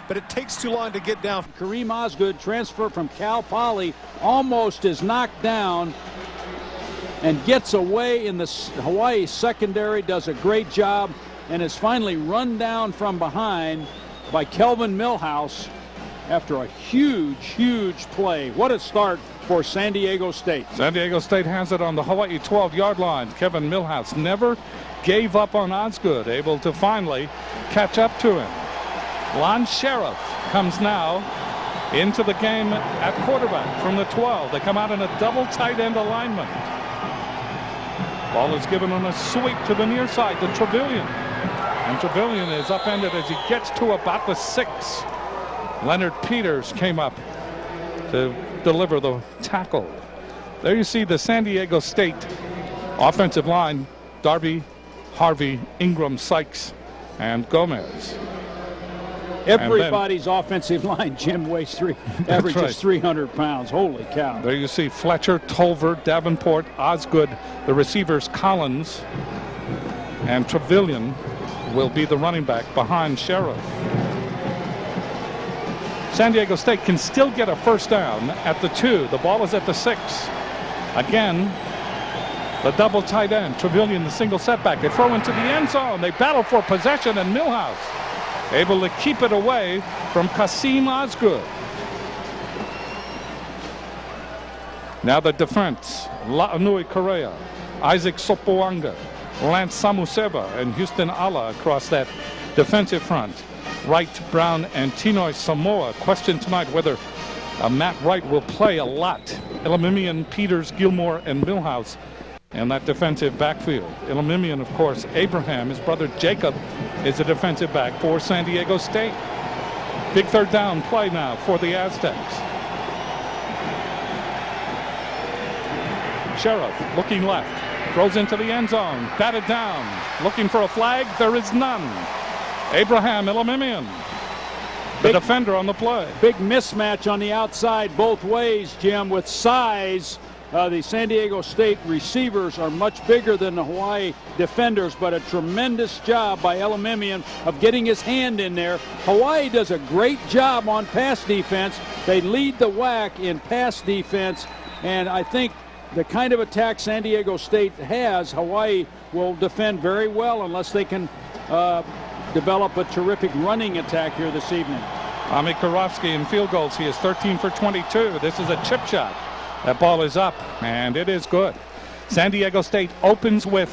but it takes too long to get down. Kareem Osgood, transfer from Cal Poly, almost is knocked down and gets away in the Hawaii secondary, does a great job, and is finally run down from behind by Kelvin Millhouse after a huge play. What a start for San Diego State. San Diego State has it on the Hawaii 12-yard line. Kevin Millhouse never gave up on Osgood, able to finally catch up to him. Lon Sheriff comes now into the game at quarterback from the 12. They come out in a double tight end alignment. Ball is given on a sweep to the near side to Trevelyan. And Trevelyan is upended as he gets to about the 6. Leonard Peters came up to deliver the tackle. There you see the San Diego State offensive line: Darby, Harvey, Ingram, Sykes, and Gomez. Everybody's offensive line, Jim, averages right. 300 pounds. Holy cow. There you see Fletcher, Tolver, Davenport, Osgood, the receivers Collins, and Trevelyan will be the running back behind Sheriff. San Diego State can still get a first down at the 2. The ball is at the 6. Again, the double tight end, Trevelyan, the single setback. They throw into the end zone. They battle for possession, and Millhouse able to keep it away from Kasim Osgood. Now the defense: La'anui Correa, Isaac Sopoanga, Lance Samuseva, and Houston Ala across that defensive front. Wright, Brown, and Tinoy Samoa. Question tonight whether Matt Wright will play a lot. Elimimian, Peters, Gilmore, and Millhouse in that defensive backfield. Elimimian, of course, Abraham, his brother Jacob, is a defensive back for San Diego State. Big third down play now for the Aztecs. Sheriff looking left, throws into the end zone, batted down, looking for a flag. There is none. Abraham Elimimian, the defender on the play. Big mismatch on the outside both ways, Jim, with size. The San Diego State receivers are much bigger than the Hawaii defenders, but a tremendous job by Elimimian of getting his hand in there. Hawaii does a great job on pass defense. They lead the WAC in pass defense, and I think the kind of attack San Diego State has, Hawaii will defend very well unless they can develop a terrific running attack here this evening. Ami Kirovski in field goals. He is 13 for 22. This is a chip shot. That ball is up, and it is good. San Diego State opens with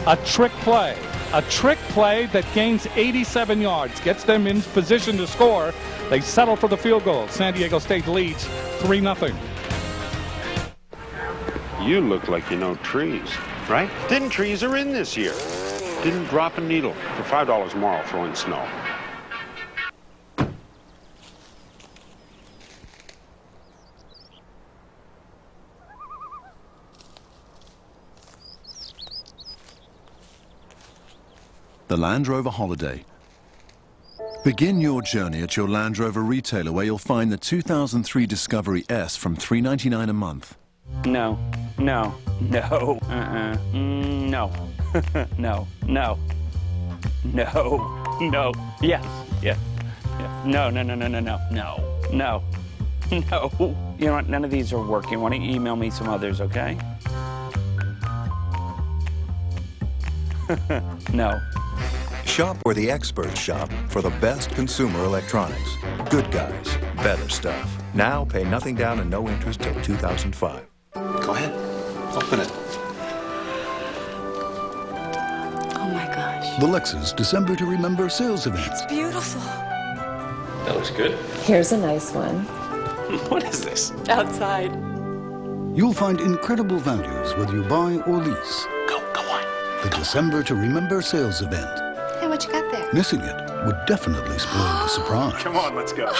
a trick play. A trick play that gains 87 yards, gets them in position to score. They settle for the field goal. San Diego State leads 3-0. You look like you know trees, right? Thin trees are in this year. Didn't drop a needle. For $5 more, I'll throw in snow. The Land Rover Holiday. Begin your journey at your Land Rover retailer, where you'll find the 2003 Discovery S from $399 a month. No, no, no, no, no, no, no, no, yes, yes, yes, no, no, no, no, no, no, no, no, no. You know what, none of these are working. Why don't you email me some others, okay? No. Shop where the experts shop for the best consumer electronics. Good guys, better stuff. Now pay nothing down and no interest till 2005. Go ahead. Open it. Oh my gosh. The Lexus December to Remember sales event. It's beautiful. That looks good. Here's a nice one. What is this? Outside. You'll find incredible values whether you buy or lease. Go on. The December to Remember sales event. Hey, what you got there? Missing it would definitely spoil the surprise. Come on, let's go.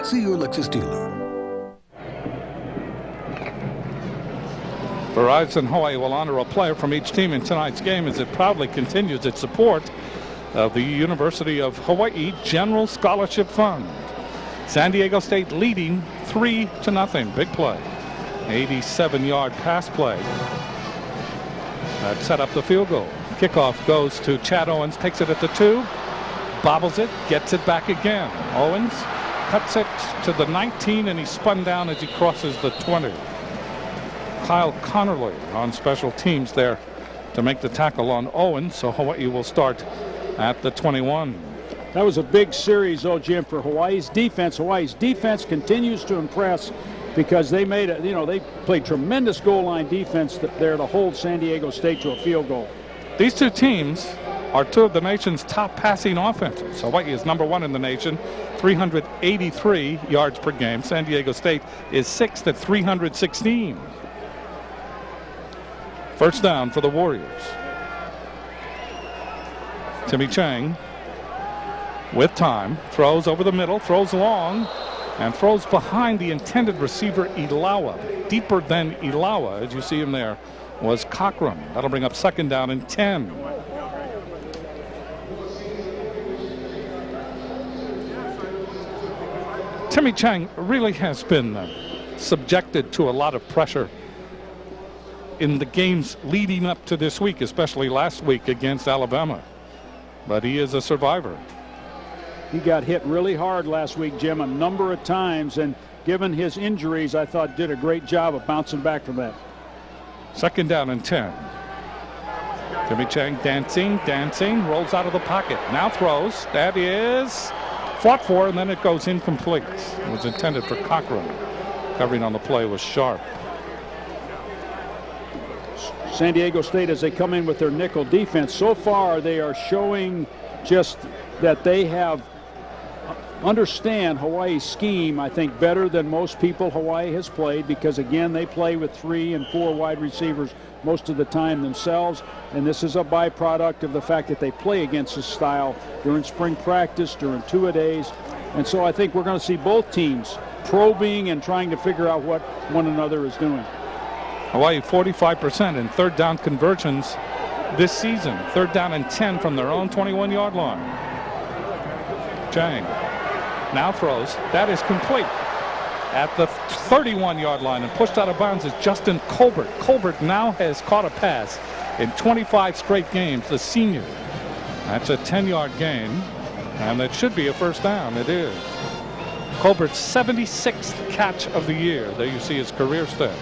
See your Lexus dealer. Verizon Hawaii will honor a player from each team in tonight's game as it proudly continues its support of the University of Hawaii General Scholarship Fund. San Diego State leading 3-0. Big play. 87-yard pass play that set up the field goal. Kickoff goes to Chad Owens, takes it at the 2. bobbles it, gets it back again. Owens cuts it to the 19, and he's spun down as he crosses the 20. Kyle Connerly on special teams there to make the tackle on Owens, so Hawaii will start at the 21. That was a big series, though, Jim, for Hawaii's defense. Hawaii's defense continues to impress because they made it, they played tremendous goal line defense there to hold San Diego State to a field goal. These two teams are two of the nation's top passing offenses. Hawaii is number 1 in the nation, 383 yards per game. San Diego State is 6th at 316. First down for the Warriors. Timmy Chang with time, throws over the middle, throws long, and throws behind the intended receiver Ilaoa. Deeper than Ilaoa, as you see him there, was Cochran. That'll bring up second down and 10. Timmy Chang really has been subjected to a lot of pressure in the games leading up to this week, especially last week against Alabama. But he is a survivor. He got hit really hard last week, Jim, a number of times, and given his injuries, I thought did a great job of bouncing back from that. Second down and 10. Timmy Chang dancing, rolls out of the pocket. Now throws. That is fought for, and then it goes incomplete. It was intended for Cochran. Covering on the play was Sharp. San Diego State, as they come in with their nickel defense, so far they are showing just that they understand Hawaii's scheme, I think, better than most people Hawaii has played, because again they play with 3 and 4 wide receivers most of the time themselves, and this is a byproduct of the fact that they play against this style during spring practice, during two-a-days, and so I think we're going to see both teams probing and trying to figure out what one another is doing. Hawaii 45% in third down conversions this season. Third down and 10 from their own 21-yard line. Chang now throws. That is complete at the 31-yard line, and pushed out of bounds is Justin Colbert. Colbert now has caught a pass in 25 straight games, the senior. That's a 10-yard gain, and that should be a first down. It is. Colbert's 76th catch of the year. There you see his career stats.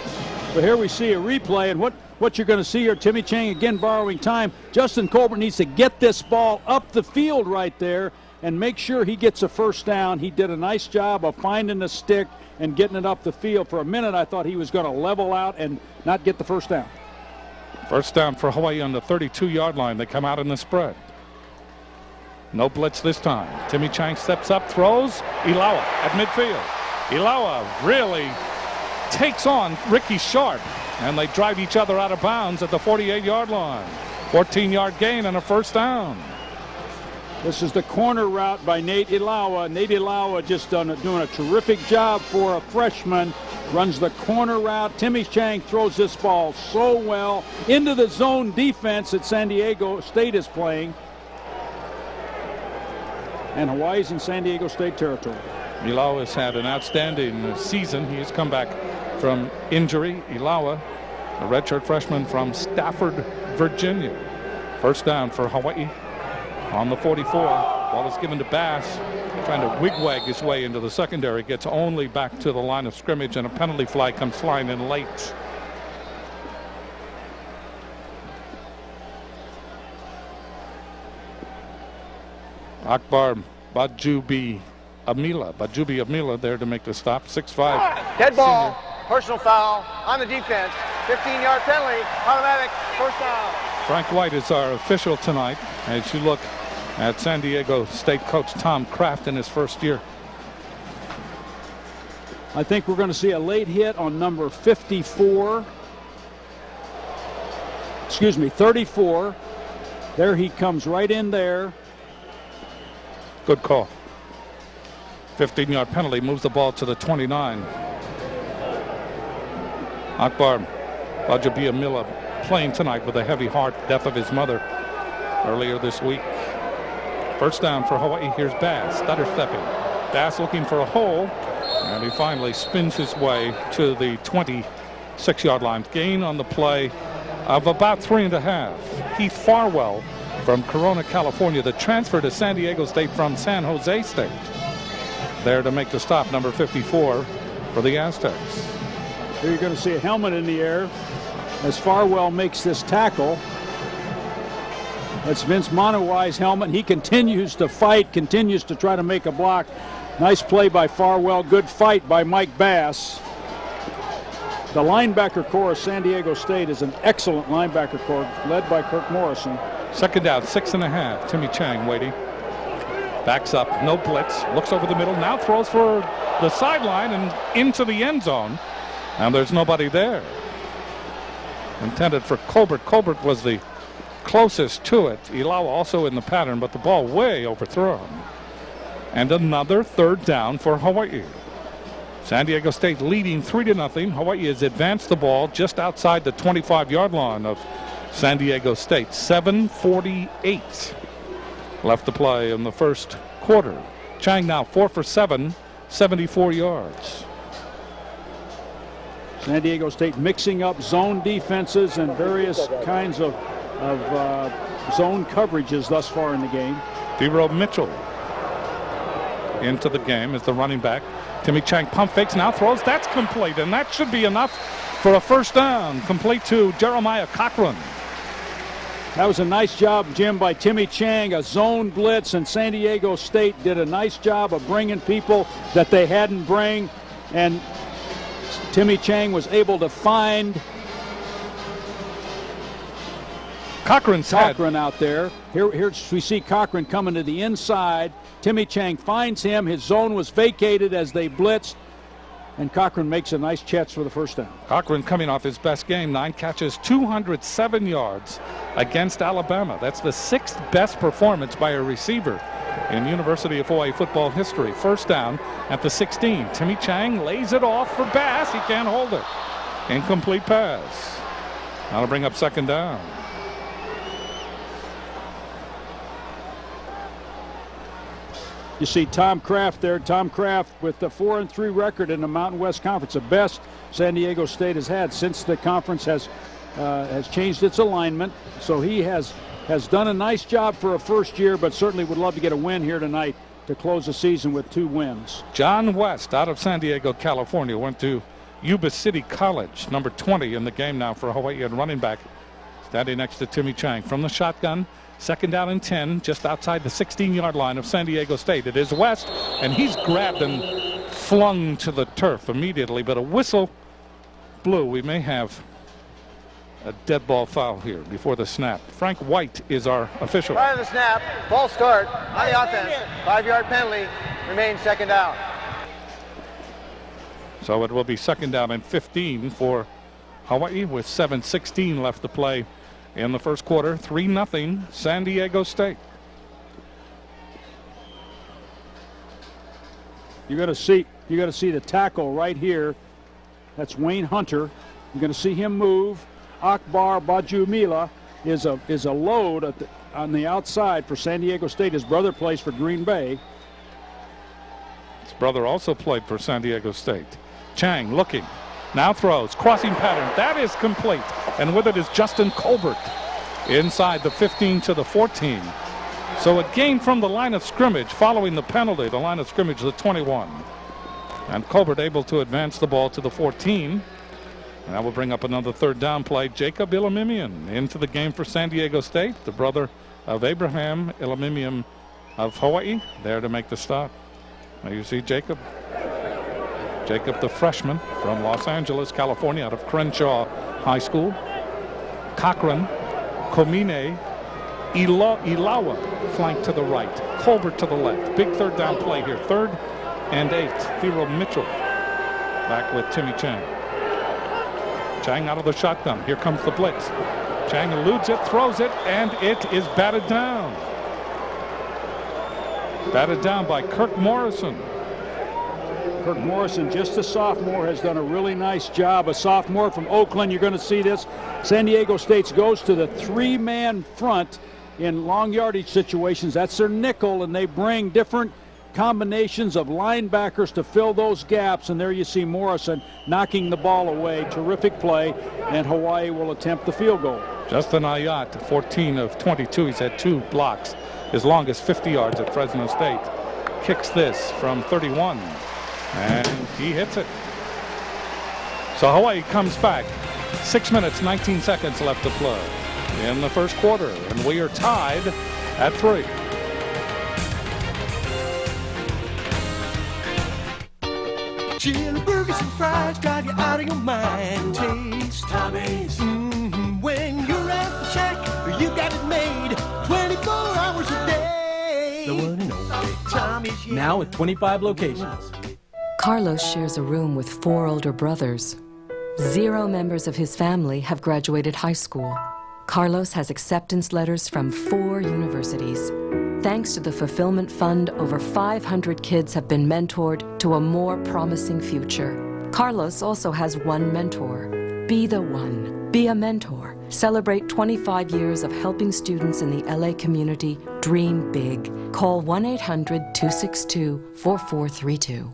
But here we see a replay, and what you're going to see here, Timmy Chang again borrowing time. Justin Colbert needs to get this ball up the field right there and make sure he gets a first down. He did a nice job of finding the stick and getting it up the field. For a minute, I thought he was going to level out and not get the first down. First down for Hawaii on the 32-yard line. They come out in the spread. No blitz this time. Timmy Chang steps up, throws. Ilaoa at midfield. Ilaoa really takes on Ricky Sharp, and they drive each other out of bounds at the 48-yard line. 14-yard gain and a first down. This is the corner route by Nate Ilaoa. Nate Ilaoa just doing a terrific job for a freshman. Runs the corner route. Timmy Chang throws this ball so well into the zone defense that San Diego State is playing. And Hawaii's in San Diego State territory. Ilaoa has had an outstanding season. He has come back from injury. Ilaoa, a redshirt freshman from Stafford, Virginia. First down for Hawaii on the 44. Ball is given to Bass, trying to wigwag his way into the secondary. Gets only back to the line of scrimmage, and a penalty flag comes flying in late. Akbar Bajubi Amila there to make the stop. 6'5". Dead ball, personal foul on the defense. 15-yard penalty, automatic first down. Frank White is our official tonight as you look at San Diego State coach Tom Kraft in his first year. I think we're going to see a late hit on number 54. Excuse me, 34. There he comes right in there. Good call. 15-yard penalty moves the ball to the 29. Akbar Bajubi-Amila playing tonight with a heavy heart, death of his mother earlier this week. First down for Hawaii. Here's Bass, stutter stepping. Bass looking for a hole, and he finally spins his way to the 26-yard line. Gain on the play of about 3.5. Heath Farwell from Corona, California, the transfer to San Diego State from San Jose State. There to make the stop, number 54 for the Aztecs. Here you're going to see a helmet in the air as Farwell makes this tackle. That's Vince Monowai's helmet. He continues to fight, continues to try to make a block. Nice play by Farwell. Good fight by Mike Bass. The linebacker core of San Diego State is an excellent linebacker core led by Kirk Morrison. Second down, 6.5. Timmy Chang waiting. Backs up, no blitz, looks over the middle, now throws for the sideline and into the end zone. And there's nobody there. Intended for Colbert. Colbert was the closest to it. Ilaoa also in the pattern, but the ball way overthrown. And another third down for Hawaii. San Diego State leading 3-0. Hawaii has advanced the ball just outside the 25-yard line of San Diego State. 7:48 left to play in the first quarter. Chang now 4 for 7, 74 yards. San Diego State mixing up zone defenses and various kinds of zone coverages thus far in the game. Dero Mitchell into the game as the running back. Timmy Chang pump fakes, now throws. That's complete, and that should be enough for a first down. Complete to Jeremiah Cochran. That was a nice job, Jim, by Timmy Chang. A zone blitz, and San Diego State did a nice job of bringing people that they hadn't bring, and Timmy Chang was able to find Cochran out there. Here we see Cochran coming to the inside. Timmy Chang finds him. His zone was vacated as they blitzed, and Cochran makes a nice catch for the first down. Cochran coming off his best game, 9 catches, 207 yards against Alabama. That's the 6th best performance by a receiver in University of Hawaii football history. First down at the 16. Timmy Chang lays it off for Bass. He can't hold it. Incomplete pass. That'll bring up second down. You see Tom Kraft there. Tom Kraft with the 4-3 record in the Mountain West Conference, the best San Diego State has had since the conference has changed its alignment. So he has done a nice job for a first year, but certainly would love to get a win here tonight to close the season with 2 wins. John West out of San Diego, California, went to Yuba City College, number 20 in the game now for Hawaii at running back, standing next to Timmy Chang. From the shotgun, second down and 10, just outside the 16-yard line of San Diego State. It is West, and he's grabbed and flung to the turf immediately, but a whistle blew. We may have a dead ball foul here before the snap. Frank White is our official. Prior to the snap, false start on the offense. 5-yard penalty, remains second down. So it will be second down and 15 for Hawaii with 7:16 left to play in the first quarter. 3-0 San Diego State. You got to see the tackle right here. That's Wayne Hunter. You're going to see him move. Akbar Bajumila is a load on the outside for San Diego State. His brother plays for Green Bay. His brother also played for San Diego State. Chang looking. Now throws. Crossing pattern. That is complete. And with it is Justin Colbert inside the 15 to the 14. So a gain from the line of scrimmage following the penalty. The line of scrimmage, the 21. And Colbert able to advance the ball to the 14. And that will bring up another third down play. Jacob Ilamimian into the game for San Diego State, the brother of Abraham Ilamimian of Hawaii, there to make the stop. Now you see Jacob. Jacob, the freshman from Los Angeles, California, out of Crenshaw High School. Cochran, Komine, Ilaoa flank to the right. Colbert to the left. Big third down play here. 3rd and 8. Dero Mitchell back with Timmy Chang. Chang out of the shotgun. Here comes the blitz. Chang eludes it, throws it, and it is batted down. Batted down by Kirk Morrison. Kirk Morrison, just a sophomore, has done a really nice job. A sophomore from Oakland. You're going to see this. San Diego State goes to the 3-man front in long yardage situations. That's their nickel, and they bring different combinations of linebackers to fill those gaps, and there you see Morrison knocking the ball away. Terrific play, and Hawaii will attempt the field goal. Justin Ayat, 14 of 22. He's had 2 blocks. His longest 50 yards at Fresno State. Kicks this from 31, and he hits it. So Hawaii comes back. 6 minutes, 19 seconds left to play in the first quarter, and we are tied at 3. Chili burgers and fries drive you out of your mind. Taste Tommy's. When you're at the shack, you got it made 24 hours a day. The one and only Tommy's. Now with 25 locations. Carlos shares a room with 4 older brothers. 0 members of his family have graduated high school. Carlos has acceptance letters from 4 universities. Thanks to the Fulfillment Fund, over 500 kids have been mentored to a more promising future. Carlos also has one mentor. Be the one. Be a mentor. Celebrate 25 years of helping students in the LA community dream big. Call 1-800-262-4432.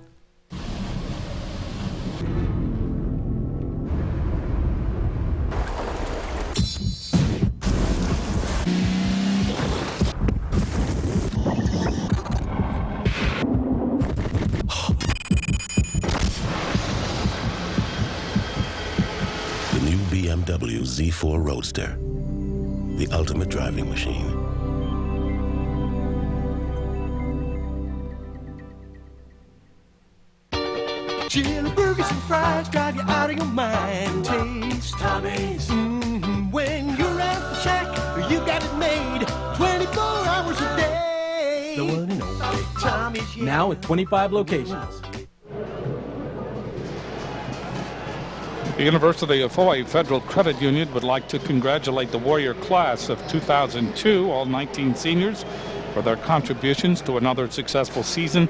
BMW Z4 Roadster, the ultimate driving machine. Chili burgers and fries drive you out of your mind. Taste Tommy's. When you're at the shack, you got it made 24 hours a day. The one and only Tommy's. Now with 25 locations. The University of Hawaii Federal Credit Union would like to congratulate the Warrior class of 2002, all 19 seniors, for their contributions to another successful season,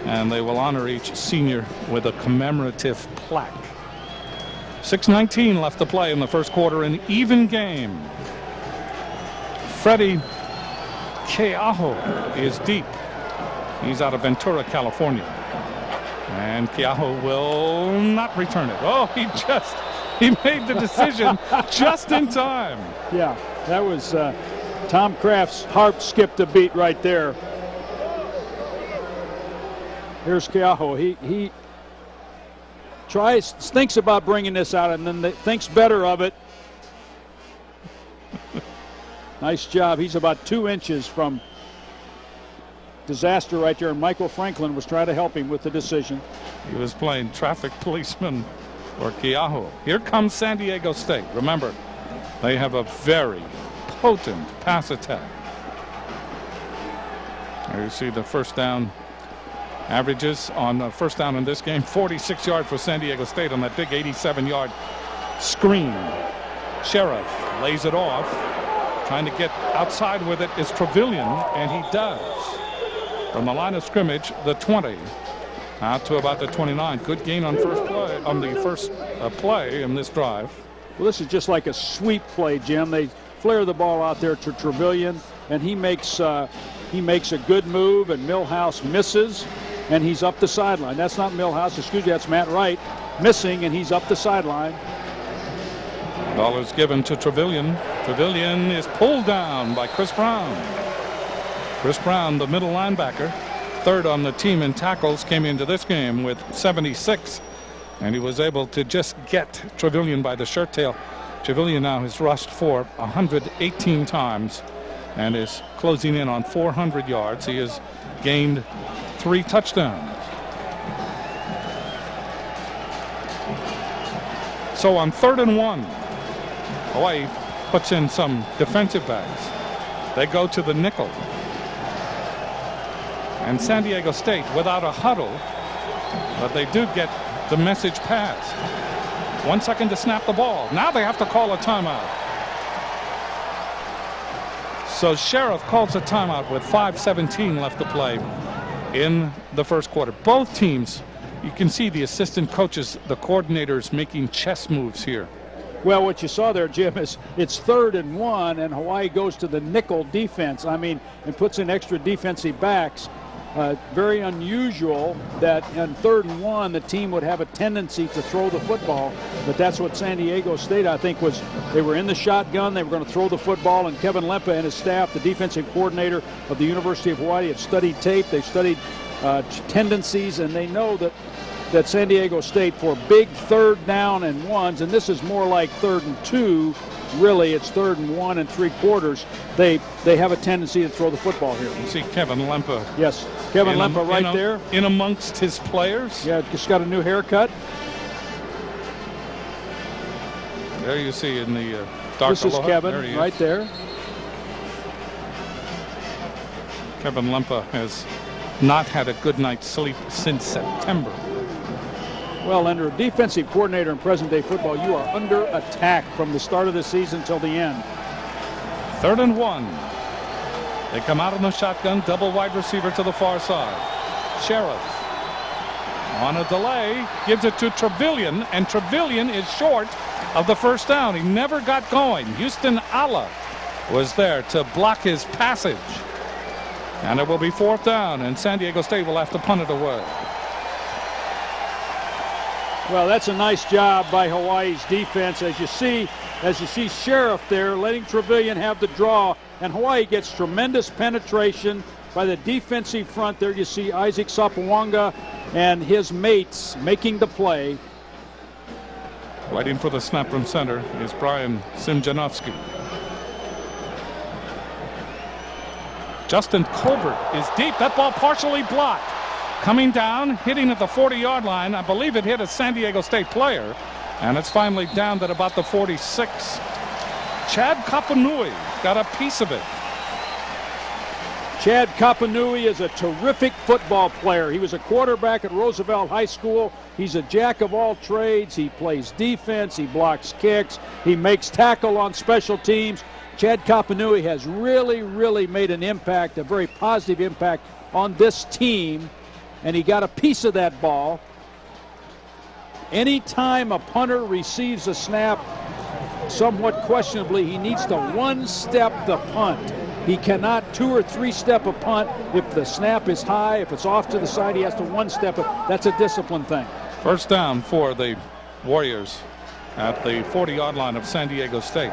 and they will honor each senior with a commemorative plaque. 6:19 left to play in the first quarter, an even game. Freddie Keaho is deep. He's out of Ventura, California. And Keaho will not return it. Oh, he made the decision just in time. Yeah, that was Tom Kraft's heart skipped a beat right there. Here's Keaho. He thinks about bringing this out, and then thinks better of it. Nice job. He's about 2 inches from disaster right there, and Michael Franklin was trying to help him with the decision. He was playing traffic policeman for Keaho. Here comes San Diego State. Remember, they have a very potent pass attack. There you see the first down averages on the first down in this game. 46 yards for San Diego State on that big 87-yard screen. Sheriff lays it off. Trying to get outside with it is Trevelyan, and he does. From the line of scrimmage, the 20, out to about the 29. Good gain on the first play in this drive. Well, this is just like a sweep play, Jim. They flare the ball out there to Trevelyan, and he makes a good move, and Millhouse misses, and he's up the sideline. That's not Millhouse, excuse me, that's Matt Wright missing, and he's up the sideline. Ball is given to Trevelyan. Trevelyan is pulled down by Chris Brown. Chris Brown, the middle linebacker, 3rd on the team in tackles, came into this game with 76, and he was able to just get Trevelyan by the shirt tail. Trevelyan now has rushed for 118 times and is closing in on 400 yards. He has gained 3 touchdowns. So on 3rd and 1, Hawaii puts in some defensive backs. They go to the nickel. And San Diego State without a huddle, but they do get the message passed. 1 second to snap the ball. Now they have to call a timeout. So Sheriff calls a timeout with 5:17 left to play in the first quarter. Both teams, you can see the assistant coaches, the coordinators making chess moves here. Well, what you saw there, Jim, is it's 3rd and 1, and Hawaii goes to the nickel defense. I mean, and puts in extra defensive backs. very unusual that on 3rd and 1 the team would have a tendency to throw the football, but that's what San Diego State, I think, was. They were in the shotgun, they were going to throw the football, and Kevin Lempa and his staff, the defensive coordinator of the University of Hawaii, have studied tape, they've studied tendencies, and they know that San Diego State, for big 3rd down and 1s, and this is more like 3rd and 2, really it's 3rd and 1 and 3/4, they have a tendency to throw the football here. You see Kevin Lempa. Yes, Kevin Lempa right there. In amongst his players. Yeah, just got a new haircut. There you see in the dark This is Aloha. Kevin right there. Kevin Lempa has not had a good night's sleep since September. Well, under a defensive coordinator in present-day football, you are under attack from the start of the season till the end. 3rd and 1. They come out in the shotgun, double wide receiver to the far side. Sheriff on a delay gives it to Trevelyan, and Trevelyan is short of the 1st down. He never got going. Houston Ala was there to block his passage. And it will be 4th down, and San Diego State will have to punt it away. Well, that's a nice job by Hawaii's defense. As you see Sheriff there letting Trevelyan have the draw, and Hawaii gets tremendous penetration by the defensive front. There you see Isaac Sapawanga and his mates making the play. Waiting for the snap from center is Brian Simjanovsky. Justin Colbert is deep. That ball partially blocked. Coming down, hitting at the 40-yard line. I believe it hit a San Diego State player, and it's finally down at about the 46. Chad Kapanui got a piece of it. Chad Kapanui is a terrific football player. He was a quarterback at Roosevelt High School. He's a jack of all trades. He plays defense, he blocks kicks, he makes tackle on special teams. Chad Kapanui has really made an impact, a very positive impact on this team, and he got a piece of that ball. Anytime a punter receives a snap, somewhat questionably, he needs to one-step the punt. He cannot 2 or 3 step a punt. If the snap is high, if it's off to the side, he has to one-step it. That's a discipline thing. 1st down for the Warriors at the 40-yard line of San Diego State.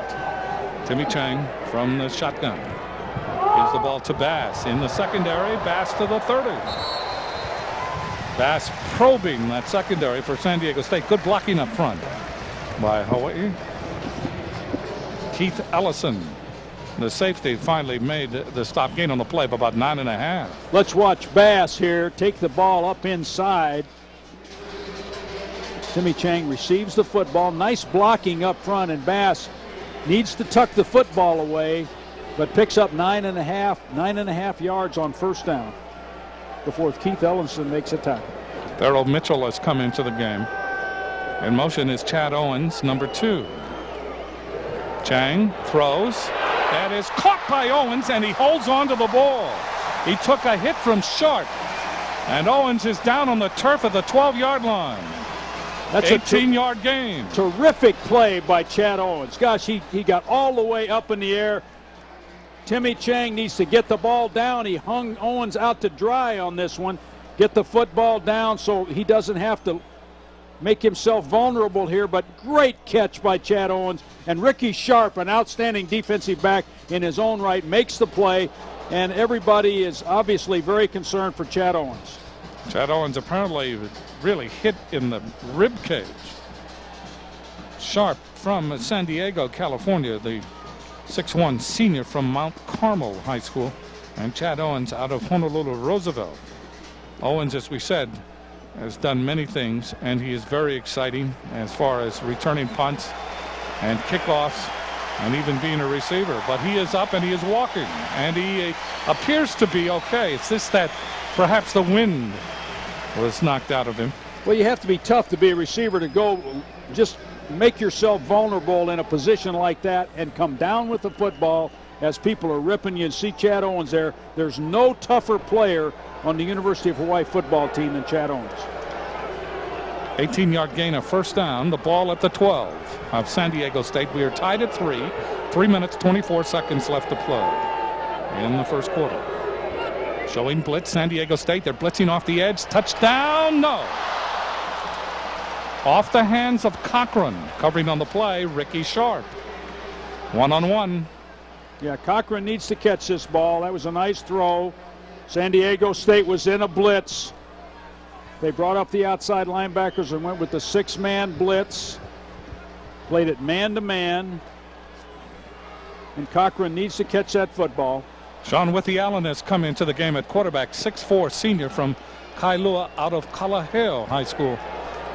Timmy Chang from the shotgun gives the ball to Bass in the secondary. Bass to the 30. Bass probing that secondary for San Diego State. Good blocking up front by Hawaii. Keith Ellison, the safety, finally made the stop, gain on the play of about 9.5. Let's watch Bass here take the ball up inside. Timmy Chang receives the football. Nice blocking up front, and Bass needs to tuck the football away, but picks up 9.5 yards on 1st down before Keith Ellison makes a tackle. Darrell Mitchell has come into the game. In motion is Chad Owens, number 2. Chang throws. That is caught by Owens, and he holds on to the ball. He took a hit from Sharp, and Owens is down on the turf at the 12-yard line. That's 18-yard gain. Terrific play by Chad Owens. Gosh, he got all the way up in the air. Timmy Chang needs to get the ball down. He hung Owens out to dry on this one. Get the football down so he doesn't have to make himself vulnerable here, but great catch by Chad Owens. And Ricky Sharp, an outstanding defensive back in his own right, makes the play, and everybody is obviously very concerned for Chad Owens. Chad Owens apparently really hit in the rib cage. Sharp from San Diego, California, the 6'1" senior from Mount Carmel High School, and Chad Owens out of Honolulu Roosevelt. Owens, as we said, has done many things, and he is very exciting as far as returning punts and kickoffs and even being a receiver. But he is up and he is walking, and he appears to be okay. It's just that perhaps the wind was knocked out of him. Well, you have to be tough to be a receiver, to go just make yourself vulnerable in a position like that and come down with the football as people are ripping you. And see Chad Owens there. There's no tougher player on the University of Hawaii football team than Chad Owens. 18-yard gain of 1st down. The ball at the 12 of San Diego State. We are tied at 3. 3 minutes, 24 seconds left to play in the 1st quarter. Showing blitz, San Diego State. They're blitzing off the edge. Touchdown, no. Off the hands of Cochran. Covering on the play, Ricky Sharp. One-on-one. Yeah, Cochran needs to catch this ball. That was a nice throw. San Diego State was in a blitz. They brought up the outside linebackers and went with the 6-man blitz. Played it man-to-man. And Cochran needs to catch that football. Sean Withy Allen has come into the game at quarterback, 6'4" senior from Kailua out of Kalaheo High School.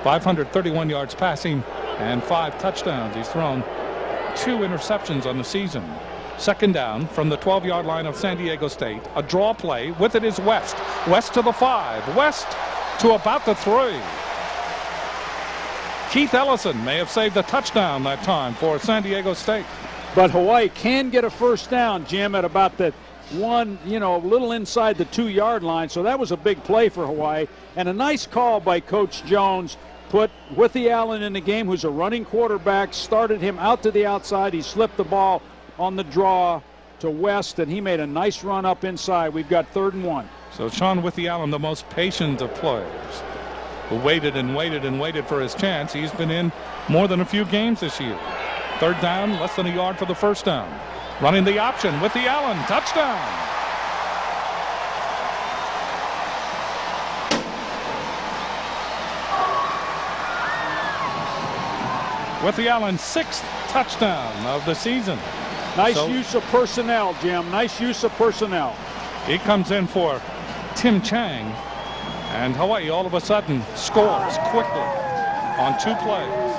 531 yards passing and 5 touchdowns. He's thrown 2 interceptions on the season. Second down from the 12-yard line of San Diego State. A draw play. With it is West. West to the 5. West to about the 3. Keith Ellison may have saved a touchdown that time for San Diego State. But Hawaii can get a first down, Jim, at about the a little inside the 2-yard line. So that was a big play for Hawaii. And a nice call by Coach Jones. Put Withy Allen in the game, who's a running quarterback, started him out to the outside. He slipped the ball on the draw to West, and he made a nice run up inside. We've got 3rd and 1. So Sean Withy Allen, the most patient of players, who waited and waited and waited for his chance. He's been in more than a few games this year. 3rd down, less than a yard for the first down. Running the option, Withy Allen, touchdown. Withy Allen's 6th touchdown of the season. Nice use of personnel, Jim. Nice use of personnel. He comes in for Tim Chang, and Hawaii all of a sudden scores quickly on 2 plays.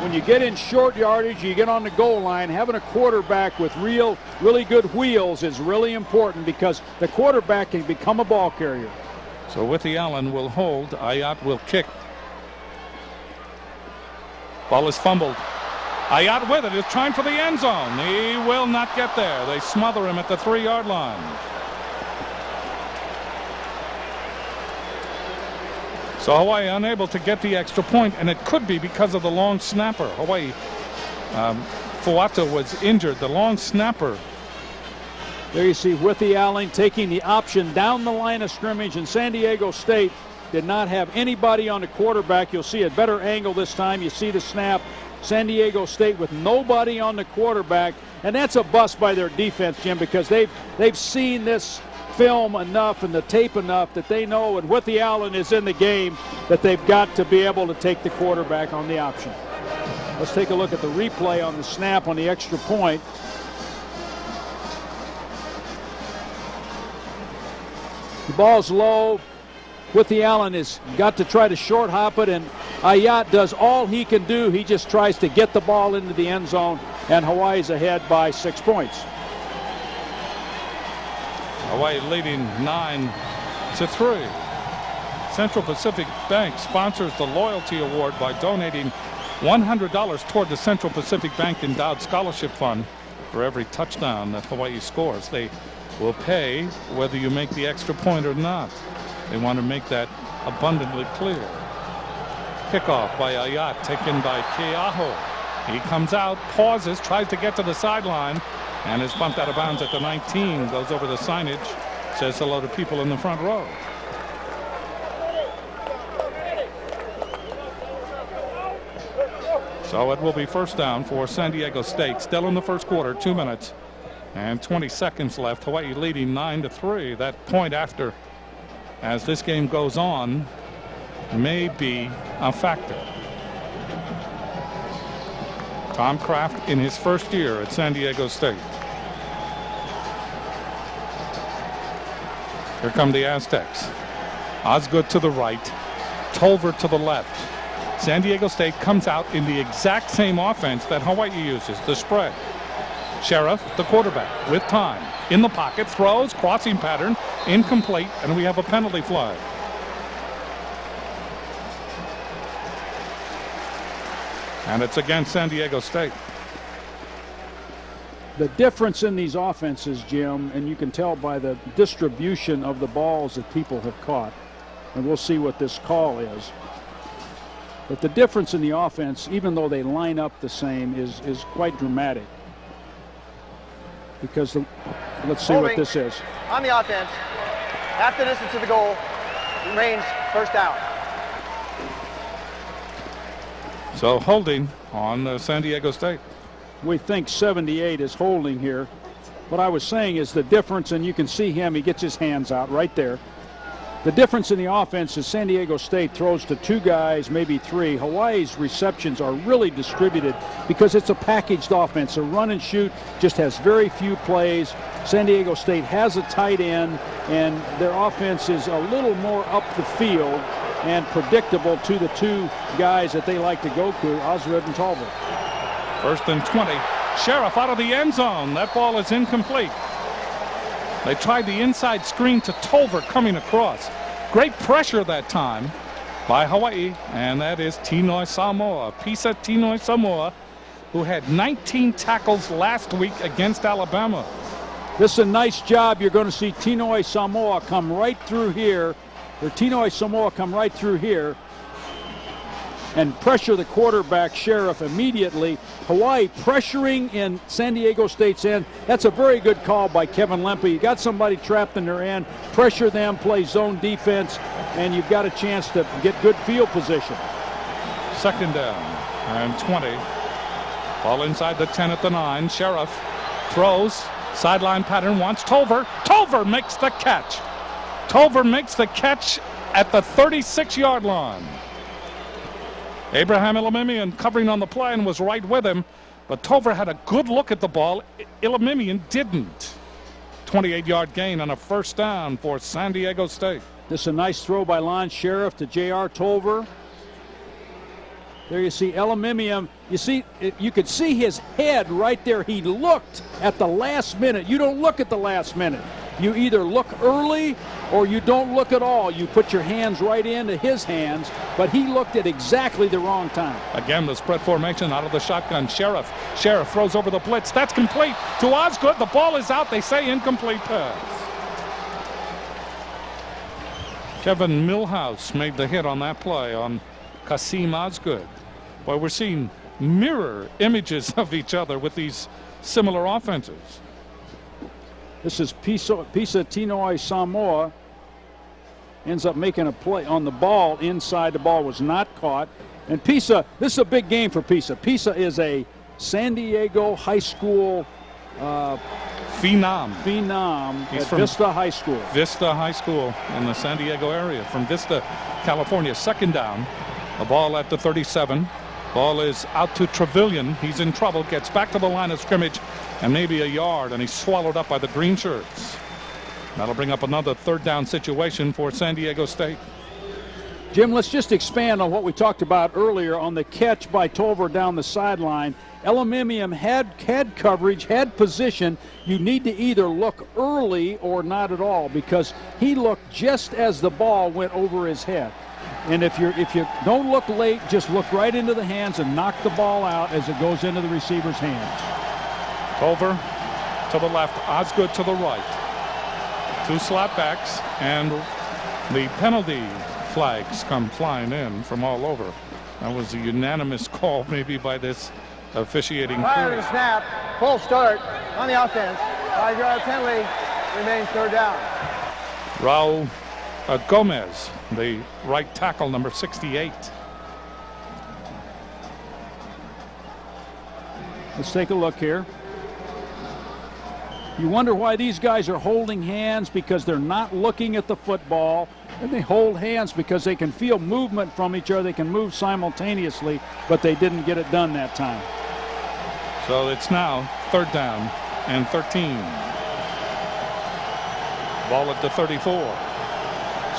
When you get in short yardage, you get on the goal line, having a quarterback with really good wheels is really important, because the quarterback can become a ball carrier. So Withy Allen will hold. Ayat will kick. Ball is fumbled. Ayat with it is trying for the end zone. He will not get there. They smother him at the 3-yard line. So Hawaii unable to get the extra point, and it could be because of the long snapper. Hawaii, Fuata was injured. The long snapper. There you see Withy Allen taking the option down the line of scrimmage, and San Diego State did not have anybody on the quarterback. You'll see a better angle this time. You see the snap. San Diego State with nobody on the quarterback, and that's a bust by their defense, Jim, because they've seen this film enough and the tape enough that they know when Withy Allen is in the game that they've got to be able to take the quarterback on the option. Let's take a look at the replay on the snap on the extra point. The ball's low. Withy Allen has got to try to short hop it, and Ayat does all he can do. He just tries to get the ball into the end zone, and Hawaii's ahead by 6 points. Hawaii leading 9-3. Central Pacific Bank sponsors the Loyalty Award by donating $100 toward the Central Pacific Bank Endowed Scholarship Fund for every touchdown that Hawaii scores. They will pay whether you make the extra point or not. They want to make that abundantly clear. Kickoff by Ayat, taken by Keaho. He comes out, pauses, tries to get to the sideline, and is bumped out of bounds at the 19. Goes over the signage, says hello to people in the front row. So it will be first down for San Diego State. Still in the first quarter, 2 minutes and 20 seconds left. Hawaii leading 9-3. That point after, as this game goes on, may be a factor. Tom Kraft in his first year at San Diego State. Here come the Aztecs. Osgood to the right, Tolver to the left. San Diego State comes out in the exact same offense that Hawaii uses, the spread. Sheriff, the quarterback, with time. In the pocket, throws, crossing pattern, incomplete, and we have a penalty flag. And it's against San Diego State. The difference in these offenses, Jim, and you can tell by the distribution of the balls that people have caught, and we'll see what this call is. But the difference in the offense, even though they line up the same, is quite dramatic. Because let's see what this is. On the offense, half the distance to the goal, remains first down. So holding on San Diego State. We think 78 is holding here. What I was saying is the difference, and you can see him, he gets his hands out right there. The difference in the offense is San Diego State throws to 2 guys, maybe 3. Hawaii's receptions are really distributed because it's a packaged offense. A run and shoot just has very few plays. San Diego State has a tight end, and their offense is a little more up the field and predictable to the 2 guys that they like to go to, Osred and Tolbert. 1st and 20. Sheriff out of the end zone. That ball is incomplete. They tried the inside screen to Tolbert coming across. Great pressure that time by Hawaii, and that is Tinoi Samoa. Pisa Tinoi Samoa, who had 19 tackles last week against Alabama. This is a nice job. You're going to see Tinoi Samoa come right through here, or Tinoi Samoa come right through here and pressure the quarterback, Sheriff, immediately. Hawaii pressuring in San Diego State's end. That's a very good call by Kevin Lempe. You got somebody trapped in their end, pressure them, play zone defense, and you've got a chance to get good field position. 2nd down and 20. Ball inside the 10 at the 9. Sheriff throws. Sideline pattern wants Tolver. Tolver makes the catch. Tolver makes the catch at the 36-yard line. Abraham Ilamimian covering on the play and was right with him, but Tolver had a good look at the ball. Ilamimian didn't. 28-yard gain on a 1st down for San Diego State. This is a nice throw by Lon Sheriff to J.R. Tolver. There you see Ilamimian. You could see his head right there. He looked at the last minute. You don't look at the last minute. You either look early or you don't look at all. You put your hands right into his hands, but he looked at exactly the wrong time. Again, the spread formation out of the shotgun. Sheriff throws over the blitz. That's complete to Osgood. The ball is out. They say incomplete pass. Kevin Milhouse made the hit on that play on Kasim Osgood. Boy, we're seeing mirror images of each other with these similar offenses. This is Pisa Tinoi Samoa. Ends up making a play on the ball inside. The ball was not caught. And Pisa, this is a big game for Pisa. Pisa is a San Diego high school phenom. He's from Vista High School. Vista High School in the San Diego area. From Vista, California. 2nd down. A ball at the 37. Ball is out to Trevelyan. He's in trouble. Gets back to the line of scrimmage and maybe a yard, and he's swallowed up by the green shirts. That'll bring up another 3rd down situation for San Diego State. Jim, let's just expand on what we talked about earlier on the catch by Tolver down the sideline. Elamimian had coverage, had position. You need to either look early or not at all, because he looked just as the ball went over his head. And if you don't look late, just look right into the hands and knock the ball out as it goes into the receiver's hands. Tolver to the left, Osgood to the right. 2 slapbacks, and the penalty flags come flying in from all over. That was a unanimous call maybe by this officiating Prior crew. to the snap, full start on the offense. 5-yard penalty, remains 3rd down. Raul Gomez, the right tackle, number 68. Let's take a look here. You wonder why these guys are holding hands, because they're not looking at the football. And they hold hands because they can feel movement from each other. They can move simultaneously, but they didn't get it done that time. So it's now 3rd down and 13. Ball at the 34.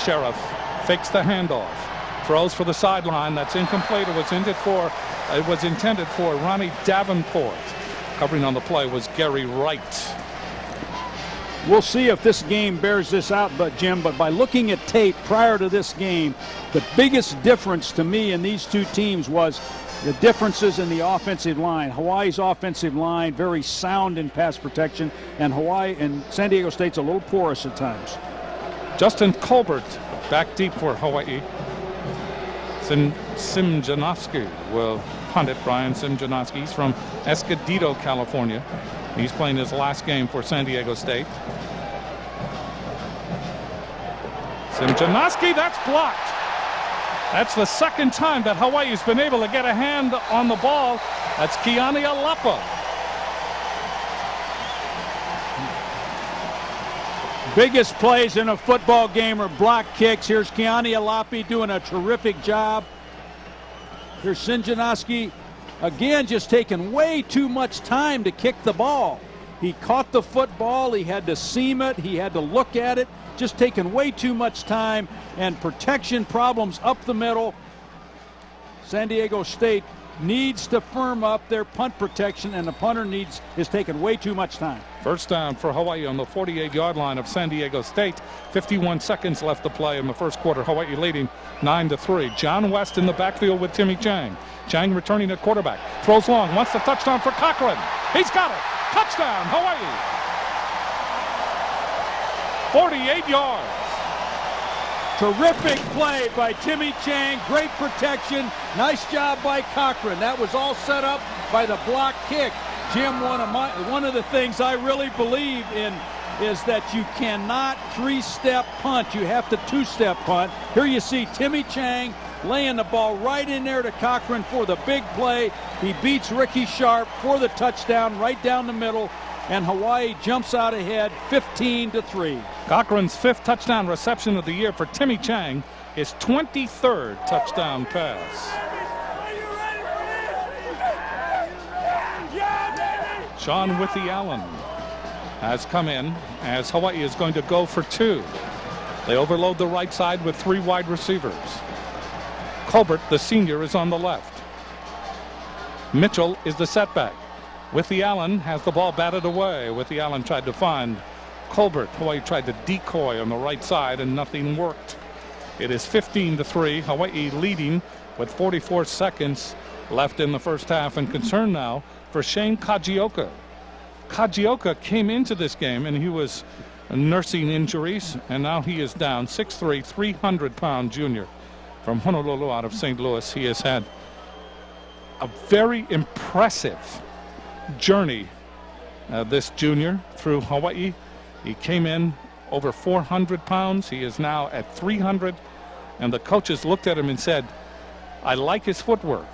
Sheriff fakes the handoff, throws for the sideline. That's incomplete. It was intended for Ronnie Davenport. Covering on the play was Gary Wright. We'll see if this game bears this out, but by looking at tape prior to this game, the biggest difference to me in these 2 teams was the differences in the offensive line. Hawaii's offensive line very sound in pass protection, and San Diego State's a little porous at times. Justin Colbert back deep for Hawaii. Simjanowski will punt it. Brian Simjanowski. He's from Escondido, California. He's playing his last game for San Diego State. Simjanowski, that's blocked. That's the second time that Hawaii's been able to get a hand on the ball. That's Kiani Alapa. Biggest plays in a football game are block kicks. Here's Kiani Alapi doing a terrific job. Here's Sinjanoski again, just taking way too much time to kick the ball. He caught the football, he had to seam it, he had to look at it, just taking way too much time, and protection problems up the middle. San Diego State needs to firm up their punt protection, and the punter is taking way too much time. First down for Hawaii on the 48-yard line of San Diego State. 51 seconds left to play in the first quarter. Hawaii leading 9-3. John West in the backfield with Timmy Chang. Chang returning at quarterback. Throws long. Wants the touchdown for Cochran. He's got it. Touchdown, Hawaii. 48 yards. Terrific play by Timmy Chang. Great protection. Nice job by Cochran. That was all set up by the block kick. Jim, one of the things I really believe in is that you cannot three-step punt. You have to two-step punt. Here you see Timmy Chang laying the ball right in there to Cochran for the big play. He beats Ricky Sharp for the touchdown right down the middle, and Hawaii jumps out ahead 15-3. Cochran's 5th touchdown reception of the year for Timmy Chang, his 23rd touchdown pass. Sean Withy Allen has come in as Hawaii is going to go for 2. They overload the right side with 3 wide receivers. Colbert, the senior, is on the left. Mitchell is the setback. Withy Allen has the ball batted away. Withy Allen tried to find Colbert. Hawaii tried to decoy on the right side and nothing worked. It is 15-3. Hawaii leading with 44 seconds left in the first half, and concern now for Shane Kajioka. Kajioka came into this game and he was nursing injuries, and now he is down. 6'3", 300-pound junior from Honolulu out of St. Louis. He has had a very impressive journey, this junior, through Hawaii. He came in over 400 pounds. He is now at 300, and the coaches looked at him and said, I like his footwork.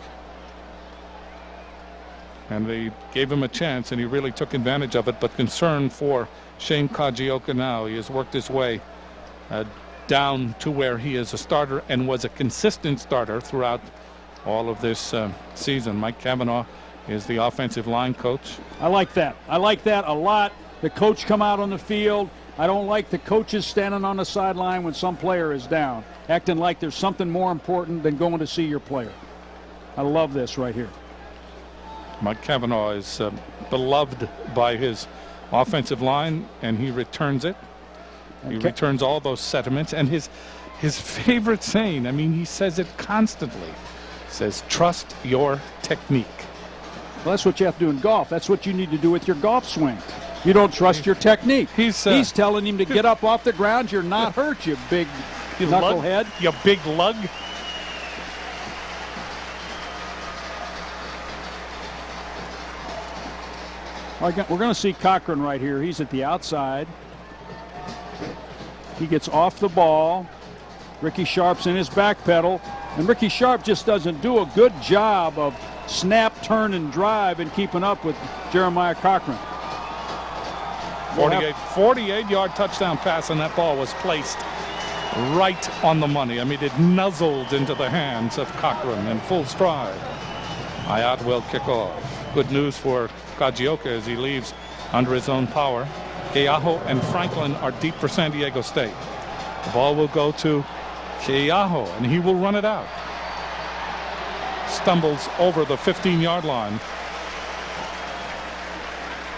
And they gave him a chance, and he really took advantage of it. But concern for Shane Kajioka now. He has worked his way down to where he is a starter and was a consistent starter throughout all of this season. Mike Cavanaugh is the offensive line coach. I like that. I like that a lot. The coach come out on the field. I don't like the coaches standing on the sideline when some player is down, acting like there's something more important than going to see your player. I love this right here. Mike Cavanaugh is beloved by his offensive line, and he returns it. He returns all those sentiments, and his favorite saying, I mean, he says it constantly, says, trust your technique. Well, that's what you have to do in golf. That's what you need to do with your golf swing. You don't trust your technique. He's telling him to get up off the ground. You're not hurt, you big knucklehead. You big lug. We're going to see Cochran right here. He's at the outside. He gets off the ball. Ricky Sharp's in his back pedal. And Ricky Sharp just doesn't do a good job of snap, turn, and drive and keeping up with Jeremiah Cochran. 48-yard touchdown pass, and that ball was placed right on the money. I mean, it nuzzled into the hands of Cochran in full stride. Ayat will kick off. Good news for Kajioka as he leaves under his own power. Keaho and Franklin are deep for San Diego State. The ball will go to Keaho, and he will run it out. Stumbles over the 15-yard line.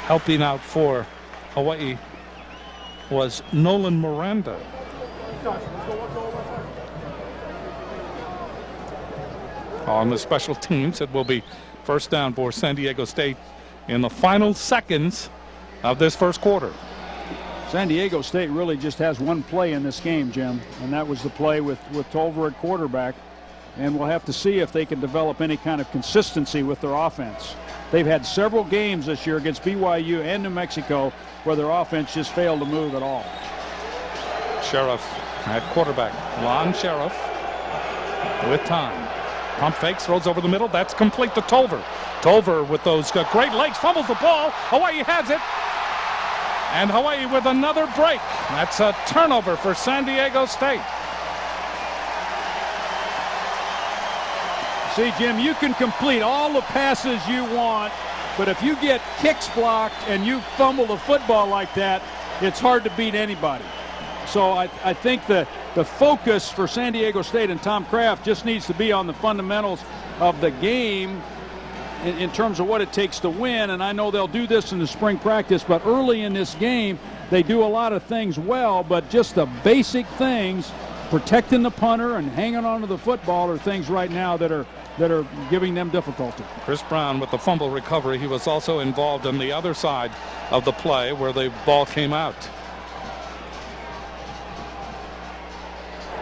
Helping out for Hawaii was Nolan Miranda. On the special teams, it will be first down for San Diego State in the final seconds of this first quarter. San Diego State really just has one play in this game, Jim, and that was the play with Tolver at quarterback. And we'll have to see if they can develop any kind of consistency with their offense. They've had several games this year against BYU and New Mexico where their offense just failed to move at all. Sheriff at quarterback. Lon Sheriff with time. Pump fakes, throws over the middle. That's complete to Tolver. Tolver with those great legs, fumbles the ball. Hawaii has it. And Hawaii with another break. That's a turnover for San Diego State. See, Jim, you can complete all the passes you want, but if you get kicks blocked and you fumble the football like that, it's hard to beat anybody. So I think the focus for San Diego State and Tom Kraft just needs to be on the fundamentals of the game in terms of what it takes to win. And I know they'll do this in the spring practice, but early in this game, they do a lot of things well, but just the basic things, protecting the punter and hanging on to the football, are things right now that are giving them difficulty. Chris Brown with the fumble recovery. He was also involved on the other side of the play where the ball came out.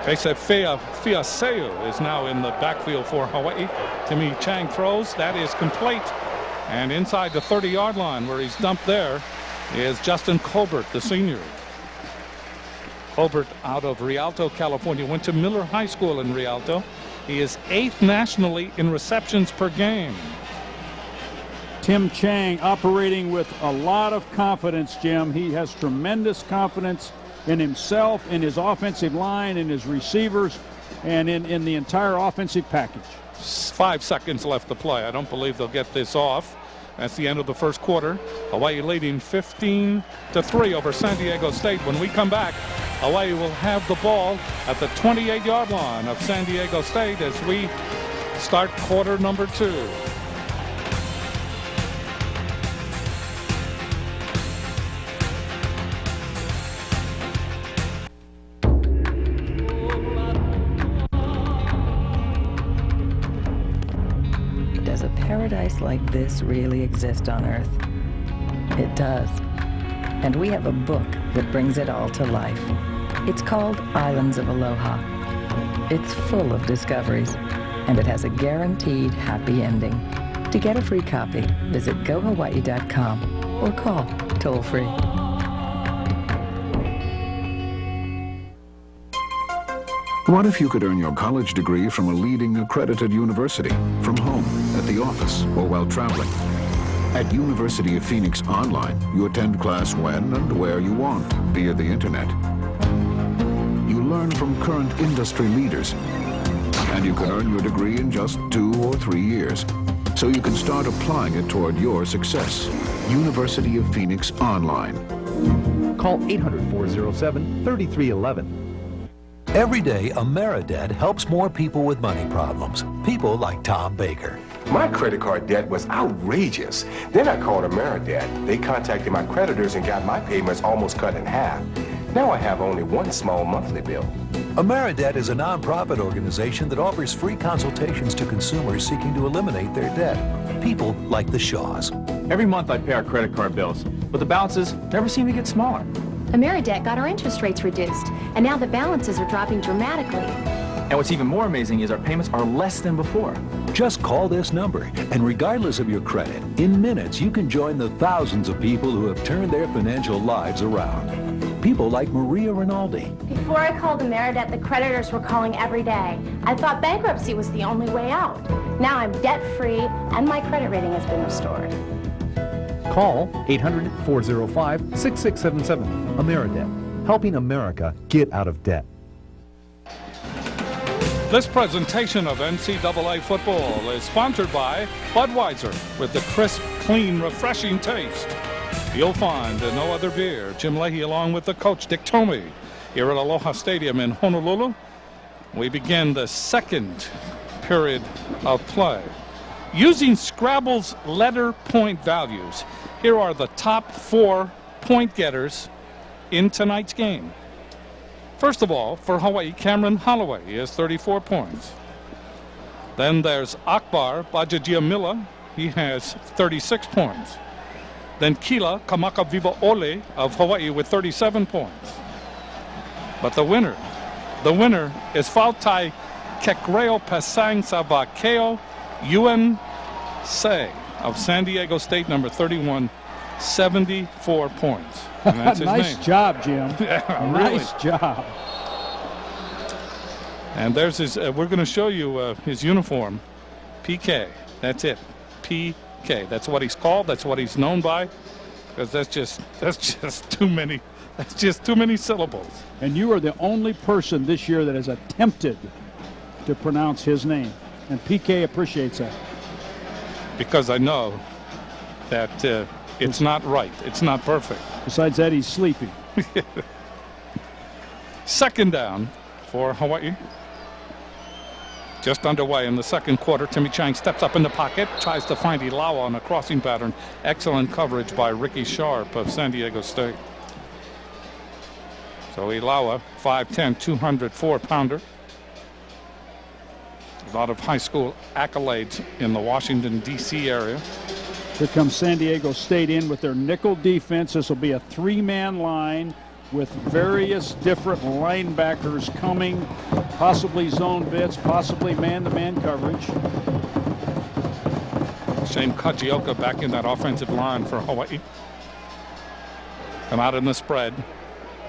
Keisa Fiaseu is now in the backfield for Hawaii. Timmy Chang throws. That is complete. And inside the 30-yard line where he's dumped there is Justin Colbert, the senior. Colbert out of Rialto, California. Went to Miller High School in Rialto. He is 8th nationally in receptions per game. Tim Chang operating with a lot of confidence, Jim. He has tremendous confidence in himself, in his offensive line, in his receivers, and in the entire offensive package. 5 seconds left to play. I don't believe they'll get this off. That's the end of the first quarter. Hawaii leading 15-3 over San Diego State. When we come back, Hawaii will have the ball at the 28-yard line of San Diego State as we start quarter number 2. Does a paradise like this really exist on Earth? It does. And we have a book that brings it all to life. It's called Islands of Aloha. It's full of discoveries, and it has a guaranteed happy ending. To get a free copy, visit gohawaii.com or call toll-free. What if you could earn your college degree from a leading accredited university, from home, at the office, or while traveling? At University of Phoenix Online, you attend class when and where you want via the internet. You learn from current industry leaders, and you can earn your degree in just 2 or 3 years. So you can start applying it toward your success. University of Phoenix Online. Call 800-407-3311. Every day, AmeriDebt helps more people with money problems. People like Tom Baker. My credit card debt was outrageous. Then I called AmeriDebt. They contacted my creditors and got my payments almost cut in half. Now I have only one small monthly bill. AmeriDebt is a nonprofit organization that offers free consultations to consumers seeking to eliminate their debt. People like the Shaws. Every month I pay our credit card bills, but the balances never seem to get smaller. AmeriDebt got our interest rates reduced, and now the balances are dropping dramatically. And what's even more amazing is our payments are less than before. Just call this number, and regardless of your credit, in minutes you can join the thousands of people who have turned their financial lives around. People like Maria Rinaldi. Before I called AmeriDebt, the creditors were calling every day. I thought bankruptcy was the only way out. Now I'm debt-free, and my credit rating has been restored. Call 800-405-6677. AmeriDebt, helping America get out of debt. This presentation of NCAA football is sponsored by Budweiser with the crisp, clean, refreshing taste you'll find in no other beer. Jim Leahy along with the coach Dick Tomey here at Aloha Stadium in Honolulu. We begin the second period of play. Using Scrabble's letter point values, here are the top 4 point getters in tonight's game. First of all, for Hawaii, Cameron Holloway has 34 points. Then there's Akbar Bajajiamila. He has 36 points. Then Kila Kamakaviva-Ole of Hawaii with 37 points. But the winner is Fautai Kekreo Pasang Savakeo Yuen Se of San Diego State, number 31, 74 points. And that's his nice name. job, Jim. Yeah, nice job. And there's his, we're going to show you his uniform, PK. That's it, PK. That's what he's called. That's what he's known by, because that's just too many. That's just too many syllables. And you are the only person this year that has attempted to pronounce his name, and PK appreciates that. Because I know that it's not right. It's not perfect. Besides that, he's sleepy. Second down for Hawaii. Just underway in the second quarter. Timmy Chang steps up in the pocket, tries to find Ilaoa on a crossing pattern. Excellent coverage by Ricky Sharp of San Diego State. So Ilaoa, 5'10", 204-pounder. A lot of high school accolades in the Washington, D.C. area. Here comes San Diego State in with their nickel defense. This will be a three-man line with various different linebackers coming, possibly zone bits, possibly man-to-man coverage. Shane Kajioka back in that offensive line for Hawaii. Come out in the spread.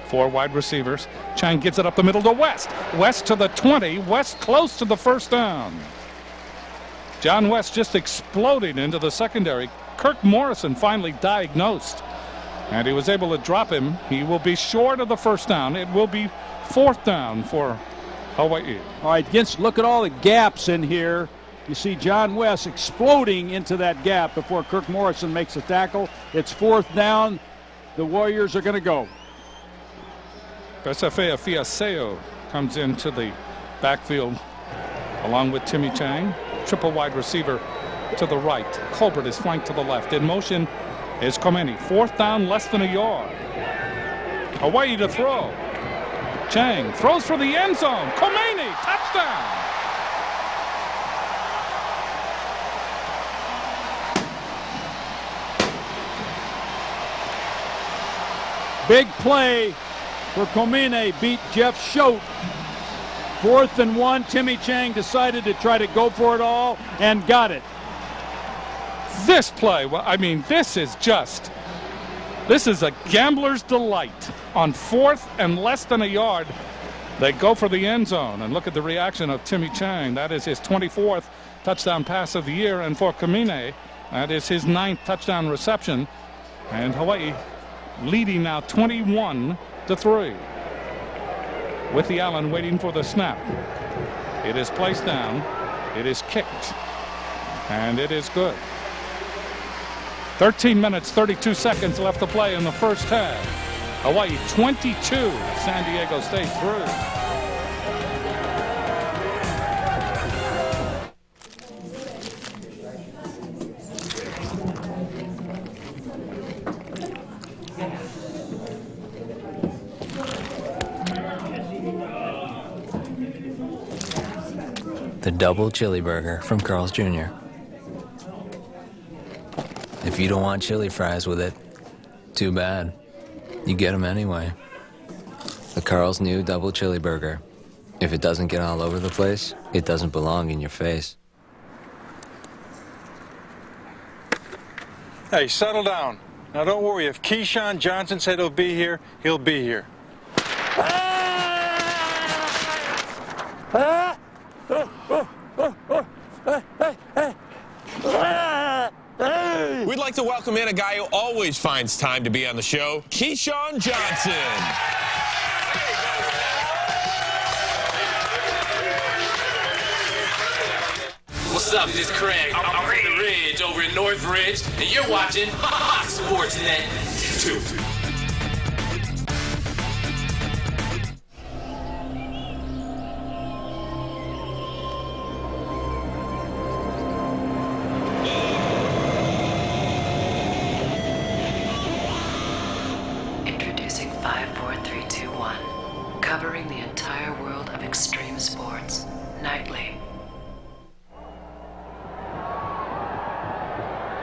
4 wide receivers. Chang gives it up the middle to West. West to the 20. West close to the first down. John West just exploding into the secondary. Kirk Morrison finally diagnosed, and he was able to drop him. He will be short of the first down. It will be 4th down for Hawaii. All right, look at all the gaps in here. You see John West exploding into that gap before Kirk Morrison makes a tackle. It's 4th down. The Warriors are going to go. Pesafea Fiaseo comes into the backfield along with Timmy Chang. Triple wide receiver to the right. Colbert is flanked to the left. In motion is Komeni. 4th down, less than a yard. Hawaii to throw. Chang throws for the end zone. Komeni, touchdown. Big play for Komene, beat Jeff Schote. 4th and 1. Timmy Chang decided to try to go for it all and got it. This play, well, I mean, this is a gambler's delight. On 4th and less than a yard, they go for the end zone. And look at the reaction of Timmy Chang. That is his 24th touchdown pass of the year. And for Komene, that is his 9th touchdown reception. And Hawaii leading now 21-3. With the Allen waiting for the snap. It is placed down. It is kicked. And it is good. 13 minutes, 32 seconds left to play in the first half. Hawaii 22, San Diego State 3. The double chili burger from Carl's Jr. If you don't want chili fries with it, too bad. You get them anyway. The Carl's new double chili burger. If it doesn't get all over the place, it doesn't belong in your face. Hey, settle down. Now don't worry, if Keyshawn Johnson said he'll be here, he'll be here. We'd like to welcome in a guy who always finds time to be on the show, Keyshawn Johnson. What's up, this is Craig. I'm from the Ridge over in Northridge, and you're watching Sportsnet 2. Introducing 5, 4, 3, 2, 1. Covering the entire world of extreme sports, nightly.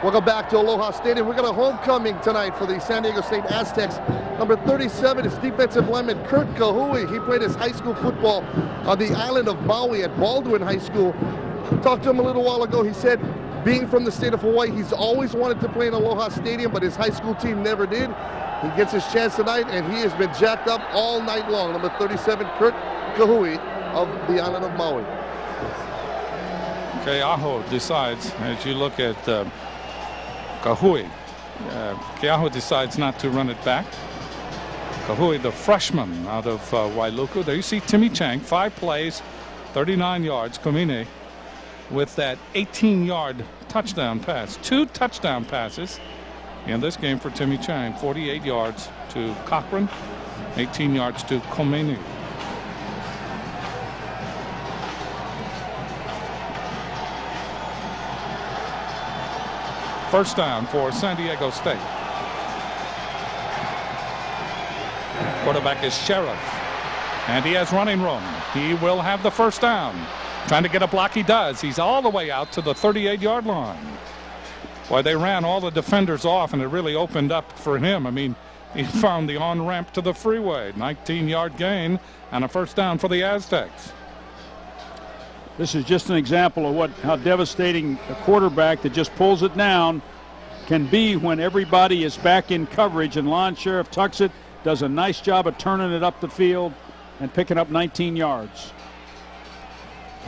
Welcome back to Aloha Stadium. We've got a homecoming tonight for the San Diego State Aztecs. Number 37 is defensive lineman Kurt Kahui. He played his high school football on the island of Maui at Baldwin High School. Talked to him a little while ago. He said, being from the state of Hawaii, he's always wanted to play in Aloha Stadium, but his high school team never did. He gets his chance tonight, and he has been jacked up all night long. Number 37, Kurt Kahui. of the island of Maui. Keaho decides, as you look at Kahui, Keaho decides not to run it back. Kahui, the freshman out of Wailuku. There you see Timmy Chang, 5 plays, 39 yards. Komine with that 18-yard touchdown pass. 2 touchdown passes in this game for Timmy Chang. 48 yards to Cochran, 18 yards to Komine. First down for San Diego State. Quarterback is Sheriff, and he has running room. He will have the first down. Trying to get a block, he does. He's all the way out to the 38-yard line. Boy, they ran all the defenders off, and it really opened up for him. I mean, he found the on-ramp to the freeway. 19-yard gain and a first down for the Aztecs. This is just an example of how devastating a quarterback that just pulls it down can be when everybody is back in coverage, and Lon Sheriff tucks it, does a nice job of turning it up the field and picking up 19 yards.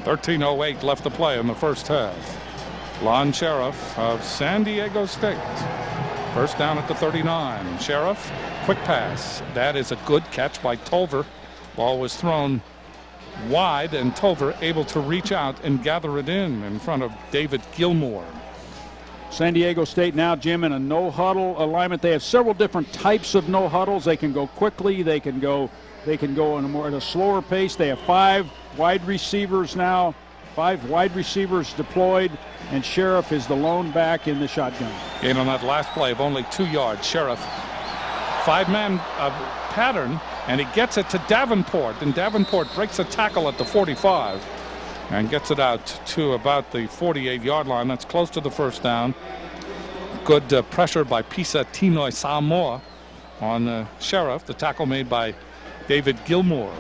13:08 left to play in the first half. Lon Sheriff of San Diego State. First down at the 39. Sheriff, quick pass. That is a good catch by Tolver. Ball was thrown wide, and Tolver able to reach out and gather it in front of David Gilmore. San Diego State now, Jim, in a no-huddle alignment. They have several different types of no-huddles. They can go quickly. They can go at a slower pace. They have 5 wide receivers now, 5 wide receivers deployed, and Sheriff is the lone back in the shotgun. Gain on that last play of only 2 yards. Sheriff, 5-man pattern, and he gets it to Davenport, and Davenport breaks a tackle at the 45 and gets it out to about the 48-yard line. That's close to the first down. Good pressure by Pisa Tinoi Samoa on Sheriff. The tackle made by David Gilmore.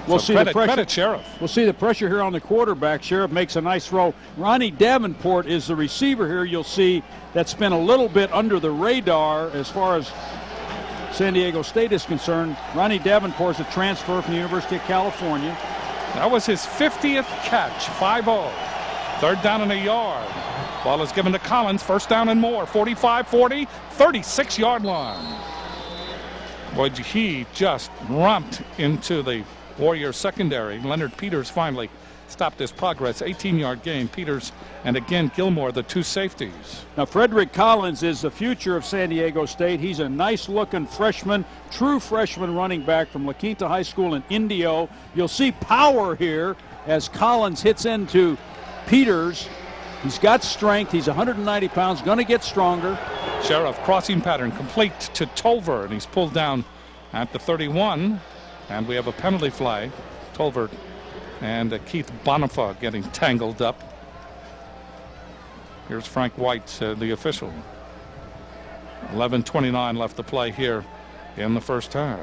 We'll see the pressure. Credit Sheriff. We'll see the pressure here on the quarterback. Sheriff makes a nice throw. Ronnie Davenport is the receiver here. You'll see that's been a little bit under the radar as far as San Diego State is concerned. Ronnie Davenport is a transfer from the University of California. That was his 50th catch, 5-0. Third down and a yard. Ball is given to Collins. First down and more. 45-40, 36-yard line. Boy, he just romped into the Warrior secondary. Leonard Peters finally stopped his progress. 18-yard gain. Peters and again Gilmore, the 2 safeties. Now Frederick Collins is the future of San Diego State. He's a nice-looking freshman, true freshman running back from La Quinta High School in Indio. You'll see power here as Collins hits into Peters. He's got strength. He's 190 pounds, going to get stronger. Sheriff crossing pattern complete to Tolver, and he's pulled down at the 31. And we have a penalty flag. Tolver and Keith Bonifa getting tangled up. Here's Frank White, the official. 11:29 left to play here in the first half.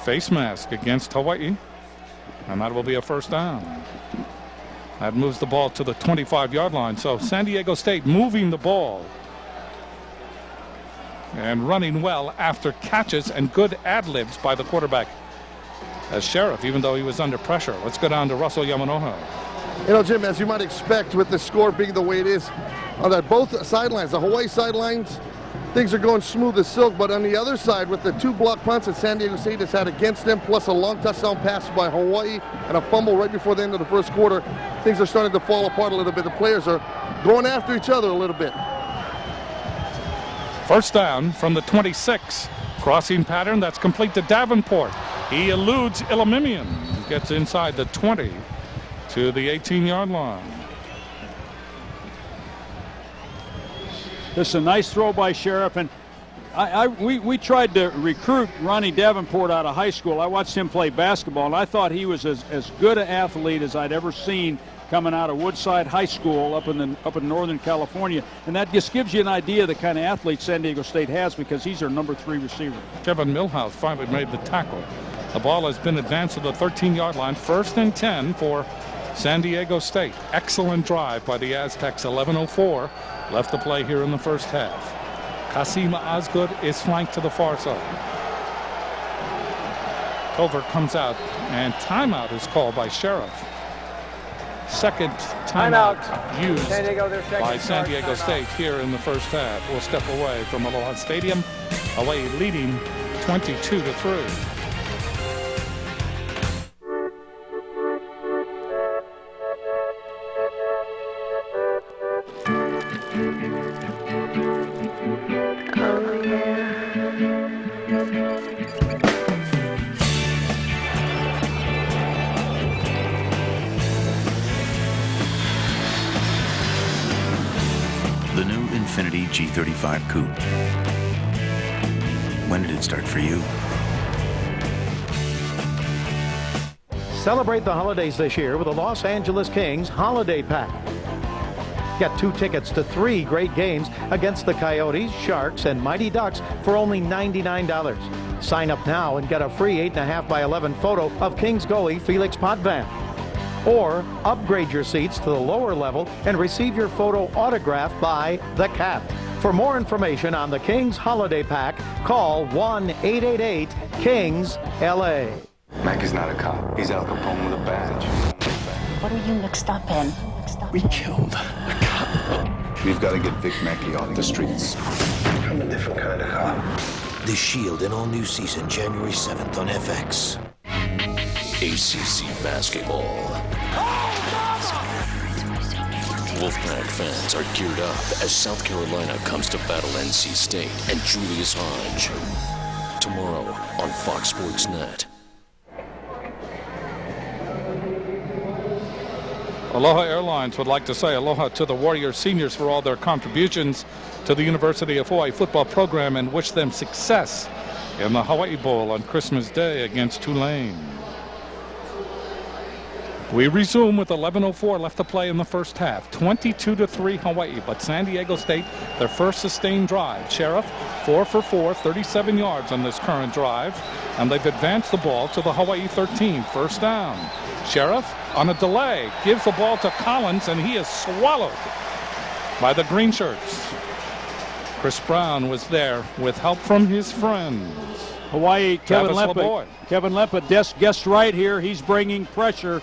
Face mask against Hawaii, and that will be a first down. That moves the ball to the 25-yard line. So San Diego State moving the ball and running well after catches and good ad-libs by the quarterback as Sheriff, even though he was under pressure. Let's go down to Russell Yamanoha. You know, Jim, as you might expect with the score being the way it is on that both sidelines, the Hawaii sidelines, things are going smooth as silk, but on the other side with the 2 block punts that San Diego State has had against them, plus a long touchdown pass by Hawaii and a fumble right before the end of the first quarter, things are starting to fall apart a little bit. The players are going after each other a little bit. First down from the 26. Crossing pattern that's complete to Davenport. He eludes Ilamimian. Gets inside the 20 to the 18-yard line. This is a nice throw by Sheriff, and we tried to recruit Ronnie Davenport out of high school. I watched him play basketball, and I thought he was as good an athlete as I'd ever seen coming out of Woodside High School up in Northern California, and that just gives you an idea of the kind of athlete San Diego State has because he's their number 3 receiver. Kevin Milhouse finally made the tackle. The ball has been advanced to the 13-yard line. 1st and 10 for San Diego State. Excellent drive by the Aztecs. 11:04 left to play here in the first half. Kasima Osgood is flanked to the far side. Tolver comes out, and timeout is called by Sheriff. Second timeout used by San Diego State here in the first half. We'll step away from Aloha Stadium. Hawaii leading 22-3. The new Infiniti G35 Coupe. When did it start for you? Celebrate the holidays this year with the Los Angeles Kings Holiday Pack. Get 2 tickets to 3 great games against the Coyotes, Sharks, and Mighty Ducks for only $99. Sign up now and get a free 8.5 by 11 photo of Kings goalie Felix Potvin. Or upgrade your seats to the lower level and receive your photo autographed by the Cat. For more information on the Kings Holiday Pack, call 1-888-KINGS-LA. Mac is not a cop. He's Al Capone with a badge. What are you mixed up in? We killed a cop. We've got to get Vic Mackey off the streets. I'm a different kind of cop. The Shield in all new season, January 7th on FX. ACC basketball. Wolfpack fans are geared up as South Carolina comes to battle NC State and Julius Hodge. Tomorrow on Fox Sports Net. Aloha Airlines would like to say aloha to the Warrior seniors for all their contributions to the University of Hawaii football program and wish them success in the Hawaii Bowl on Christmas Day against Tulane. We resume with 11:04 left to play in the first half. 22-3 Hawaii, but San Diego State, their first sustained drive. Sheriff, 4 for 4, 37 yards on this current drive, and they've advanced the ball to the Hawaii 13, first down. Sheriff, on a delay, gives the ball to Collins, and he is swallowed by the green shirts. Chris Brown was there with help from his friends. Hawaii, Kevin Travis Leppa. LaBoy. Kevin Leppa guessed right here. He's bringing pressure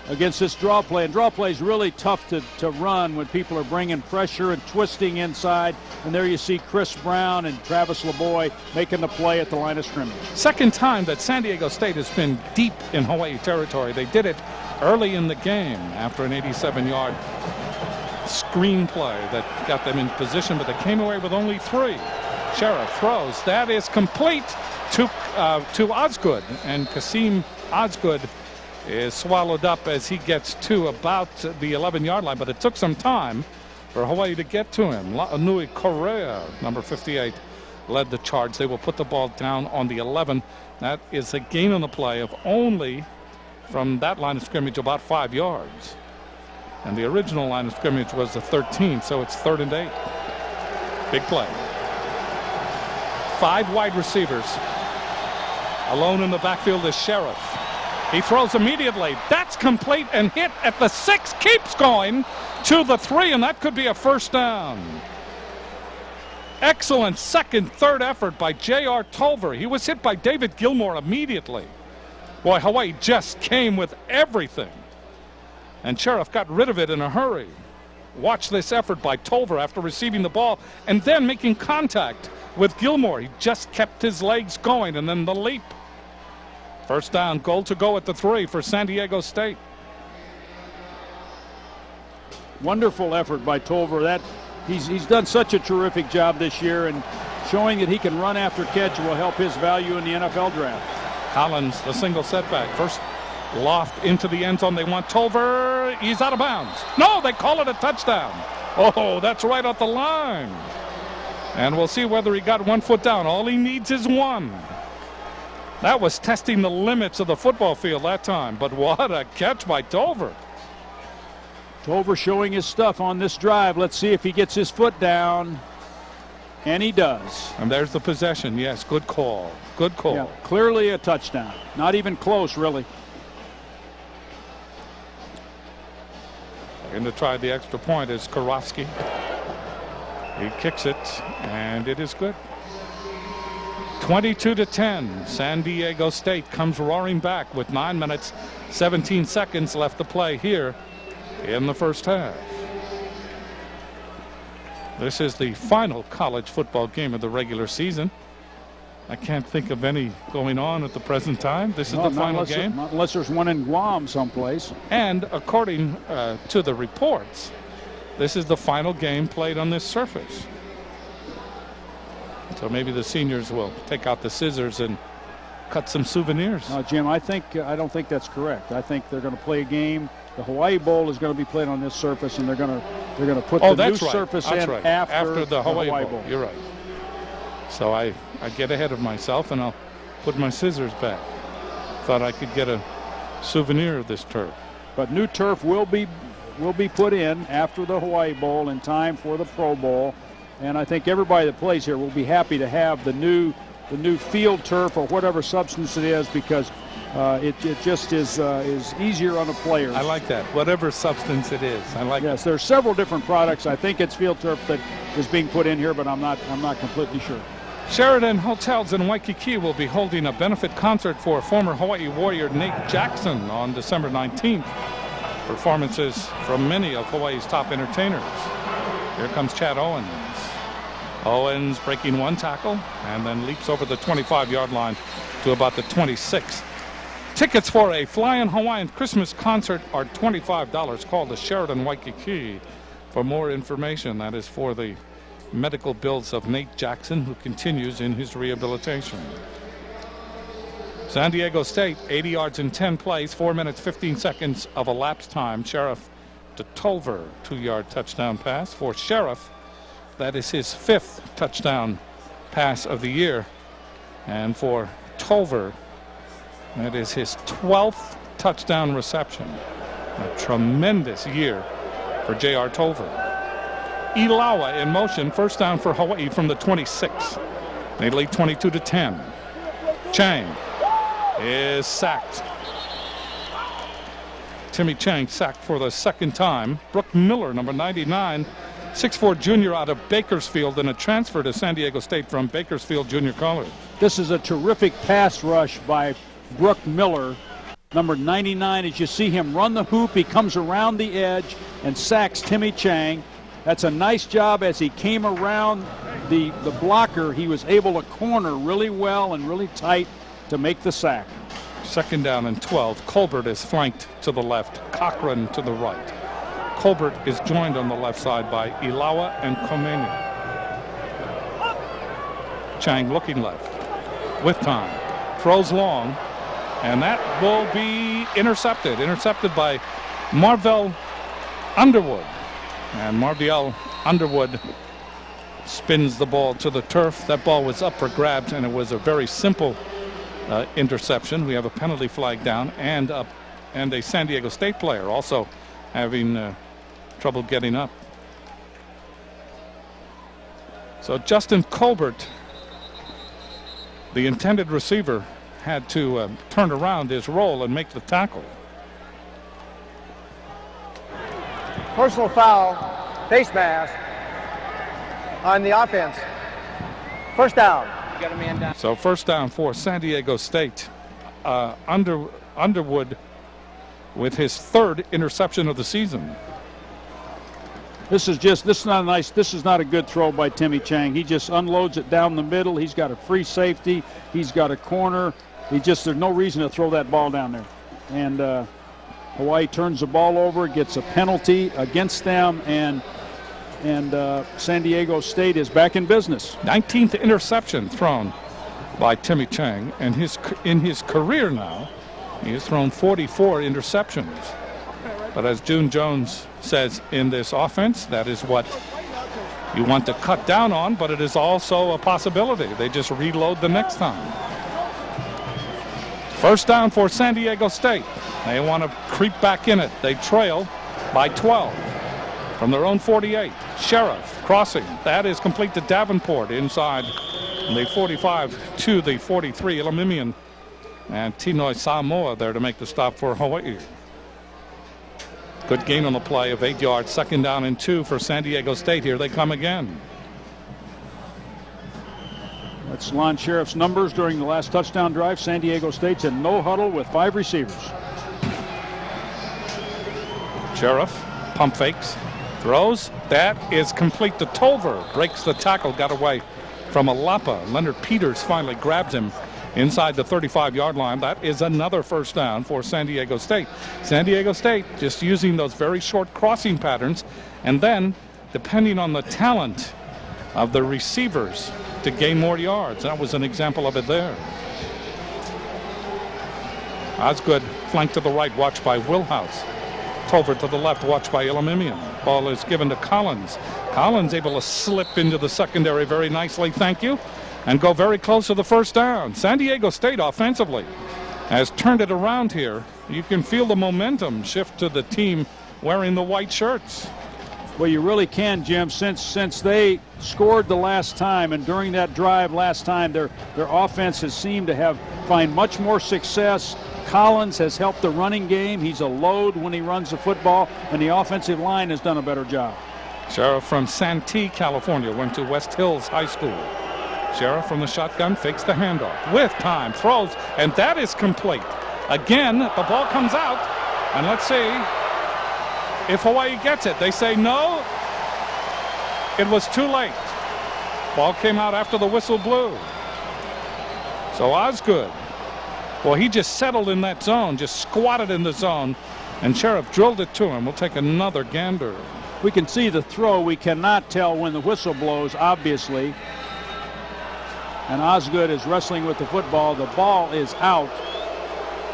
against this draw play. And draw play is really tough to run when people are bringing pressure and twisting inside. And there you see Chris Brown and Travis LaBoy making the play at the line of scrimmage. Second time that San Diego State has been deep in Hawaii territory. They did it early in the game after an 87-yard screen play that got them in position, but they came away with only 3. Sheriff throws. That is complete to Osgood, and Kasim Osgood is swallowed up as he gets to about the 11-yard line, but it took some time for Hawaii to get to him. La'anui Correa, number 58, led the charge. They will put the ball down on the 11. That is a gain on the play of only from that line of scrimmage about 5 yards. And the original line of scrimmage was the 13, so it's 3rd and 8. Big play. 5 wide receivers. Alone in the backfield is Sheriff. He throws immediately. That's complete and hit at the 6. Keeps going to the 3, and that could be a first down. Excellent second, third effort by J.R. Tolver. He was hit by David Gilmore immediately. Boy, Hawaii just came with everything. And Sheriff got rid of it in a hurry. Watch this effort by Tolver after receiving the ball and then making contact with Gilmore. He just kept his legs going, and then the leap. First down, goal to go at the 3 for San Diego State. Wonderful effort by Tolver. He's done such a terrific job this year, and showing that he can run after catch will help his value in the NFL draft. Collins, the single setback. First loft into the end zone. They want Tolver. He's out of bounds. No, they call it a touchdown. Oh, that's right off the line. And we'll see whether he got 1 foot down. All he needs is 1. That was testing the limits of the football field that time, but what a catch by Tolver. Tolver showing his stuff on this drive. Let's see if he gets his foot down. And he does. And there's the possession. Yes, good call. Good call. Yeah, clearly a touchdown. Not even close, really. Going to try the extra point is Kirovski. He kicks it, and it is good. 22-10. San Diego State comes roaring back with 9 minutes, 17 seconds left to play here in the first half. This is the final college football game of the regular season. I can't think of any going on at the present time. This is the final game. Not unless there's one in Guam someplace. And according to the reports, this is the final game played on this surface. So maybe the seniors will take out the scissors and cut some souvenirs. No, Jim, I don't think that's correct. I think they're going to play a game. The Hawaii Bowl is going to be played on this surface, and they're going to put the new surface in after the Hawaii Bowl. You're right. So I get ahead of myself, and I'll put my scissors back. Thought I could get a souvenir of this turf. But new turf will be put in after the Hawaii Bowl in time for the Pro Bowl. And I think everybody that plays here will be happy to have the new field turf or whatever substance it is, because it just is easier on the players. I like that. Whatever substance it is, I like. Yes, there's several different products. I think it's field turf that is being put in here, but I'm not completely sure. Sheraton Hotels in Waikiki will be holding a benefit concert for former Hawaii Warrior Nate Jackson on December 19th. Performances from many of Hawaii's top entertainers. Here comes Chad Owens. Owens breaking one tackle and then leaps over the 25-yard line to about the 26. Tickets for a Flying Hawaiian Christmas concert are $25. Call the Sheraton Waikiki for more information. That is for the medical bills of Nate Jackson, who continues in his rehabilitation. San Diego State, 80 yards in 10 plays, 4 minutes, 15 seconds of elapsed time. Sheriff to Tolver, 2-yard touchdown pass. For Sheriff, that is his 5th touchdown pass of the year. And for Tolver, that is his 12th touchdown reception. A tremendous year for J.R. Tolver. Ilaoa in motion, first down for Hawaii from the 26. They lead 22-10. Chang is sacked. Timmy Chang sacked for the second time. Brooke Miller, number 99, 6'4" junior out of Bakersfield, and a transfer to San Diego State from Bakersfield Junior College. This is a terrific pass rush by Brooke Miller, number 99. As you see him run the hoop, he comes around the edge and sacks Timmy Chang. That's a nice job. As he came around the blocker, he was able to corner really well and really tight to make the sack. Second down and 12. Colbert is flanked to the left, Cochran to the right. Colbert is joined on the left side by Ilaoa and Komeni. Chang looking left with time, throws long, and that will be intercepted by Marvell Underwood. And Marvell Underwood spins the ball to the turf. That ball was up for grabs, and it was a very simple interception. We have a penalty flag down, and a San Diego State player also having trouble getting up. So Justin Colbert, the intended receiver, had to turn around his role and make the tackle. Personal foul, face mask on the offense. First down. You got a man down. So first down for San Diego State. Underwood with his 3rd interception of the season. This is not a good throw by Timmy Chang. He just unloads it down the middle. He's got a free safety. He's got a corner. There's no reason to throw that ball down there. And Hawaii turns the ball over, gets a penalty against them, and San Diego State is back in business. 19th interception thrown by Timmy Chang, and in his career now, he has thrown 44 interceptions. But as June Jones says, in this offense, that is what you want to cut down on, but it is also a possibility. They just reload the next time. First down for San Diego State. They want to creep back in it. They trail by 12 from their own 48. Sheriff crossing. That is complete to Davenport inside the 45 to the 43. Ilamimian and Tinoi Samoa there to make the stop for Hawaii. Good gain on the play of 8 yards. Second down and 2 for San Diego State. Here they come again. That's Lon Sheriff's numbers during the last touchdown drive. San Diego State's in no huddle with 5 receivers. Sheriff pump fakes, throws. That is complete to Tolver. Breaks the tackle, got away from Alapa. Leonard Peters finally grabs him inside the 35-yard line. That is another first down for San Diego State. San Diego State just using those very short crossing patterns, and then depending on the talent of the receivers to gain more yards. That was an example of it there. Osgood flanked to the right, watched by Wilhouse. Tolver to the left, watched by Ilamimian. Ball is given to Collins. Collins able to slip into the secondary very nicely, thank you, and go very close to the first down. San Diego State offensively has turned it around here. You can feel the momentum shift to the team wearing the white shirts. Well, you really can, Jim, since they scored the last time, and during that drive last time, their offense has seemed to find much more success. Collins has helped the running game. He's a load when he runs the football, and the offensive line has done a better job. Sheriff from Santee, California, went to West Hills High School. Sheriff from the shotgun fakes the handoff. With time, throws, and that is complete. Again, the ball comes out, and let's see if Hawaii gets it. They say no. It was too late. Ball came out after the whistle blew. So Osgood, well, he just settled in that zone, just squatted in the zone, and Sheriff drilled it to him. We'll take another gander. We can see the throw. We cannot tell when the whistle blows, obviously. And Osgood is wrestling with the football. The ball is out,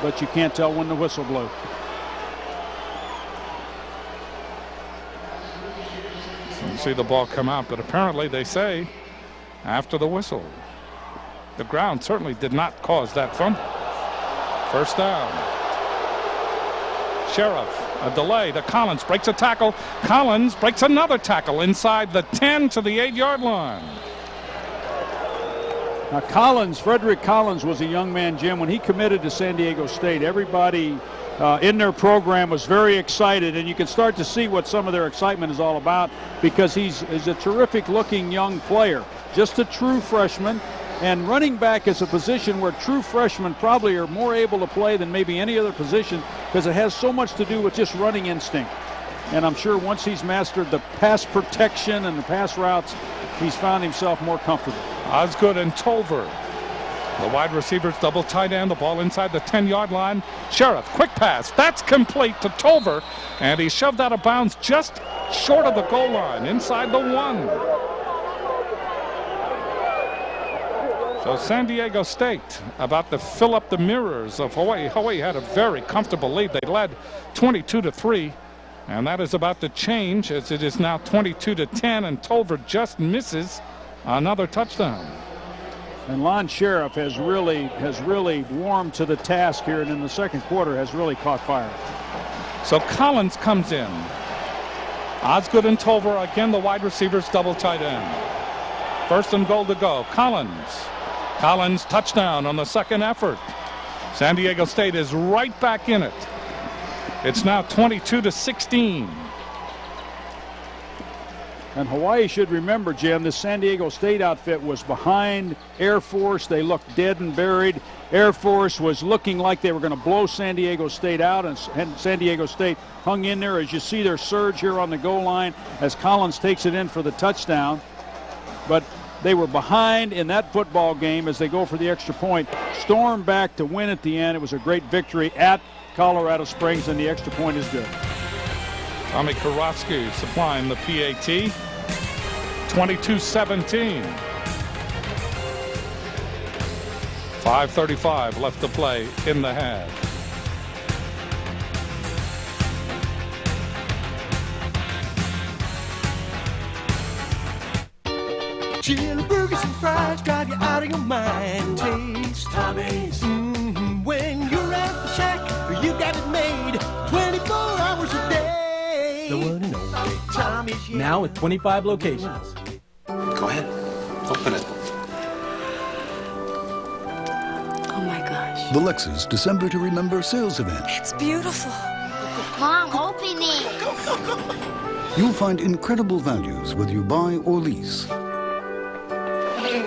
but you can't tell when the whistle blew. You see the ball come out, but apparently they say after the whistle. The ground certainly did not cause that fumble. First down. Sheriff, a delay to Collins, breaks a tackle. Collins breaks another tackle inside the 10 to the 8-yard line. Now Frederick Collins was a young man, Jim. When he committed to San Diego State, everybody in their program was very excited, and you can start to see what some of their excitement is all about, because he's a terrific looking young player, just a true freshman. And running back is a position where true freshmen probably are more able to play than maybe any other position, because it has so much to do with just running instinct. And I'm sure once he's mastered the pass protection and the pass routes, he's found himself more comfortable. Osgood and Tolver. The wide receivers double tight end, the ball inside the 10-yard line. Sheriff, quick pass. That's complete to Tolver, and he's shoved out of bounds just short of the goal line, inside the 1. So San Diego State about to fill up the mirrors of Hawaii. Hawaii had a very comfortable lead. They led 22-3, and that is about to change as it is now 22-10, and Tolver just misses another touchdown. And Lon Sheriff has really warmed to the task here, and in the second quarter has really caught fire. So Collins comes in. Osgood and Tolver, again the wide receivers double tight end. First and goal to go. Collins touchdown on the second effort. San Diego State is right back in it. It's now 22-16. And Hawaii should remember, Jim, this San Diego State outfit was behind Air Force. They looked dead and buried. Air Force was looking like they were going to blow San Diego State out, and San Diego State hung in there. As you see their surge here on the goal line as Collins takes it in for the touchdown. But they were behind in that football game as they go for the extra point. Stormed back to win at the end. It was a great victory at Colorado Springs, and the extra point is good. Tommy Kirovski supplying the PAT. 22-17. 5:35 left to play in the half. Chili burgers and fries drive you out of your mind. Taste Tommy's. When you're at the shack, you got it made 24 hours a day. The one and only Tommy's. Now with 25 locations. Go ahead. Open it. Oh my gosh. The Lexus December to Remember sales event. It's beautiful. Mom, open it. You'll find incredible values whether you buy or lease.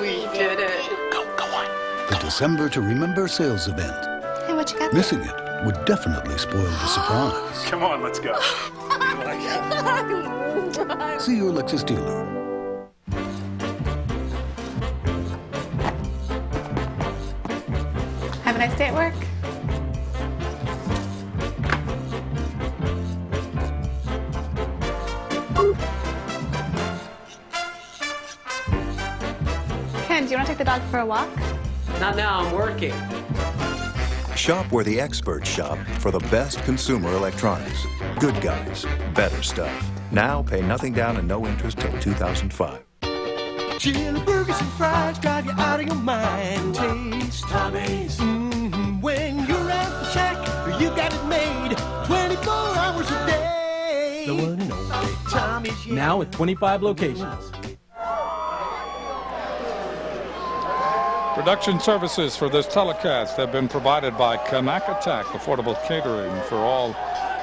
We did it. December to Remember sales event. Hey, what you got there? Missing it would definitely spoil the surprise. Come on, let's go. See your Lexus dealer. Have a nice day at work. Ken, do you want to take the dog for a walk? Not now, I'm working. Shop where the experts shop for the best consumer electronics. Good guys, better stuff. Now pay nothing down and no interest till 2005. Chili burgers and fries drive you out of your mind. Taste Tommy's. When you're at the shack, you got it made 24 hours a day. The one and only Tommy's. Yeah. Now with 25 locations. Production services for this telecast have been provided by Kanak Attack, affordable catering for all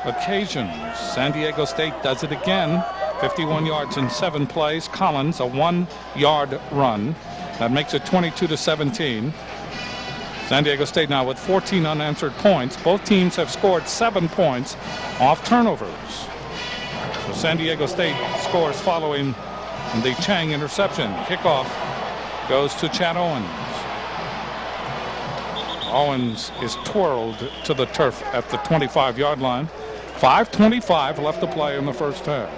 occasions. San Diego State does it again. 51 yards in 7 plays. Collins, a 1-yard run. That makes it 22-17. San Diego State now with 14 unanswered points. Both teams have scored 7 points off turnovers. So San Diego State scores following the Chang interception. Kickoff goes to Chad Owens. Owens is twirled to the turf at the 25-yard line. 5:25 left to play in the first half.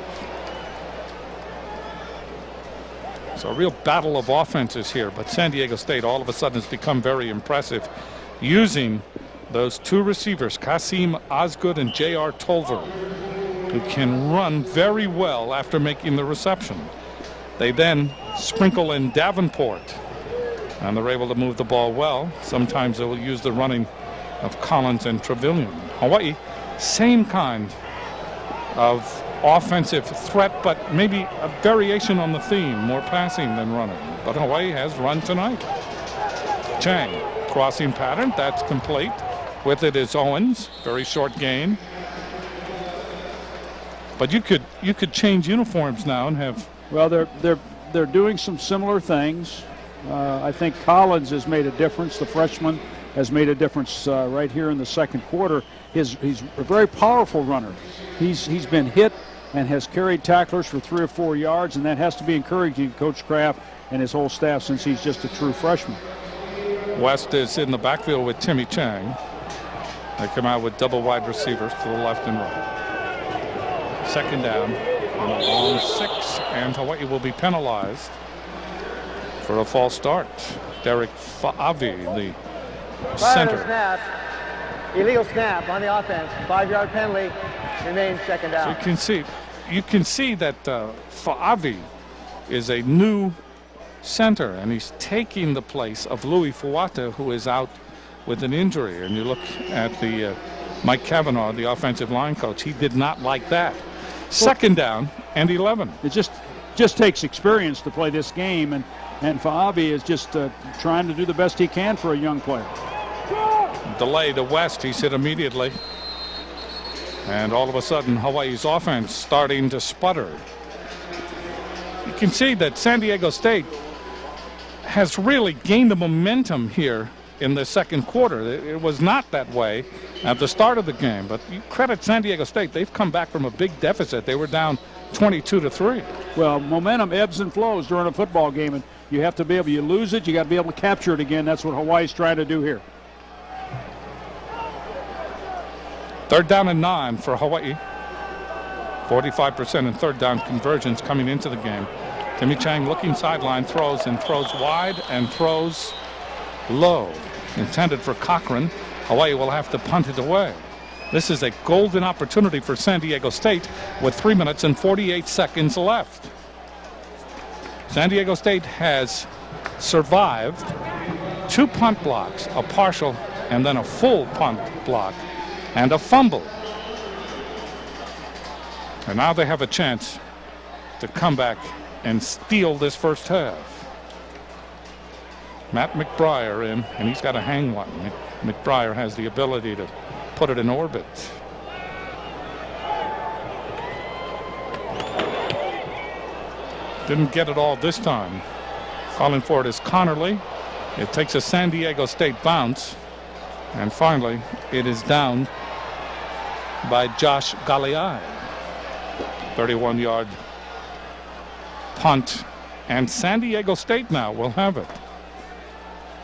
So a real battle of offenses here, but San Diego State all of a sudden has become very impressive using those 2 receivers, Kasim Osgood and J.R. Tolver, who can run very well after making the reception. They then sprinkle in Davenport, and they're able to move the ball well. Sometimes they will use the running of Collins and Trevelyan. Hawaii, same kind of offensive threat, but maybe a variation on the theme, more passing than running. But Hawaii has run tonight. Chang, crossing pattern, that's complete. With it is Owens, very short gain. But you could change uniforms now and have. Well, they're doing some similar things. I think Collins has made a difference. The freshman has made a difference right here in the second quarter. He's a very powerful runner. He's been hit and has carried tacklers for 3 or 4 yards, and that has to be encouraging to Coach Kraft and his whole staff since he's just a true freshman. West is in the backfield with Timmy Chang. They come out with double wide receivers to the left and right. Second down on a long 6, and Hawaii will be penalized for a false start. Derek Fa'avi, the center. Snap. Illegal snap on the offense. 5-yard penalty. Remains second down. So you can see that Fa'avi is a new center, and he's taking the place of Louis Fuata, who is out with an injury. And you look at the Mike Cavanaugh, the offensive line coach. He did not like that. Second down and 11. It just takes experience to play this game, and Fa'avi is just trying to do the best he can for a young player. Delay to West. He's hit immediately. And all of a sudden, Hawaii's offense starting to sputter. You can see that San Diego State has really gained the momentum here in the second quarter. It was not that way at the start of the game, but you credit San Diego State. They've come back from a big deficit. They were down 22-3. Well, momentum ebbs and flows during a football game, and you have to be able, you lose it, you got to be able to capture it again. That's what Hawaii's trying to do here. Third down and 9 for Hawaii. 45% in third down conversions coming into the game. Timmy Chang looking sideline, throws wide and throws low. Intended for Cochran. Hawaii will have to punt it away. This is a golden opportunity for San Diego State with 3 minutes and 48 seconds left. San Diego State has survived 2 punt blocks, a partial and then a full punt block, and a fumble. And now they have a chance to come back and steal this first half. Matt McBriar in, and he's got to hang one. McBriar has the ability to put it in orbit. Didn't get it all this time. Calling for it is Connerly. It takes a San Diego State bounce. And finally, it is down by Josh Galeai. 31-yard punt. And San Diego State now will have it.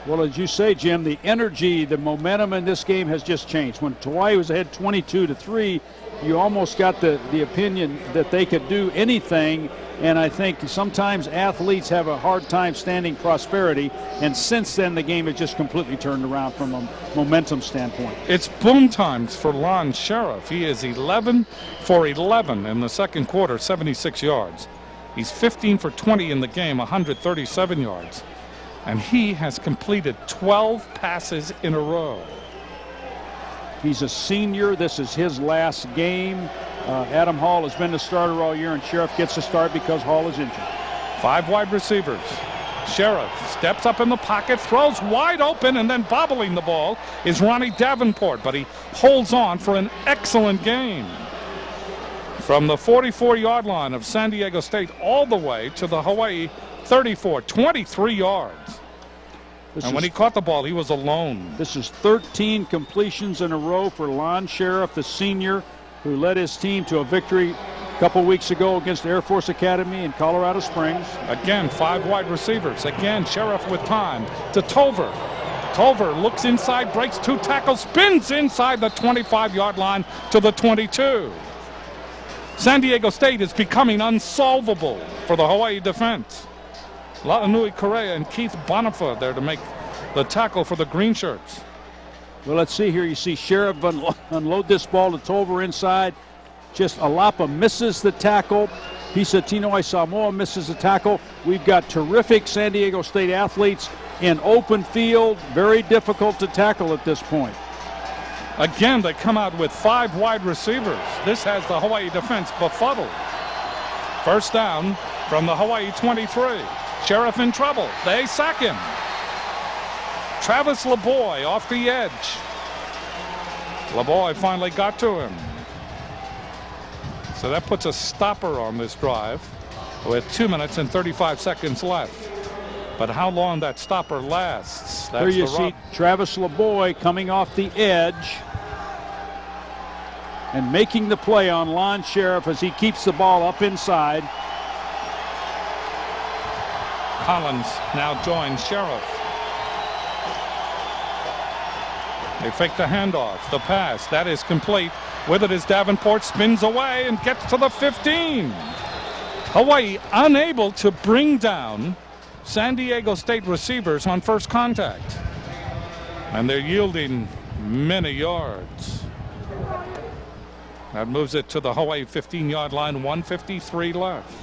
Well, as you say, Jim, the energy, the momentum in this game has just changed. When Hawaii was ahead 22-3, you almost got the opinion that they could do anything. And I think sometimes athletes have a hard time standing prosperity. And since then, the game has just completely turned around from a momentum standpoint. It's boom times for Lon Sheriff. He is 11 for 11 in the second quarter, 76 yards. He's 15 for 20 in the game, 137 yards. And he has completed 12 passes in a row. He's a senior. This is his last game. Adam Hall has been the starter all year, and Sheriff gets the start because Hall is injured. 5 wide receivers. Sheriff steps up in the pocket, throws wide open, and then bobbling the ball is Ronnie Davenport, but he holds on for an excellent game. From the 44-yard line of San Diego State all the way to the Hawaii 34, 23 yards. And when he caught the ball, he was alone. This is 13 completions in a row for Lon Sheriff, the senior, who led his team to a victory a couple weeks ago against Air Force Academy in Colorado Springs. Again, 5 wide receivers. Again, Sheriff with time to Tolver. Tolver looks inside, breaks 2 tackles, spins inside the 25-yard line to the 22. San Diego State is becoming unsolvable for the Hawaii defense. La'anui Correa and Keith Bonifa there to make the tackle for the green shirts. Well, let's see here. You see Sheriff unload this ball to Tolver inside. Just Alapa misses the tackle. Pisatino Samoa misses the tackle. We've got terrific San Diego State athletes in open field. Very difficult to tackle at this point. Again, they come out with 5 wide receivers. This has the Hawaii defense befuddled. First down from the Hawaii 23. Sheriff in trouble. They sack him. Travis LaBoy off the edge. LaBoy finally got to him. So that puts a stopper on this drive with 2 minutes and 35 seconds left. But how long that stopper lasts, that's Here you the see Travis LaBoy coming off the edge and making the play on Lon Sheriff as he keeps the ball up inside. Collins now joins Sheriff. They fake the handoff, the pass, that is complete. With it is Davenport, spins away and gets to the 15. Hawaii unable to bring down San Diego State receivers on first contact. And they're yielding many yards. That moves it to the Hawaii 15-yard line, 1:53 left.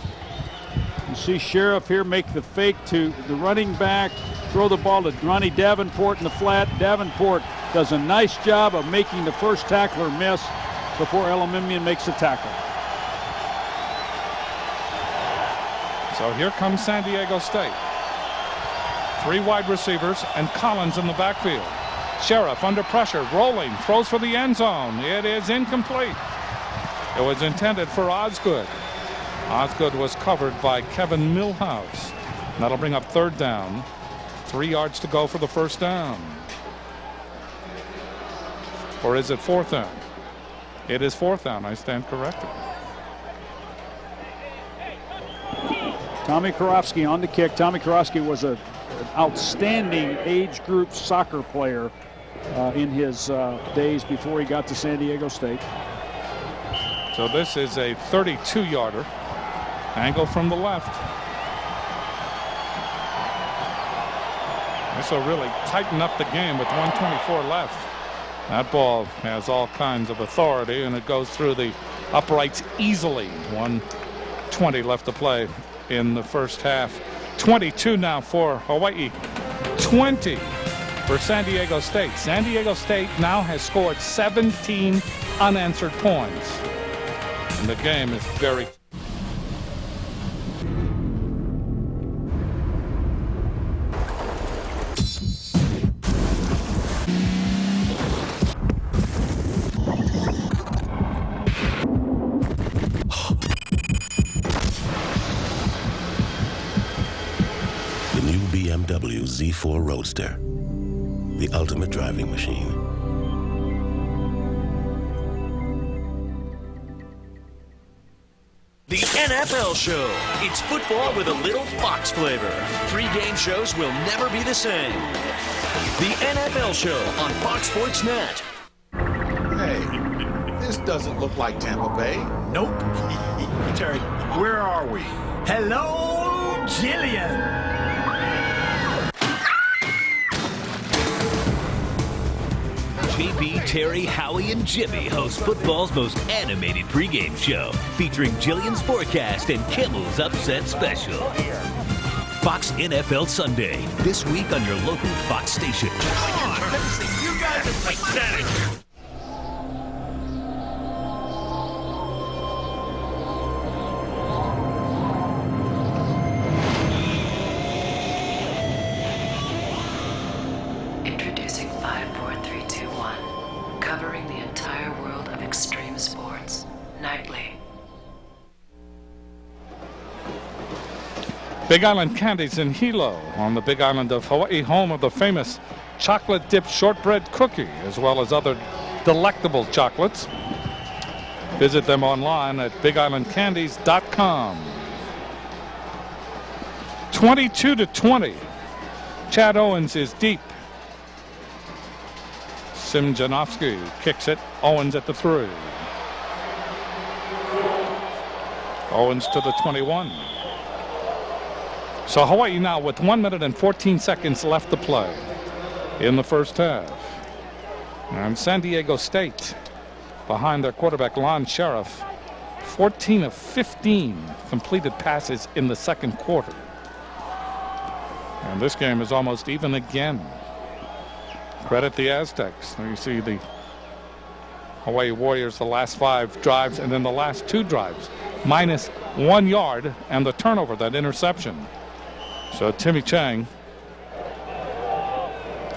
You see Sheriff here make the fake to the running back, throw the ball to Ronnie Davenport in the flat. Davenport does a nice job of making the first tackler miss before Elamimian makes the tackle. So here comes San Diego State. 3 wide receivers and Collins in the backfield. Sheriff under pressure, rolling, throws for the end zone. It is incomplete. It was intended for Osgood. Osgood was covered by Kevin Milhouse. That'll bring up 3rd down. 3 yards to go for the first down. Or is it 4th down? It is 4th down. I stand corrected. Tommy Kirovski on the kick. Tommy Kirovski was an outstanding age group soccer player in his days before he got to San Diego State. So this is a 32-yarder. Angle from the left. This will really tighten up the game with 1:24 left. That ball has all kinds of authority, and it goes through the uprights easily. 1:20 left to play in the first half. 22 now for Hawaii. 20 for San Diego State. San Diego State now has scored 17 unanswered points. And the game is very... BMW Z Z4 Roadster, the ultimate driving machine. The NFL Show. It's football with a little Fox flavor. 3 game shows will never be the same. The NFL Show on Fox Sports Net. Hey, this doesn't look like Tampa Bay. Nope. Terry, where are we? Hello, Jillian. JB, Terry, Howie, and Jimmy host football's most animated pregame show, featuring Jillian's forecast and Kimmel's upset special. Fox NFL Sunday, this week on your local Fox station. Come on, you guys are pathetic. Introducing 5, 4, 3, 2, 1. Covering the entire world of extreme sports. Nightly. Big Island Candies in Hilo on the Big Island of Hawaii, home of the famous chocolate-dipped shortbread cookie, as well as other delectable chocolates. Visit them online at bigislandcandies.com. 22-20. Chad Owens is deep. Simjanovsky kicks it. Owens at the 3. Owens to the 21. So Hawaii now with 1 minute and 14 seconds left to play in the first half. And San Diego State behind their quarterback Lon Sheriff, 14 of 15 completed passes in the second quarter. And this game is almost even again. Credit the Aztecs. There you see the Hawaii Warriors the last 5 drives, and then the last 2 drives minus 1 yard and the turnover, that interception. So Tim Chang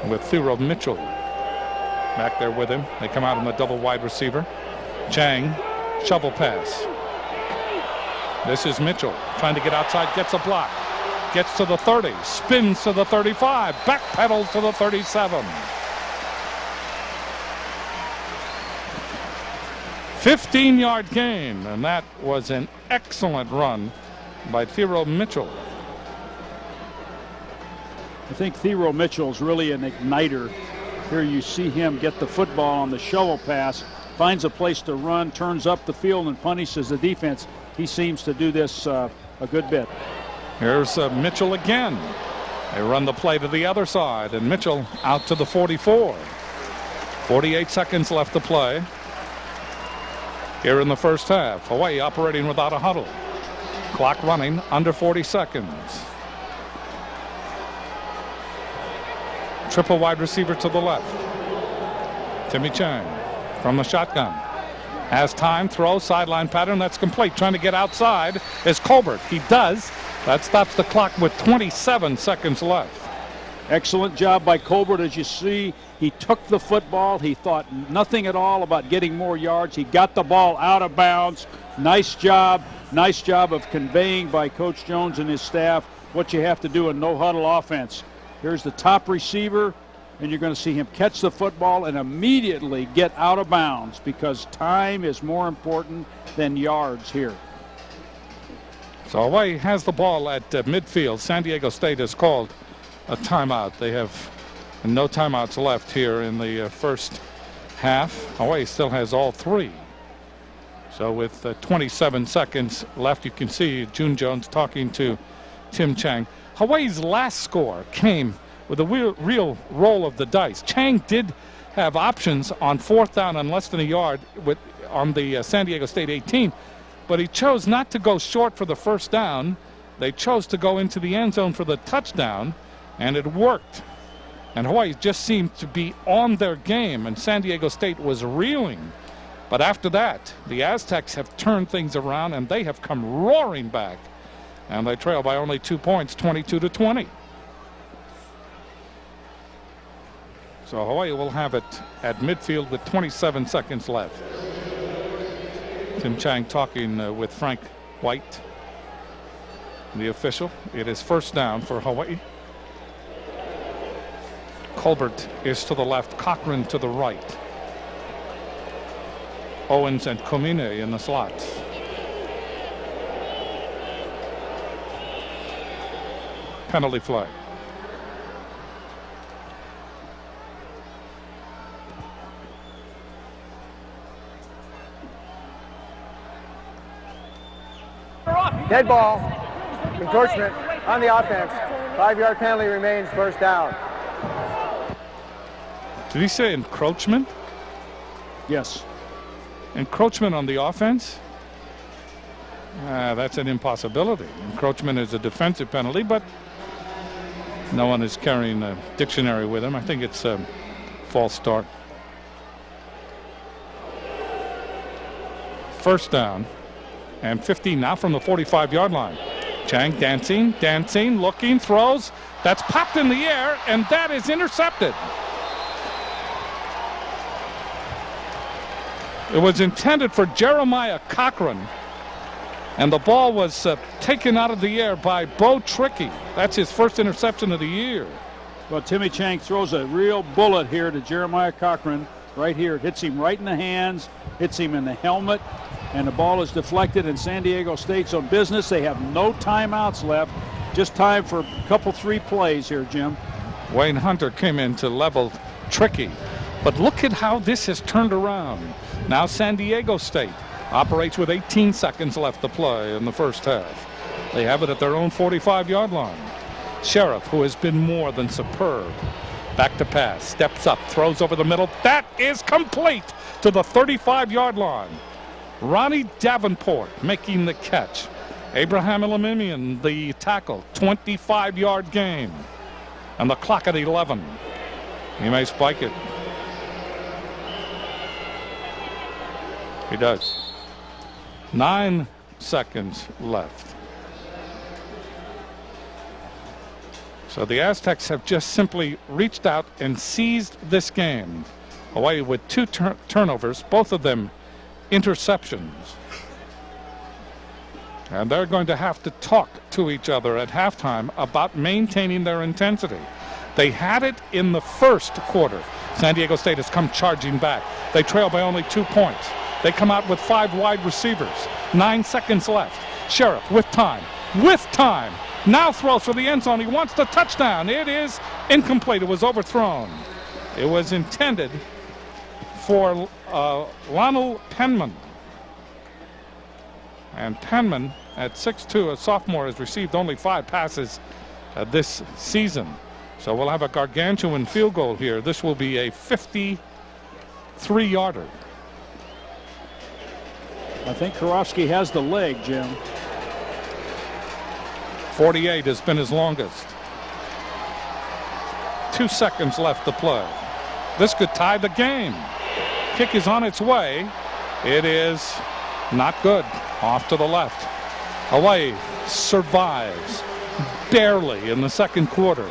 with Thero Mitchell back there with him. They come out on the double wide receiver. Chang, shovel pass. This is Mitchell trying to get outside, gets a block, gets to the 30, spins to the 35, backpedals to the 37. 15-yard gain, and that was an excellent run by Thero Mitchell. I think Thero Mitchell is really an igniter. Here you see him get the football on the shovel pass, finds a place to run, turns up the field, and punishes the defense. He seems to do this a good bit. Here's Mitchell again. They run the play to the other side, and Mitchell out to the 44. 48 seconds left to play here in the first half. Hawaii operating without a huddle. Clock running under 40 seconds. Triple wide receiver to the left. Timmy Chang from the shotgun. Has time, throw, sideline pattern, that's complete. Trying to get outside is Colbert. He does. That stops the clock with 27 seconds left. Excellent job by Colbert. As you see, he took the football. He thought nothing at all about getting more yards. He got the ball out of bounds. Nice job. Nice job of conveying by Coach Jones and his staff what you have to do in no-huddle offense. Here's the top receiver, and you're going to see him catch the football and immediately get out of bounds because time is more important than yards here. So Hawaii has the ball at midfield. San Diego State has called a timeout. They have no timeouts left here in the first half. Hawaii still has all 3. So with 27 seconds left, you can see June Jones talking to Tim Chang. Hawaii's last score came with a real roll of the dice. Chang did have options on 4th down and less than a yard on the San Diego State 18, but he chose not to go short for the first down. They chose to go into the end zone for the touchdown, and it worked. And Hawaii just seemed to be on their game, and San Diego State was reeling. But after that, the Aztecs have turned things around, and they have come roaring back. And they trail by only 2 points, 22-20. So Hawaii will have it at midfield with 27 seconds left. Tim Chang talking with Frank White, the official. It is first down for Hawaii. Colbert is to the left, Cochran to the right. Owens and Komine in the slots. Penalty flag. Dead ball, encroachment on the offense. 5-yard penalty remains, first down. Did he say encroachment? Yes. Encroachment on the offense? That's an impossibility. Encroachment is a defensive penalty, but no one is carrying a dictionary with him. I think it's a false start. First down and 15 now from the 45-yard line. Chang dancing, looking, throws. That's popped in the air, and that is intercepted. It was intended for Jeremiah Cochran, and the ball was taken out of the air by Bo Trickey. That's his first interception of the year. Well, Timmy Chang throws a real bullet here to Jeremiah Cochran. Right here, it hits him right in the hands, hits him in the helmet, and the ball is deflected, and San Diego State's on business. They have no timeouts left. Just time for a couple, 3 plays here, Jim. Wayne Hunter came in to level Trickey. But look at how this has turned around. Now San Diego State operates with 18 seconds left to play in the first half. They have it at their own 45-yard line. Sheriff, who has been more than superb. Back to pass, steps up, throws over the middle. That is complete to the 35-yard line. Ronnie Davenport making the catch. Abraham Elimimian the tackle. 25-yard gain. And the clock at 11. He may spike it. He does. 9 seconds left. So the Aztecs have just simply reached out and seized this game. Hawaii with 2 turnovers, both of them interceptions. And they're going to have to talk to each other at halftime about maintaining their intensity. They had it in the first quarter. San Diego State has come charging back. They trail by only 2 points. They come out with 5 wide receivers. 9 seconds left. Sheriff with time. Now throws for the end zone. He wants the touchdown. It is incomplete. It was overthrown. It was intended for Lionel Penman. And Penman, at 6'2", a sophomore, has received only 5 passes this season. So we'll have a gargantuan field goal here. This will be a 53-yarder. I think Kirovski has the leg, Jim. 48 has been his longest. 2 seconds left to play. This could tie the game. Kick is on its way. It is not good. Off to the left. Hawaii survives barely in the second quarter.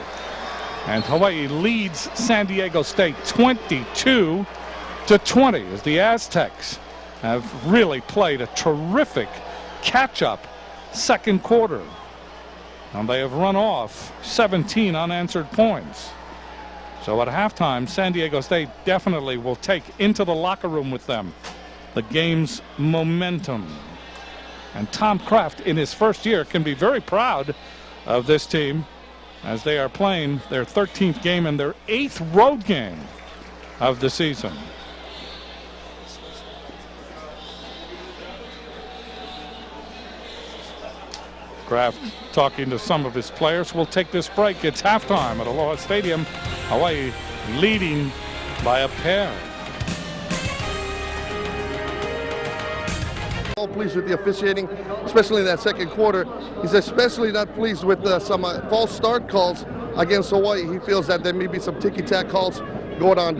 And Hawaii leads San Diego State 22-20 as the Aztecs have really played a terrific catch-up second quarter. And they have run off 17 unanswered points. So at halftime, San Diego State definitely will take into the locker room with them the game's momentum. And Tom Kraft, in his first year, can be very proud of this team as they are playing their 13th game and their 8th road game of the season. Kraft talking to some of his players. We'll take this break. It's halftime at Aloha Stadium. Hawaii leading by a pair. All pleased with the officiating, especially in that second quarter. He's especially not pleased with some false start calls against Hawaii. He feels that there may be some ticky-tack calls going on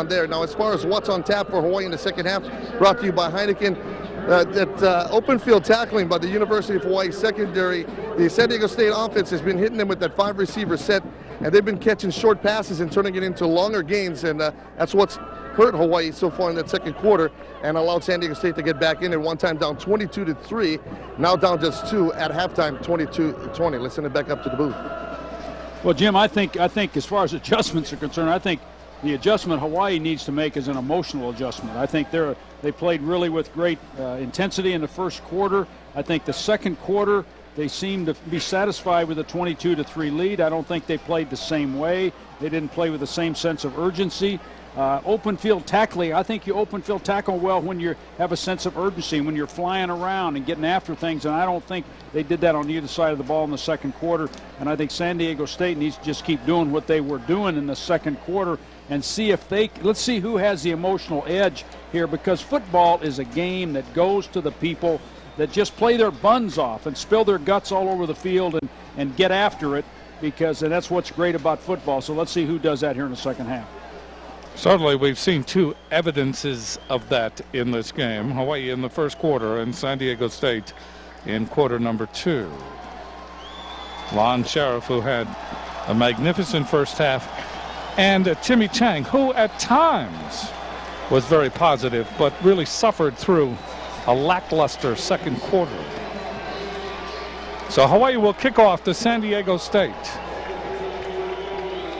there. Now, as far as what's on tap for Hawaii in the second half, brought to you by Heineken. That open field tackling by the University of Hawaii secondary, the San Diego State offense has been hitting them with that 5-receiver set, and they've been catching short passes and turning it into longer gains, and that's what's hurt Hawaii so far in that second quarter and allowed San Diego State to get back in at one time down 22-3, now down just 2 at halftime, 22-20. Let's send it back up to the booth. Well, Jim, I think as far as adjustments are concerned, I think the adjustment Hawaii needs to make is an emotional adjustment. I think they played really with great intensity in the first quarter. I think the second quarter they seemed to be satisfied with a 22-3 lead. I don't think they played the same way. They didn't play with the same sense of urgency. Open field tackling, I think you open field tackle well when you have a sense of urgency, when you're flying around and getting after things, and I don't think they did that on either side of the ball in the second quarter. And I think San Diego State needs to just keep doing what they were doing in the second quarter and see if let's see who has the emotional edge here, because football is a game that goes to the people that just play their buns off and spill their guts all over the field and get after it, and that's what's great about football. So let's see who does that here in the second half. Certainly, we've seen two evidences of that in this game. Hawaii in the first quarter and San Diego State in quarter number 2. Lon Sheriff, who had a magnificent first half, and Tim Chang, who at times was very positive, but really suffered through a lackluster second quarter. So Hawaii will kick off to San Diego State.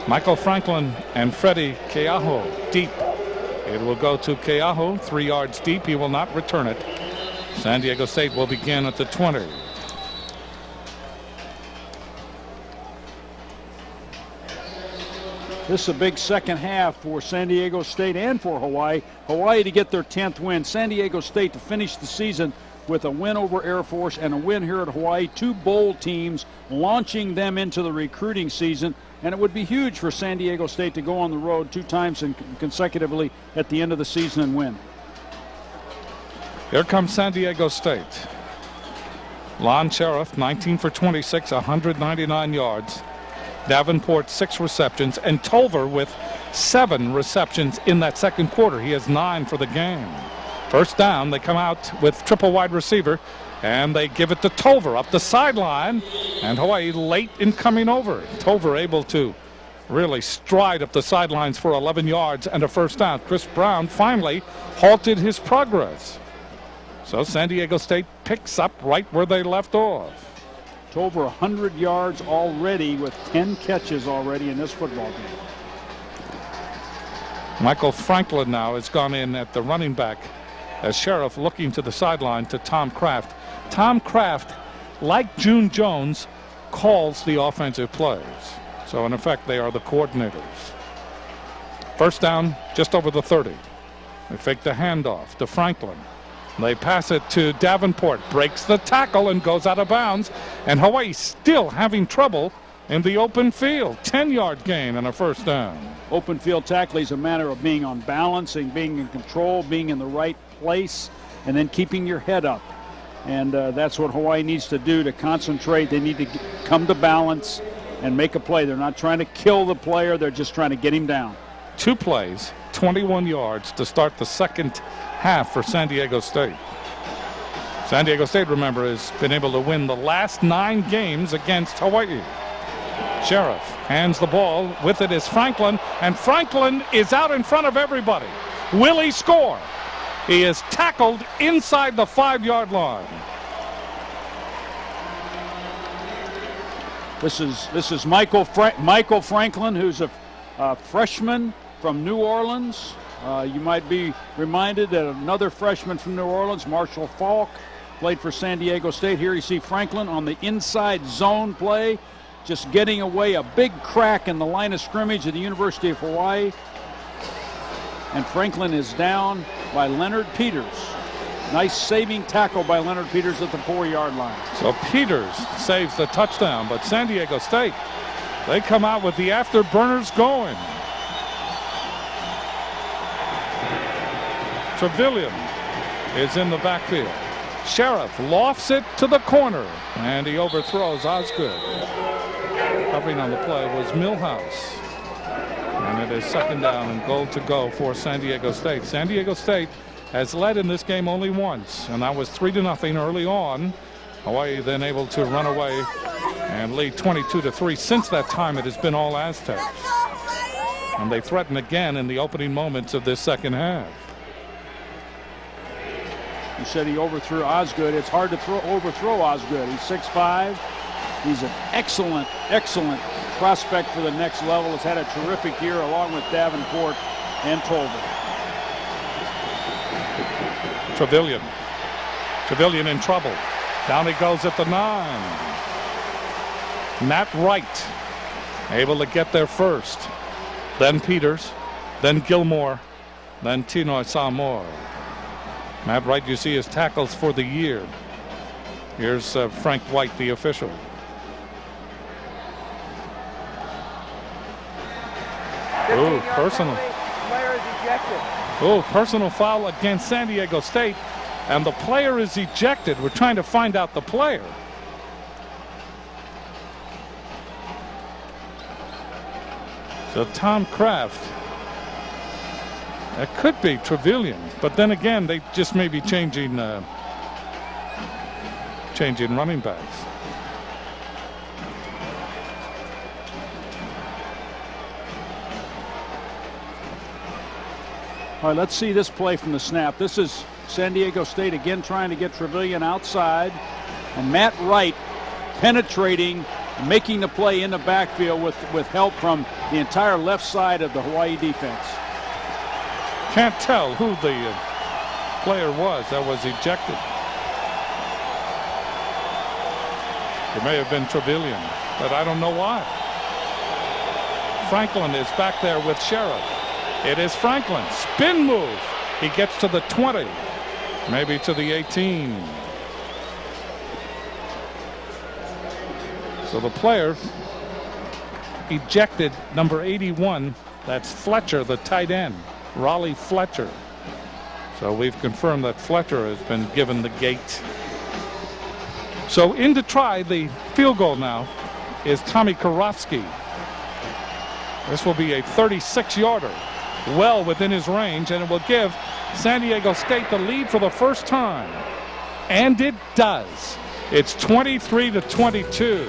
Michael Franklin and Freddie Keaho deep. It will go to Keaho, 3 yards deep. He will not return it. San Diego State will begin at the 20. This is a big second half for San Diego State and for Hawaii. Hawaii to get their 10th win. San Diego State to finish the season with a win over Air Force and a win here at Hawaii. 2 bowl teams launching them into the recruiting season. And it would be huge for San Diego State to go on the road 2 times consecutively at the end of the season and win. Here comes San Diego State. Lon Sheriff, 19 for 26, 199 yards. Davenport, 6 receptions, and Tolver with 7 receptions in that second quarter. He has 9 for the game. First down, they come out with triple wide receiver, and they give it to Tolver up the sideline, and Hawaii late in coming over. Tolver able to really stride up the sidelines for 11 yards and a first down. Chris Brown finally halted his progress. So San Diego State picks up right where they left off. Tolver 100 yards already with 10 catches already in this football game. Michael Franklin now has gone in at the running back as Sheriff looking to the sideline to Tom Kraft. Tom Kraft, like June Jones, calls the offensive plays. So in effect, they are the coordinators. First down, just over the 30. They fake the handoff to Franklin. They pass it to Davenport, breaks the tackle and goes out of bounds. And Hawaii still having trouble in the open field. 10-yard gain and a first down. Open field tackling is a matter of being on balance and being in control, being in the right place, and then keeping your head up. And that's what Hawaii needs to do to concentrate. They need to come to balance and make a play. They're not trying to kill the player. They're just trying to get him down. 2 plays, 21 yards to start the second half for San Diego State. San Diego State, remember, has been able to win the last 9 games against Hawaii. Sheriff hands the ball. With it is Franklin, and Franklin is out in front of everybody. Will he score? He is tackled inside the 5-yard line. This is Michael Franklin, who's a freshman from New Orleans. You might be reminded that another freshman from New Orleans, Marshall Faulk, played for San Diego State. Here you see Franklin on the inside zone play, just getting away a big crack in the line of scrimmage at the University of Hawaii. And Franklin is down by Leonard Peters. Nice saving tackle by Leonard Peters at the 4-yard line. So Peters saves the touchdown, but San Diego State, they come out with the afterburners going. Trevelyan is in the backfield. Sheriff lofts it to the corner, and he overthrows Osgood. Covering on the play was Milhouse. And it is second down and goal to go for San Diego State. San Diego State has led in this game only once, and that was 3-0 early on. Hawaii then able to run away and lead 22-3. Since that time, it has been all Aztecs. And they threaten again in the opening moments of this second half. You said he overthrew Osgood. It's hard to overthrow Osgood. He's 6'5", He's an excellent, excellent prospect for the next level. Has had a terrific year along with Davenport and Tolbert. Trevelyan in trouble. Down he goes at the 9. Matt Wright able to get there first. Then Peters. Then Gilmore. Then Tino Samor. Matt Wright, you see his tackles for the year. Here's Frank White, the official. Oh, personal. Player is ejected. Oh, personal foul against San Diego State. And the player is ejected. We're trying to find out the player. So Tom Kraft. It could be Trevelyan, but then again, they just may be changing running backs. All right, let's see this play from the snap. This is San Diego State again trying to get Trevelyan outside, and Matt Wright penetrating, making the play in the backfield with help from the entire left side of the Hawaii defense. Can't tell who the player was that was ejected. It may have been Trevelyan, but I don't know why. Franklin is back there with Sheriff. It is Franklin. Spin move. He gets to the 20, maybe to the 18. So the player ejected number 81. That's Fletcher, the tight end. Raleigh Fletcher. So we've confirmed that Fletcher has been given the gate. So in to try the field goal now is Tommy Kirovski. This will be a 36-yarder, well within his range, and it will give San Diego State the lead for the first time. And it does. It's 23-22.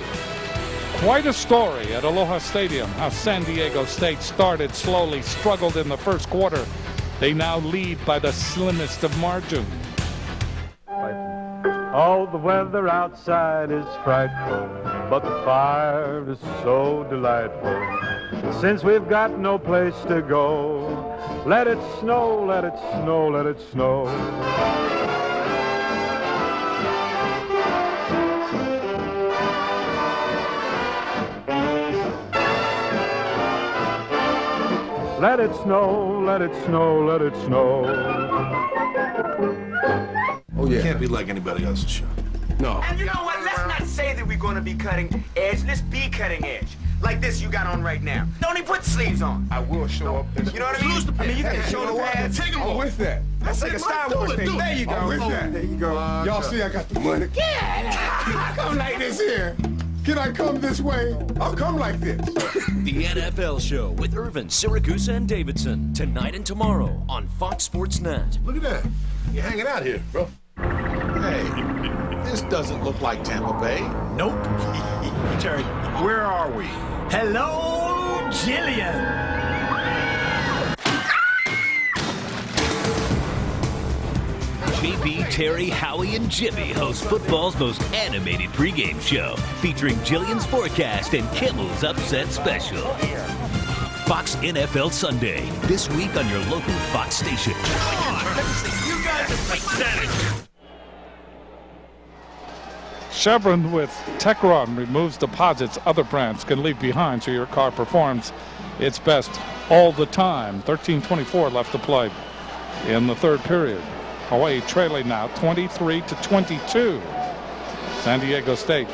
Quite a story at Aloha Stadium, how San Diego State started slowly, struggled in the first quarter. They now lead by the slimmest of margins. Oh, the weather outside is frightful, but the fire is so delightful. Since we've got no place to go, let it snow, let it snow, let it snow. Let it snow, let it snow, let it snow. Oh, yeah. It can't be like anybody else's show. No. And you know what? Let's not say that we're going to be cutting edge. Let's be cutting edge. Like this you got on right now. Don't even put sleeves on. I will show up. You know what I mean? I mean, you can show the pads. Take them with that. That's like a Star Wars thing. There you go. I'm with that. There you go. Y'all see I got the money. Yeah. I come like this here. Can I come this way? I'll come like this. The NFL Show with Irvin, Syracuse, and Davidson. Tonight and tomorrow on Fox Sports Net. Look at that. You're hanging out here, bro. Hey, this doesn't look like Tampa Bay. Nope. Terry, where are we? Hello, Jillian. JB, Terry, Howie, and Jimmy host football's most animated pregame show, featuring Jillian's forecast and Kimmel's upset special. Fox NFL Sunday, this week on your local Fox station. You guys are pathetic. Chevron with Techron removes deposits other brands can leave behind so your car performs its best all the time. 13:24 left to play in the third period. Hawaii trailing now 23-22. San Diego State.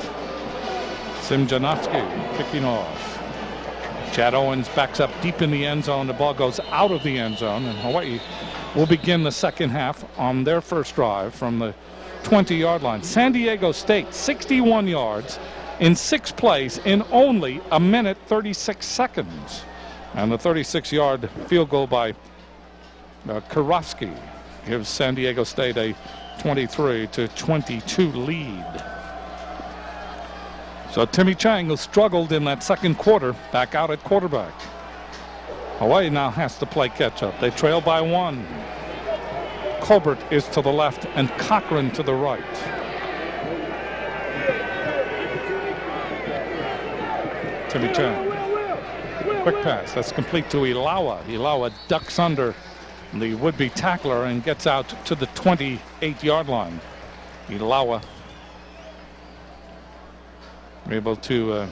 Simjanovsky kicking off. Chad Owens backs up deep in the end zone. The ball goes out of the end zone, and Hawaii will begin the second half on their first drive from the 20-yard line. San Diego State 61 yards in 6 plays in only a minute 36 seconds. And the 36-yard field goal by Kirovski gives San Diego State a 23-22 lead. So Tim Chang, who struggled in that second quarter, back out at quarterback. Hawaii now has to play catch up. They trail by 1. Colbert is to the left and Cochran to the right. Timmy Chang. Quick pass. That's complete to Ilaoa. Ilaoa ducks under the would-be tackler and gets out to the 28-yard line. Ilaoa able to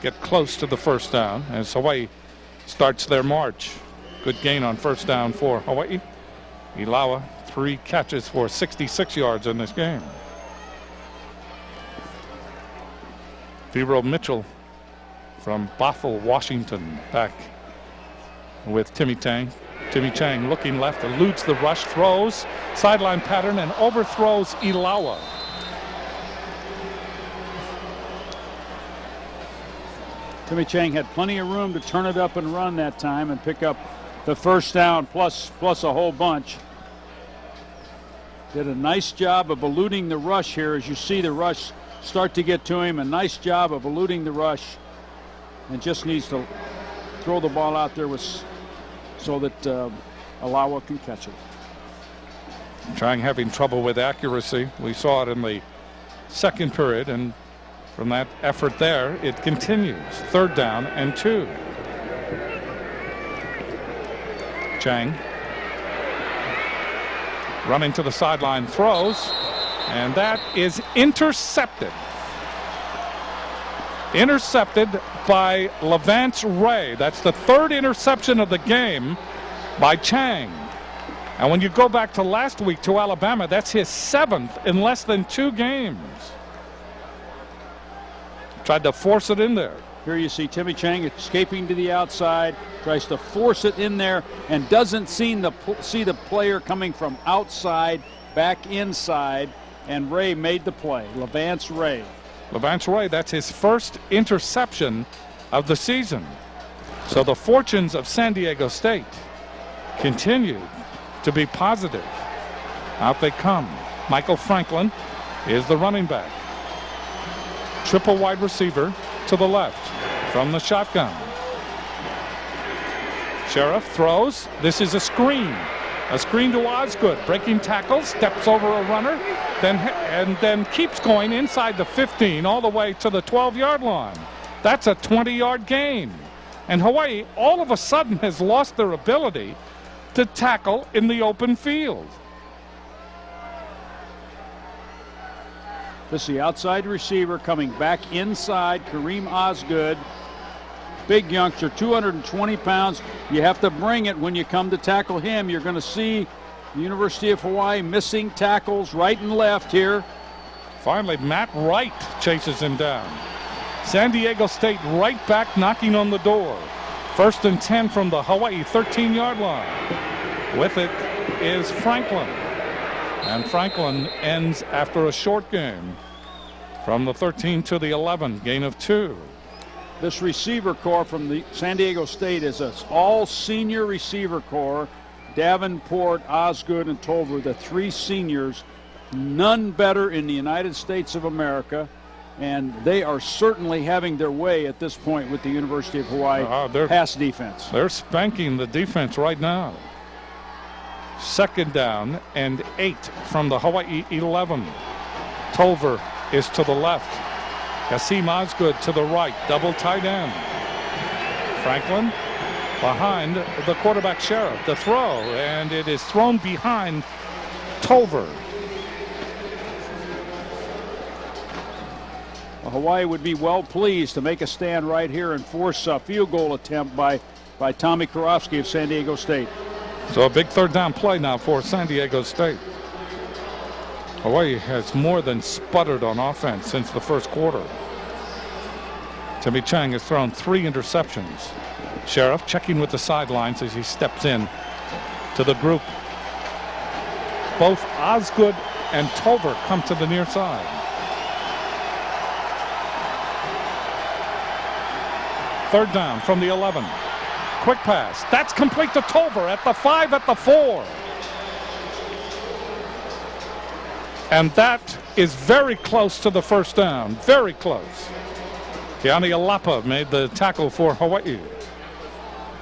get close to the first down as Hawaii starts their march. Good gain on first down for Hawaii. Ilaoa, 3 catches for 66 yards in this game. Vero Mitchell from Bothell, Washington, back with Timmy Chang. Timmy Chang looking left, eludes the rush, throws, sideline pattern, and overthrows Ilaoa. Timmy Chang had plenty of room to turn it up and run that time and pick up the first down plus a whole bunch. Did a nice job of eluding the rush here as you see the rush start to get to him. A nice job of eluding the rush, and just needs to throw the ball out there so that Ilaoa can catch it. Chang having trouble with accuracy. We saw it in the second period, and from that effort there, it continues. 3rd down and 2. Chang running to the sideline, throws, and that is intercepted. Intercepted by LaVance Ray. That's the 3rd interception of the game by Chang. And when you go back to last week to Alabama, that's his 7th in less than 2 games. Tried to force it in there. Here you see Timmy Chang escaping to the outside, tries to force it in there, and doesn't see the player coming from outside back inside, and Ray made the play. LaVance Ray. LaVance Ray, that's his first interception of the season. So the fortunes of San Diego State continue to be positive. Out they come. Michael Franklin is the running back. Triple wide receiver to the left from the shotgun. Sheriff throws. This is a screen. A screen to Osgood. Breaking tackle, steps over a runner, then keeps going inside the 15 all the way to the 12-yard line. That's a 20-yard gain. And Hawaii all of a sudden has lost their ability to tackle in the open field. This is the outside receiver coming back inside, Kareem Osgood. Big youngster, 220 pounds. You have to bring it when you come to tackle him. You're going to see the University of Hawaii missing tackles right and left here. Finally, Matt Wright chases him down. San Diego State right back knocking on the door. 1st and 10 from the Hawaii 13-yard line. With it is Franklin. And Franklin ends after a short game from the 13 to the 11, gain of 2. This receiver corps from the San Diego State is an all-senior receiver corps. Davenport, Osgood, and Tolver, the 3 seniors, none better in the United States of America, and they are certainly having their way at this point with the University of Hawaii pass defense. They're spanking the defense right now. 2nd down and 8 from the Hawaii 11. Tolver is to the left. Kasim Osgood to the right, double tight end. Franklin behind the quarterback Sheriff. The throw, and it is thrown behind Tolver. Well, Hawaii would be well pleased to make a stand right here and force a field goal attempt by Tommy Kirovski of San Diego State. So a big 3rd down play now for San Diego State. Hawaii has more than sputtered on offense since the first quarter. Timmy Chang has thrown 3 interceptions. Sheriff checking with the sidelines as he steps in to the group. Both Osgood and Tolver come to the near side. 3rd down from the 11. Quick pass. That's complete to Tolver at the 5, at the 4. And that is very close to the first down. Very close. Keani Alapa made the tackle for Hawaii.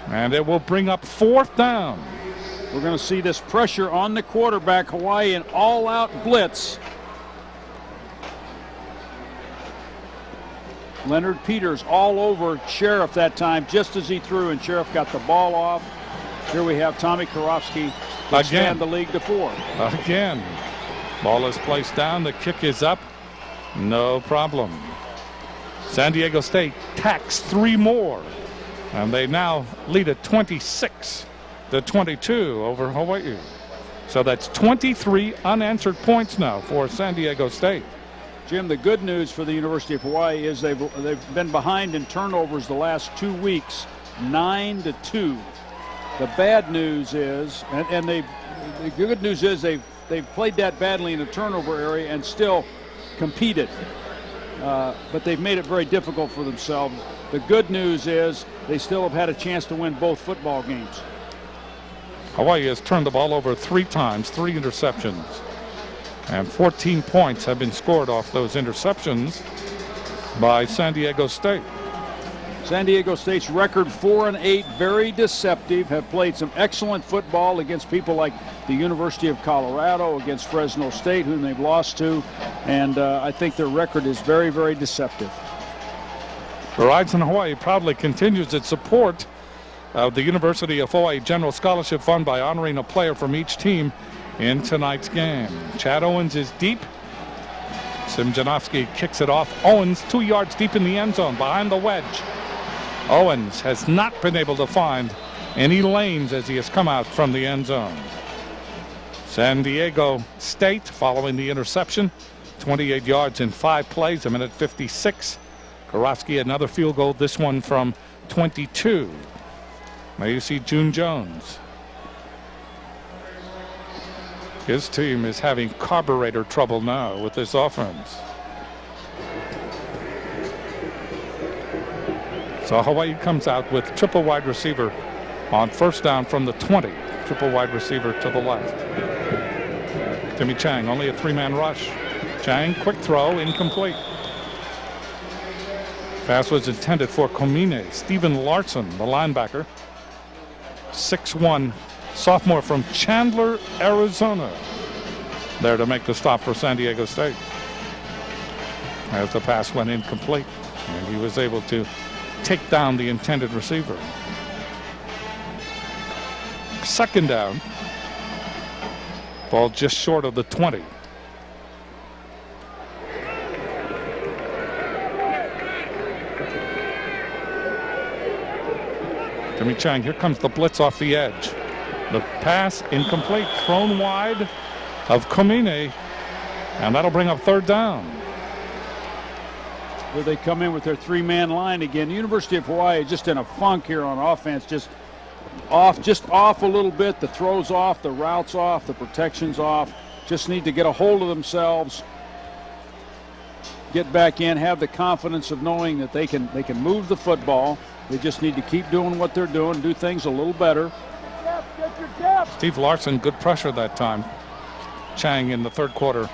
And it will bring up 4th down. We're going to see this pressure on the quarterback. Hawaii an all-out blitz. Leonard Peters all over Sheriff that time, just as he threw, and Sheriff got the ball off. Here we have Tommy Kirovski to expand the league to 4. Again. Ball is placed down. The kick is up. No problem. San Diego State tacks 3 more. And they now lead at 26-22 over Hawaii. So that's 23 unanswered points now for San Diego State. Jim, the good news for the University of Hawaii is they've been behind in turnovers the last 2 weeks, 9-2. The bad news is, the good news is they've played that badly in the turnover area and still competed. But they've made it very difficult for themselves. The good news is they still have had a chance to win both football games. Hawaii has turned the ball over 3 times, 3 interceptions. And 14 points have been scored off those interceptions by San Diego State. San Diego State's record 4-8, very deceptive, have played some excellent football against people like the University of Colorado, against Fresno State, whom they've lost to, and I think their record is very, very deceptive. Verizon Hawaii proudly continues its support of the University of Hawaii General Scholarship Fund by honoring a player from each team in tonight's game. Chad Owens is deep. Simjanowski kicks it off. Owens 2 yards deep in the end zone behind the wedge. Owens has not been able to find any lanes as he has come out from the end zone. San Diego State following the interception. 28 yards in 5 plays, 1:56. Kirovski another field goal, this one from 22. Now you see June Jones. His team is having carburetor trouble now with this offense. So Hawaii comes out with triple wide receiver on first down from the 20. Triple wide receiver to the left. Timmy Chang, only a 3-man rush. Chang, quick throw, incomplete. Pass was intended for Komine. Stephen Larson, the linebacker. 6'1", sophomore from Chandler, Arizona. There to make the stop for San Diego State. As the pass went incomplete, and he was able to take down the intended receiver. Second down. Ball just short of the 20. Timmy Chang, here comes the blitz off the edge. The pass incomplete, thrown wide of Komine, and that'll bring up third down. Here they come in with their 3-man line again. The University of Hawaii just in a funk here on offense, just off a little bit. The throws off, the routes off, the protections off. Just need to get a hold of themselves, get back in, have the confidence of knowing that they can move the football. They just need to keep doing what they're doing, do things a little better. Steve Larson, good pressure that time. Chang in the third quarter,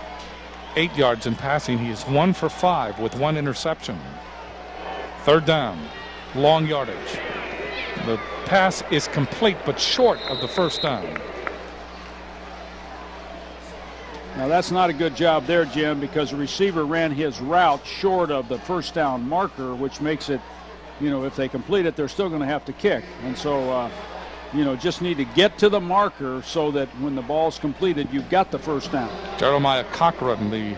8 yards in passing. He is 1 for 5 with 1 interception. Third down, long yardage. The pass is complete but short of the first down. Now that's not a good job there, Jim, because the receiver ran his route short of the first down marker, which makes it, if they complete it, they're still going to have to kick. And so, just need to get to the marker so that when the ball's completed, you've got the first down. Jeremiah Cochran, the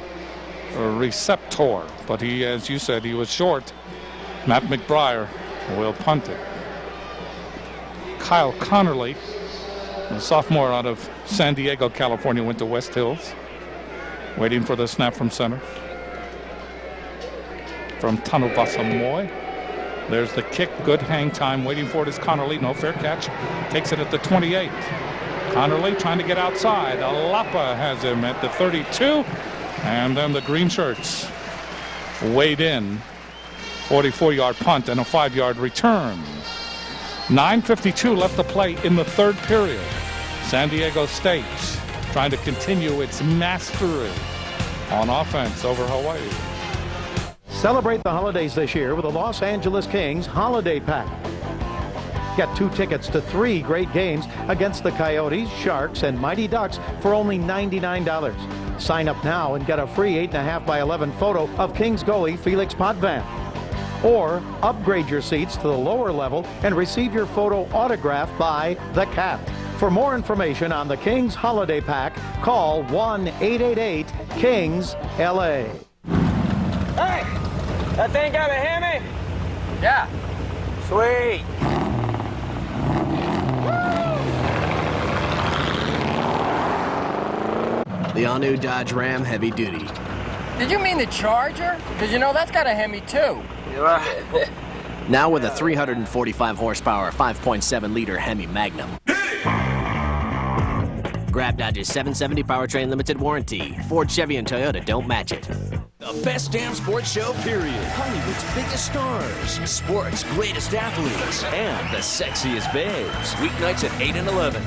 receptor, but he, as you said, he was short. Matt McBriar will punt it. Kyle Connerly, a sophomore out of San Diego, California, went to West Hills. Waiting for the snap from center. From Tanuvasa Moy. There's the kick, good hang time, waiting for it is Connerly, no fair catch, takes it at the 28. Connerly trying to get outside, Alapa has him at the 32, and then the green shirts weighed in, 44-yard punt and a 5-yard return. 9:52 left to play in the third period. San Diego State trying to continue its mastery on offense over Hawaii. Celebrate the holidays this year with the Los Angeles Kings Holiday Pack. Get 2 tickets to 3 great games against the Coyotes, Sharks, and Mighty Ducks for only $99. Sign up now and get a free 8.5 by 11 photo of Kings goalie Felix Potvin. or upgrade your seats to the lower level and receive your photo autographed by the Cat. For more information on the Kings Holiday Pack, call 1-888-KINGS-LA. Hey, that thing got a Hemi? Yeah. Sweet. The all-new Dodge Ram Heavy Duty. Did you mean the Charger? Because you know that's got a Hemi too. Now with a 345 horsepower, 5.7-liter Hemi Magnum. Grab Dodge's 770 powertrain limited warranty. Ford, Chevy, and Toyota don't match it. The best damn sports show, period. Hollywood's biggest stars, sports' greatest athletes, and the sexiest babes. Weeknights at 8 and 11.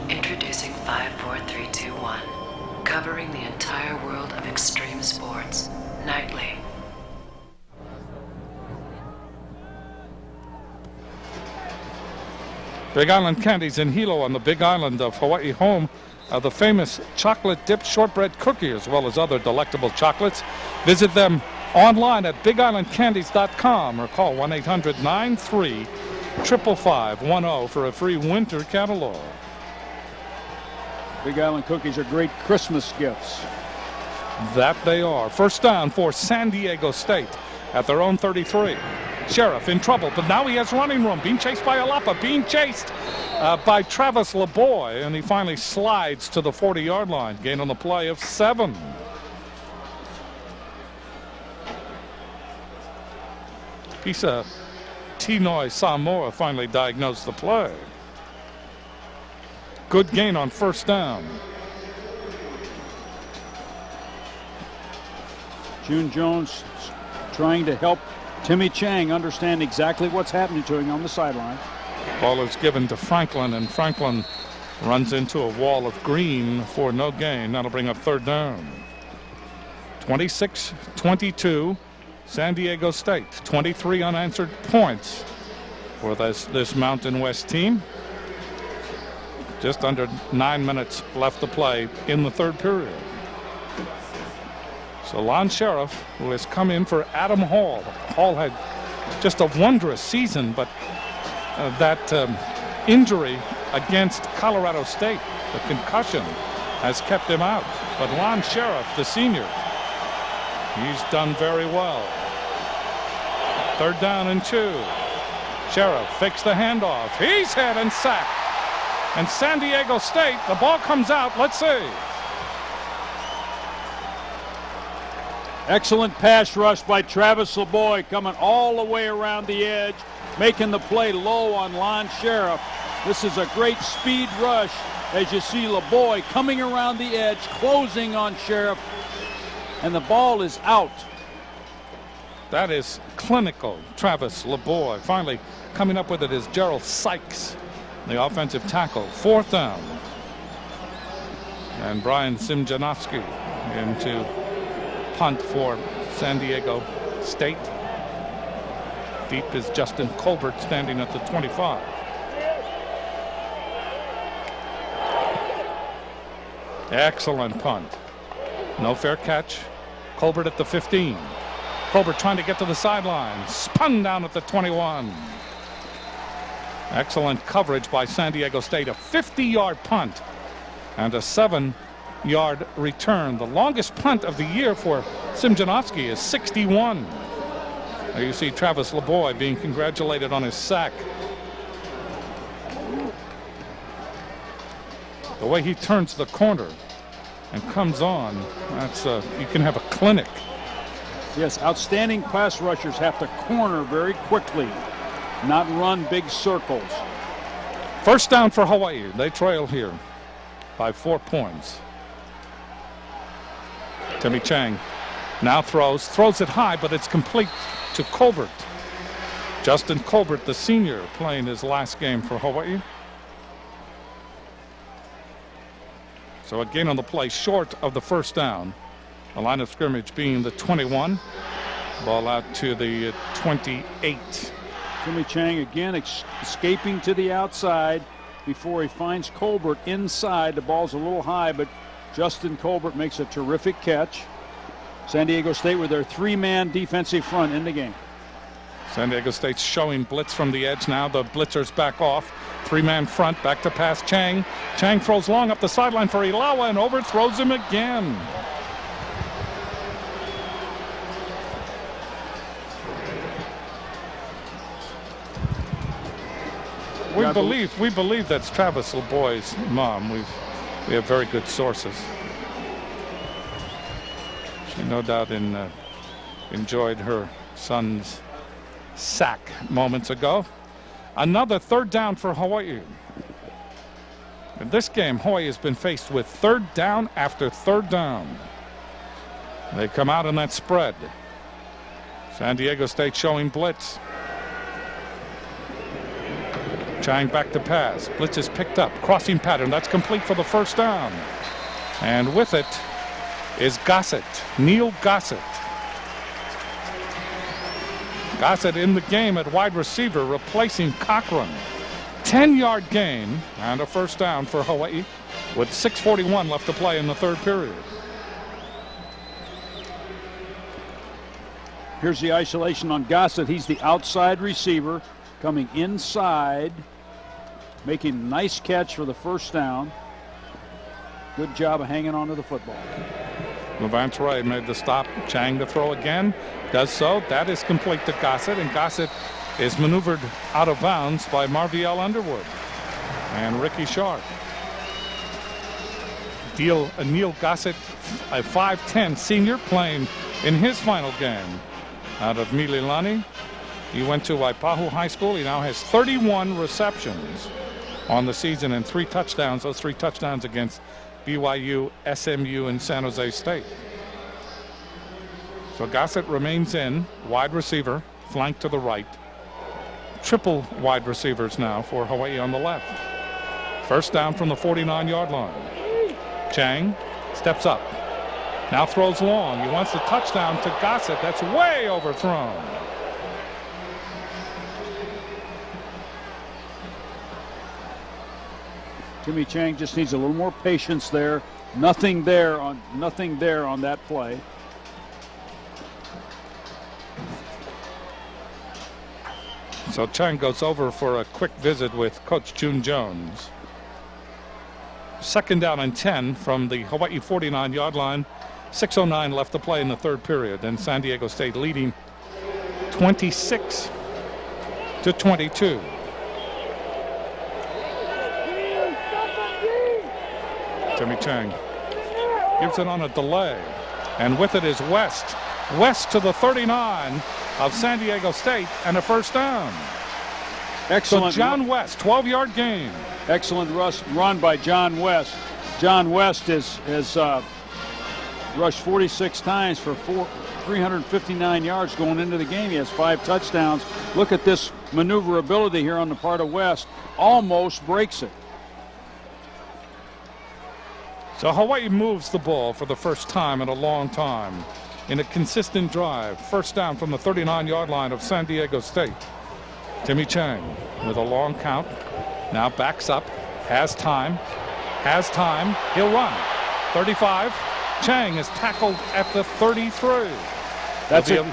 Introducing 54321. Covering the entire world of extreme sports, nightly. Big Island Candies in Hilo on the Big Island of Hawaii, home of the famous chocolate-dipped shortbread cookie, as well as other delectable chocolates. Visit them online at bigislandcandies.com or call 1-800-93-55510 for a free winter catalog. Big Island cookies are great Christmas gifts. That they are. First down for San Diego State at their own 33. Sheriff in trouble, but now he has running room. Being chased by Alapa, being chased by Travis LaBoy, and he finally slides to the 40-yard line. Gain on the play of 7. Pisa Tinoi Samoa finally diagnosed the play. Good gain on first down. June Jones trying to help Timmy Chang understand exactly what's happening to him on the sideline. Ball is given to Franklin, and Franklin runs into a wall of green for no gain. That'll bring up third down. 26-22, San Diego State. 23 unanswered points for this Mountain West team. Just under 9 minutes left to play in the third period. So Lon Sheriff, who has come in for Adam Hall. Hall had just a wondrous season, but that injury against Colorado State, the concussion, has kept him out. But Lon Sheriff, the senior, he's done very well. Third down and 2. Sheriff fakes the handoff. He's hit and sacked. And San Diego State, the ball comes out. Let's see. Excellent pass rush by Travis LaBoy, coming all the way around the edge, making the play low on Lon Sheriff. This is a great speed rush as you see LaBoy coming around the edge, closing on Sheriff, and the ball is out. That is clinical. Travis LaBoy finally coming up with it is Gerald Sykes, the offensive tackle. Fourth down. And Brian Simjanovsky into punt for San Diego State. Deep is Justin Colbert standing at the 25. Excellent punt. No fair catch. Colbert at the 15. Colbert trying to get to the sideline. Spun down at the 21. Excellent coverage by San Diego State. A 50-yard punt and a 7-yard return. The longest punt of the year for Simjanovsky is 61. There you see Travis LaBoy being congratulated on his sack. The way he turns the corner and comes on, that's you can have a clinic. Yes, outstanding pass rushers have to corner very quickly, not run big circles. First down for Hawaii. They trail here by 4 points. Timmy Chang now throws it high, but it's complete to Colbert. Justin Colbert, the senior, playing his last game for Hawaii. So a gain on the play short of the first down. The line of scrimmage being the 21. Ball out to the 28. Timmy Chang again escaping to the outside before he finds Colbert inside. The ball's a little high, but Justin Colbert makes a terrific catch. San Diego State with their three-man defensive front in the game. San Diego State's showing blitz from the edge now. The blitzers back off. Three-man front, back to pass Chang. Chang throws long up the sideline for Ilaoa and overthrows him again. We believe that's Travis LaBoy's mom. We have very good sources. She no doubt enjoyed her son's sack moments ago. Another third down for Hawaii. In this game, Hawaii has been faced with third down after third down. They come out in that spread. San Diego State showing blitz. Chang back to pass. Blitz is picked up. Crossing pattern. That's complete for the first down. And with it is Gossett. Neil Gossett. Gossett in the game at wide receiver, replacing Cochran. 10-yard gain and a first down for Hawaii with 6:41 left to play in the third period. Here's the isolation on Gossett. He's the outside receiver coming inside, making a nice catch for the first down. Good job of hanging on to the football. LaVance Ray made the stop. Chang to throw again. Does so. That is complete to Gossett, and Gossett is maneuvered out of bounds by Marviel Underwood and Ricky Sharp. Neil Gossett, a 5'10 senior, playing in his final game out of Mililani. He went to Waipahu High School. He now has 31 receptions on the season and 3 touchdowns. Those 3 touchdowns against BYU, SMU, and San Jose State. So Gossett remains in, wide receiver, flank to the right. Triple wide receivers now for Hawaii on the left. First down from the 49-yard line. Chang steps up. Now throws long. He wants the touchdown to Gossett. That's way overthrown. Timmy Chang just needs a little more patience there. Nothing there on that play. So Chang goes over for a quick visit with Coach June Jones. Second down and 10 from the Hawaii 49-yard line. 6:09 left to play in the third period, and San Diego State leading 26-22. Timmy Chang gives it on a delay, and with it is West. West to the 39 of San Diego State and a first down. Excellent. So John West, 12-yard gain. Excellent run by John West. John West has rushed 46 times for 359 yards going into the game. He has 5 touchdowns. Look at this maneuverability here on the part of West. Almost breaks it. So Hawaii moves the ball for the first time in a long time in a consistent drive. First down from the 39-yard line of San Diego State. Timmy Chang with a long count. Now backs up. Has time. He'll run. 35. Chang is tackled at the 33.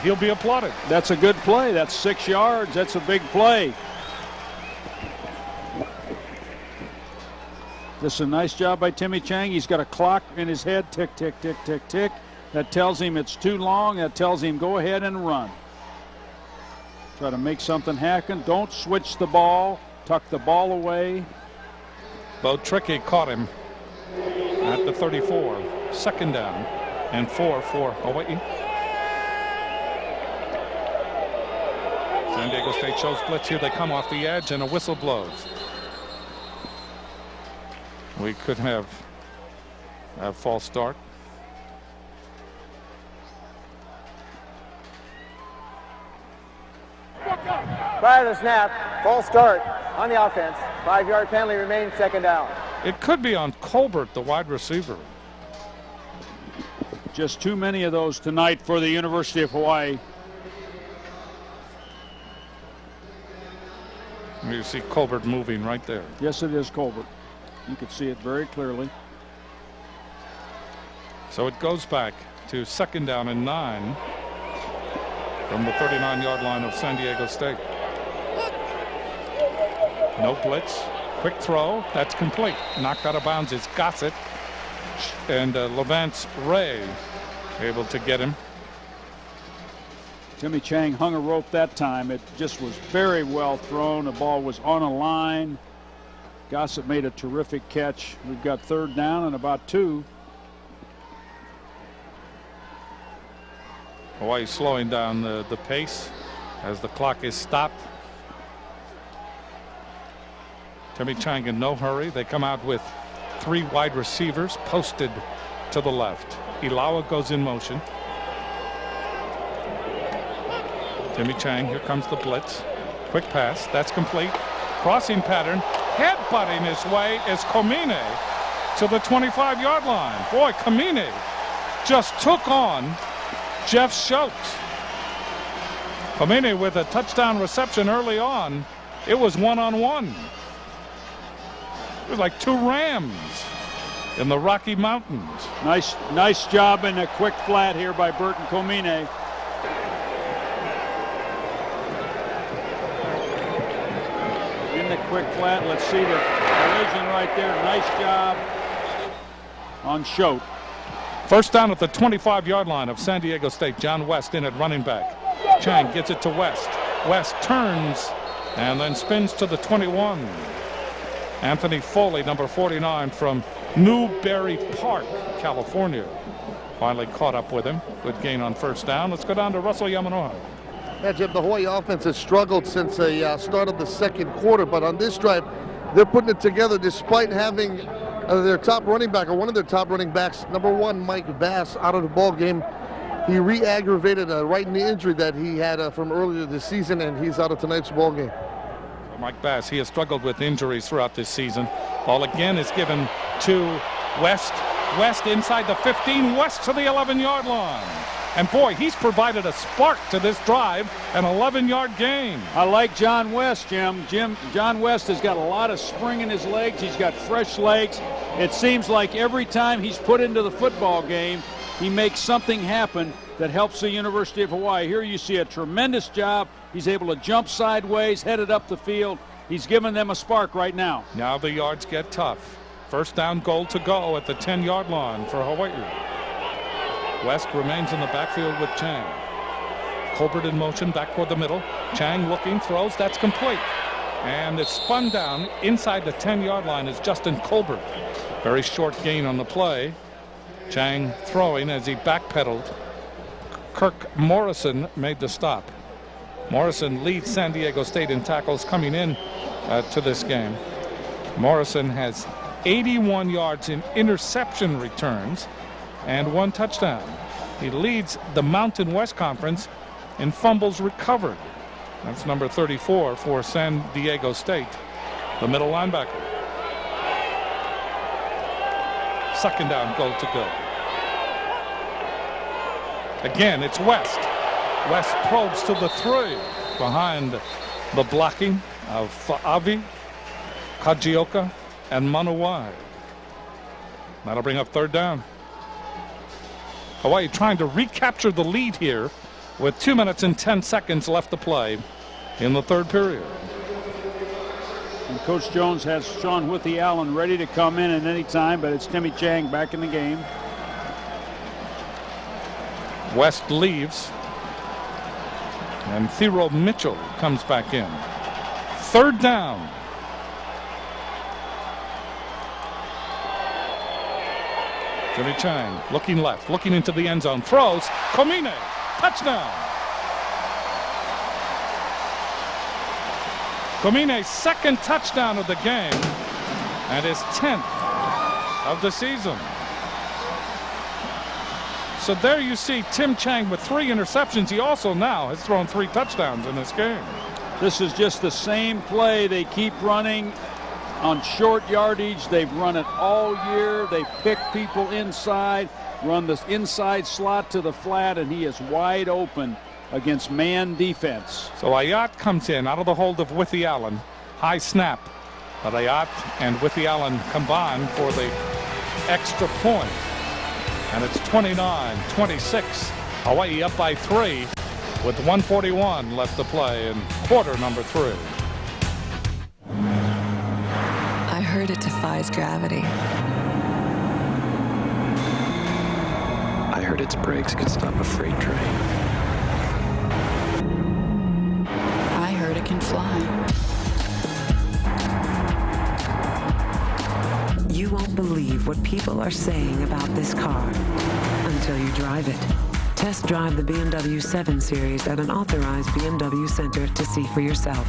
He'll be applauded. That's a good play. That's 6 yards. That's a big play. Just a nice job by Timmy Chang. He's got a clock in his head. Tick, tick, tick, tick, tick. That tells him it's too long. That tells him go ahead and run. Try to make something happen. Don't switch the ball. Tuck the ball away. Bo Trickey caught him at the 34. Second down and 4 for Hawaii. San Diego State shows blitz here. They come off the edge and a whistle blows. We could have a false start. Prior to the snap, false start on the offense. 5-yard penalty remains, second down. It could be on Colbert, the wide receiver. Just too many of those tonight for the University of Hawaii. You see Colbert moving right there. Yes, it is Colbert. You can see it very clearly. So it goes back to 2nd down and 9 from the 39-yard line of San Diego State. No blitz. Quick throw. That's complete. Knocked out of bounds is Gossett. And LaVance Ray able to get him. Timmy Chang hung a rope that time. It just was very well thrown. The ball was on a line. Gossett made a terrific catch. We've got 3rd down and about 2. Hawaii slowing down the pace as the clock is stopped. Timmy Chang in no hurry. They come out with 3 wide receivers posted to the left. Ilaoa goes in motion. Timmy Chang, here comes the blitz. Quick pass, that's complete. Crossing pattern, headbutting his way is Komine to the 25-yard line. Boy, Komine just took on Jeff Schultz. Komine with a touchdown reception early on. It was one-on-one. It was like 2 Rams in the Rocky Mountains. Nice job in a quick flat here by Burton Komine. In the quick flat, let's see the collision right there. Nice job on Schultz. 1st down at the 25-yard line of San Diego State. John West in at running back. Chang gets it to West. West turns and then spins to the 21. Anthony Foley, number 49 from Newberry Park, California, finally caught up with him. Good gain on 1st down. Let's go down to Russell Yamanoa. Yeah, Jim, the Hawaii offense has struggled since the start of the 2nd quarter, but on this drive, they're putting it together despite having their top running back, or one of their top running backs, number 1, Mike Bass, out of the ball game. He re-aggravated a right knee injury that he had from earlier this season, and he's out of tonight's ball game. Mike Bass, he has struggled with injuries throughout this season. Ball again is given to West. West inside the 15, West to the 11-yard line. And boy, he's provided a spark to this drive, an 11-yard gain. I like John West, Jim. John West has got a lot of spring in his legs. He's got fresh legs. It seems like every time he's put into the football game, he makes something happen that helps the University of Hawaii. Here you see a tremendous job. He's able to jump sideways, headed up the field. He's giving them a spark right now. Now the yards get tough. 1st down, goal to go at the 10-yard line for Hawaii. West remains in the backfield with Chang. Colbert in motion back toward the middle. Chang looking, throws, that's complete. And it's spun down inside the 10-yard line is Justin Colbert. Very short gain on the play. Chang throwing as he backpedaled. Kirk Morrison made the stop. Morrison leads San Diego State in tackles coming in to this game. Morrison has 81 yards in interception returns and 1 touchdown. He leads the Mountain West Conference in fumbles recovered. That's number 34 for San Diego State, the middle linebacker. 2nd down, goal to go. Again, it's West. West probes to the 3 behind the blocking of Fa'avi, Kajioka, and Manuwai. That'll bring up 3rd down. Hawaii trying to recapture the lead here with 2 minutes and 10 seconds left to play in the 3rd period. And Coach Jones has Sean Withy Allen ready to come in at any time, but it's Timmy Chang back in the game. West leaves, and Theo Mitchell comes back in. 3rd down. Timmy Chang looking left, looking into the end zone, throws, Komine, touchdown. Komine's 2nd touchdown of the game and his 10th of the season. So there you see Tim Chang with 3 interceptions. He also now has thrown 3 touchdowns in this game. This is just the same play they keep running on short yardage. They've run it all year. They pick people inside, run this inside slot to the flat, and he is wide open against man defense. So Ayat comes in out of the hold of Withy Allen. high snap. Rayat and Withy Allen combine for the extra point. And it's 29-26. Hawaii up by 3 with 1:41 left to play in quarter number 3. I heard it defies gravity. I heard its brakes could stop a freight train. I heard it can fly. You won't believe what people are saying about this car until you drive it. Test drive the BMW 7 Series at an authorized BMW center to see for yourself.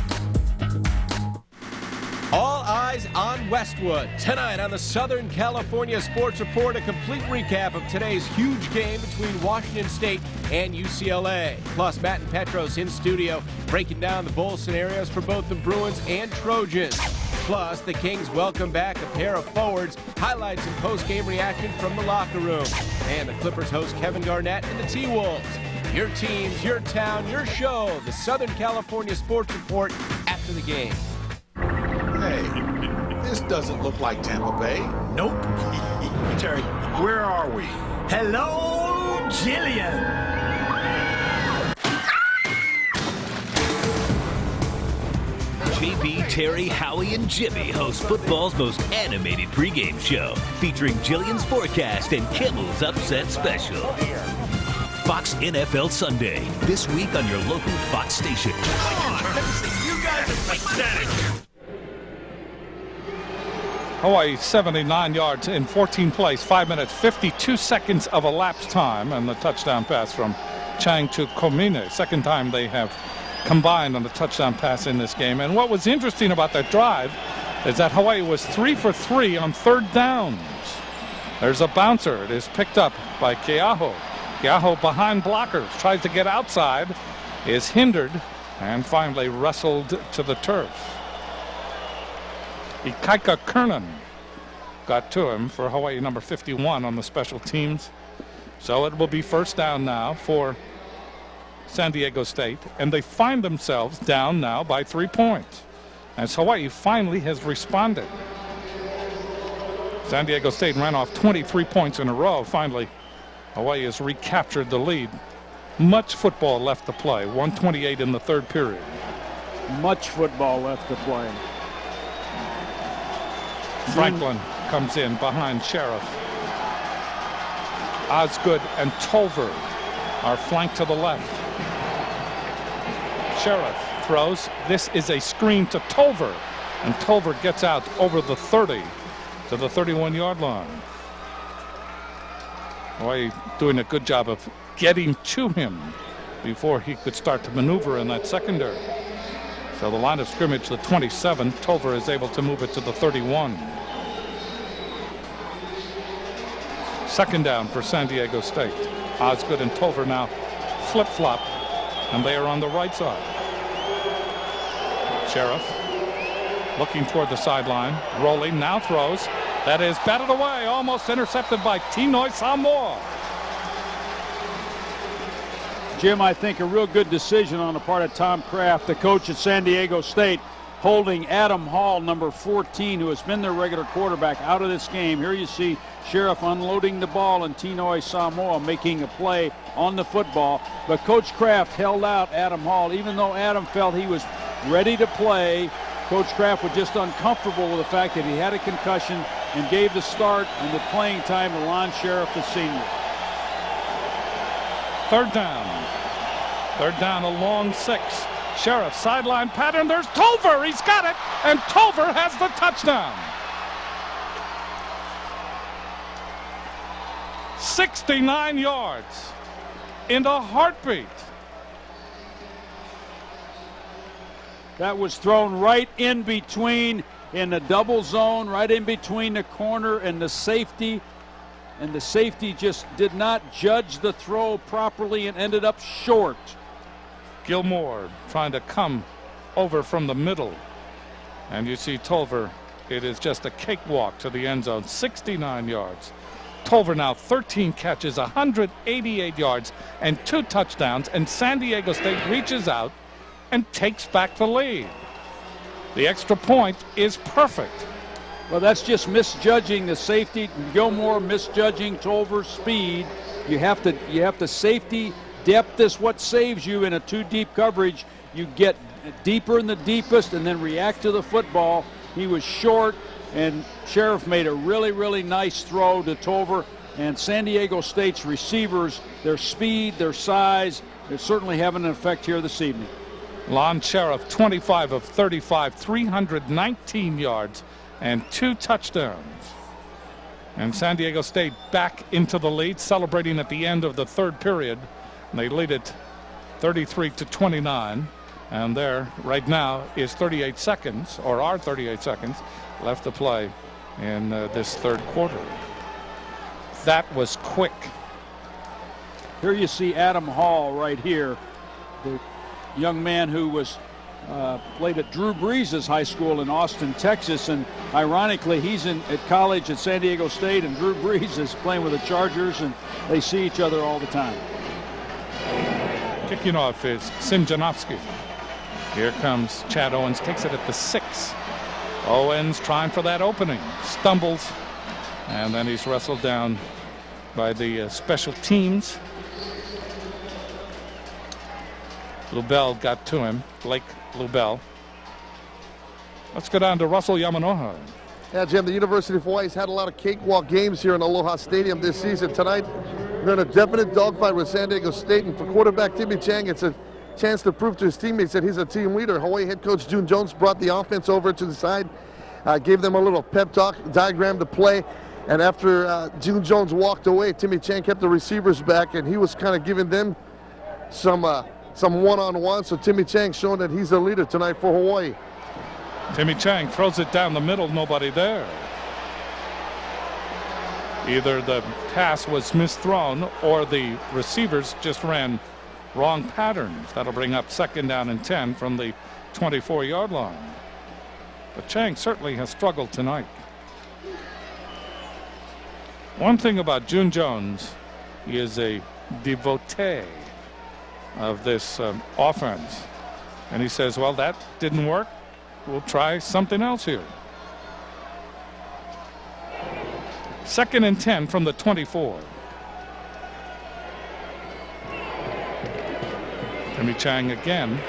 All eyes on Westwood. Tonight on the Southern California Sports Report, a complete recap of today's huge game between Washington State and UCLA. Plus, Matt and Petros in studio breaking down the bowl scenarios for both the Bruins and Trojans. Plus, the Kings welcome back a pair of forwards, highlights and post-game reaction from the locker room. And the Clippers host Kevin Garnett and the T-Wolves. Your teams, your town, your show. The Southern California Sports Report after the game. Hey, this doesn't look like Tampa Bay. Nope. Terry, where are we? Hello, Jillian. JB, Terry, Howie, and Jimmy host football's most animated pregame show, featuring Jillian's forecast and Kimmel's upset special. Fox NFL Sunday, this week on your local Fox station. You guys are pathetic. Hawaii 79 yards in 14 plays, 5 minutes, 52 seconds of elapsed time, and the touchdown pass from Chang to Komine. Second time they have combined on the touchdown pass in this game. And what was interesting about that drive is that Hawaii was 3 for 3 on third downs. There's a bouncer. It is picked up by Keaho. Keaho behind blockers, tries to get outside, is hindered, and finally wrestled to the turf. Ikaika Kernan got to him for Hawaii number 51 on the special teams. So it will be first down now for San Diego State, and they find themselves down now by 3 points as Hawaii finally has responded. San Diego State ran off 23 points in a row. Finally, Hawaii has recaptured the lead. Much football left to play. 1:28 in the third period. Much football left to play. Franklin comes in behind Sheriff. Osgood and Tolver are flanked to the left. Sheriff throws. This is a screen to Tolver, and Tolver gets out over the 30 to the 31-yard line. Hawaii doing a good job of getting to him before he could start to maneuver in that secondary. So the line of scrimmage, the 27, Tolver is able to move it to the 31. Second down for San Diego State. Osgood and Tolver now flip-flop, and they are on the right side. Sheriff looking toward the sideline, rolling, now throws. That is batted away, almost intercepted by Tinoi Samoa. Jim, I think a real good decision on the part of Tom Kraft, the coach at San Diego State, holding Adam Hall, number 14, who has been their regular quarterback, out of this game. Here you see Sheriff unloading the ball and Tinoi Samoa making a play on the football. But Coach Kraft held out Adam Hall, even though Adam felt he was ready to play. Coach Kraft was just uncomfortable with the fact that he had a concussion and gave the start and the playing time to Lon Sheriff, the senior. Third down. Third down, a long 6. Sheriff sideline pattern. There's Tolver. He's got it. And Tolver has the touchdown. 69 yards in a heartbeat. That was thrown right in between, in the double zone, right in between the corner and the safety. And the safety just did not judge the throw properly and ended up short. Gilmore trying to come over from the middle. And you see Tolver, it is just a cakewalk to the end zone, 69 yards. Tolver now 13 catches, 188 yards, and 2 touchdowns, and San Diego State reaches out and takes back the lead. The extra point is perfect. Well, that's just misjudging the safety. Gilmore misjudging Tolver's speed. You have to safety. Depth is what saves you in a too deep coverage. You get deeper in the deepest and then react to the football. He was short, and Sheriff made a really, really nice throw to Tolver. And San Diego State's receivers, their speed, their size, they're certainly having an effect here this evening. Lon Sheriff, 25 of 35, 319 yards and 2 touchdowns. And San Diego State back into the lead, celebrating at the end of the third period. And they lead it 33-29. And there, right now, is 38 seconds, or are 38 seconds, left to play in this third quarter. That was quick. Here you see Adam Hall right here, the young man who was played at Drew Brees' high school in Austin, Texas, and ironically he's at college at San Diego State, and Drew Brees is playing with the Chargers, and they see each other all the time. Kicking off is Simjanovsky. Here comes Chad Owens, takes it at the 6. Owens trying for that opening, stumbles, and then he's wrestled down by the special teams. Lubell got to him, Blake Lubell. Let's go down to Russell Yamanoha. Yeah, Jim, the University of Hawaii's had a lot of cakewalk games here in Aloha Stadium this season. Tonight, they're in a definite dogfight with San Diego State, and for quarterback Timmy Chang, it's a chance to prove to his teammates that he's a team leader. Hawaii head coach June Jones brought the offense over to the side, gave them a little pep talk, diagram to play, and after June Jones walked away, Timmy Chang kept the receivers back, and he was kind of giving them some one-on-one. So Timmy Chang showing that he's a leader tonight for Hawaii. Timmy Chang throws it down the middle, nobody there. Either the pass was misthrown or the receivers just ran wrong patterns. That'll bring up 2nd down and 10 from the 24-yard line. But Chang certainly has struggled tonight. One thing about June Jones, he is a devotee of this offense. And he says, well, that didn't work. We'll try something else here. 2nd and 10 from the 24. Timmy Chang again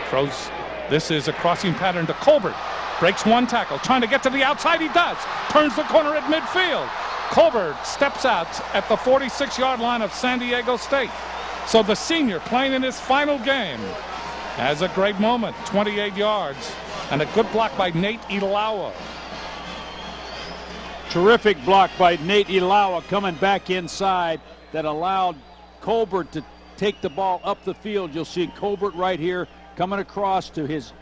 throws. This is a crossing pattern to Colbert. Breaks one tackle, trying to get to the outside. He does. Turns the corner at midfield. Colbert steps out at the 46-yard line of San Diego State. So the senior, playing in his final game, has a great moment. 28 yards and a good block by Nate Ilaoa. Terrific block by Nate Ilaoa coming back inside that allowed Colbert to take the ball up the field. You'll see Colbert right here coming across to his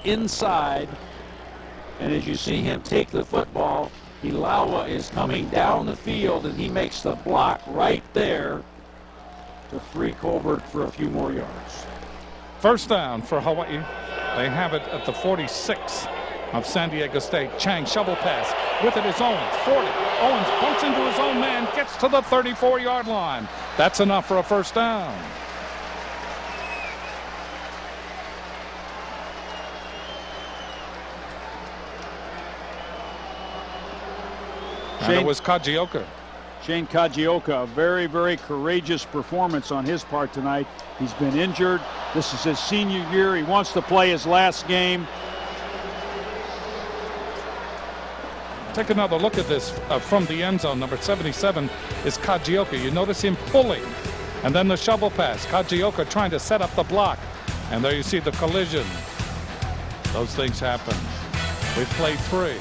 inside, and as you see him take the football, Ilaoa is coming down the field, and he makes the block right there to free Colbert for a few more yards. 1st down for Hawaii. They have it at the 46 of San Diego State. Chang shovel pass. With it is Owens. 40. Owens bumps into his own man, gets to the 34-yard line. That's enough for a 1st down. And it was Kajioka. Shane Kajioka, a very, very courageous performance on his part tonight. He's been injured. This is his senior year. He wants to play his last game. Take another look at this from the end zone. Number 77 is Kajioka. You notice him pulling. And then the shovel pass. Kajioka trying to set up the block. And there you see the collision. Those things happen. We've played 3.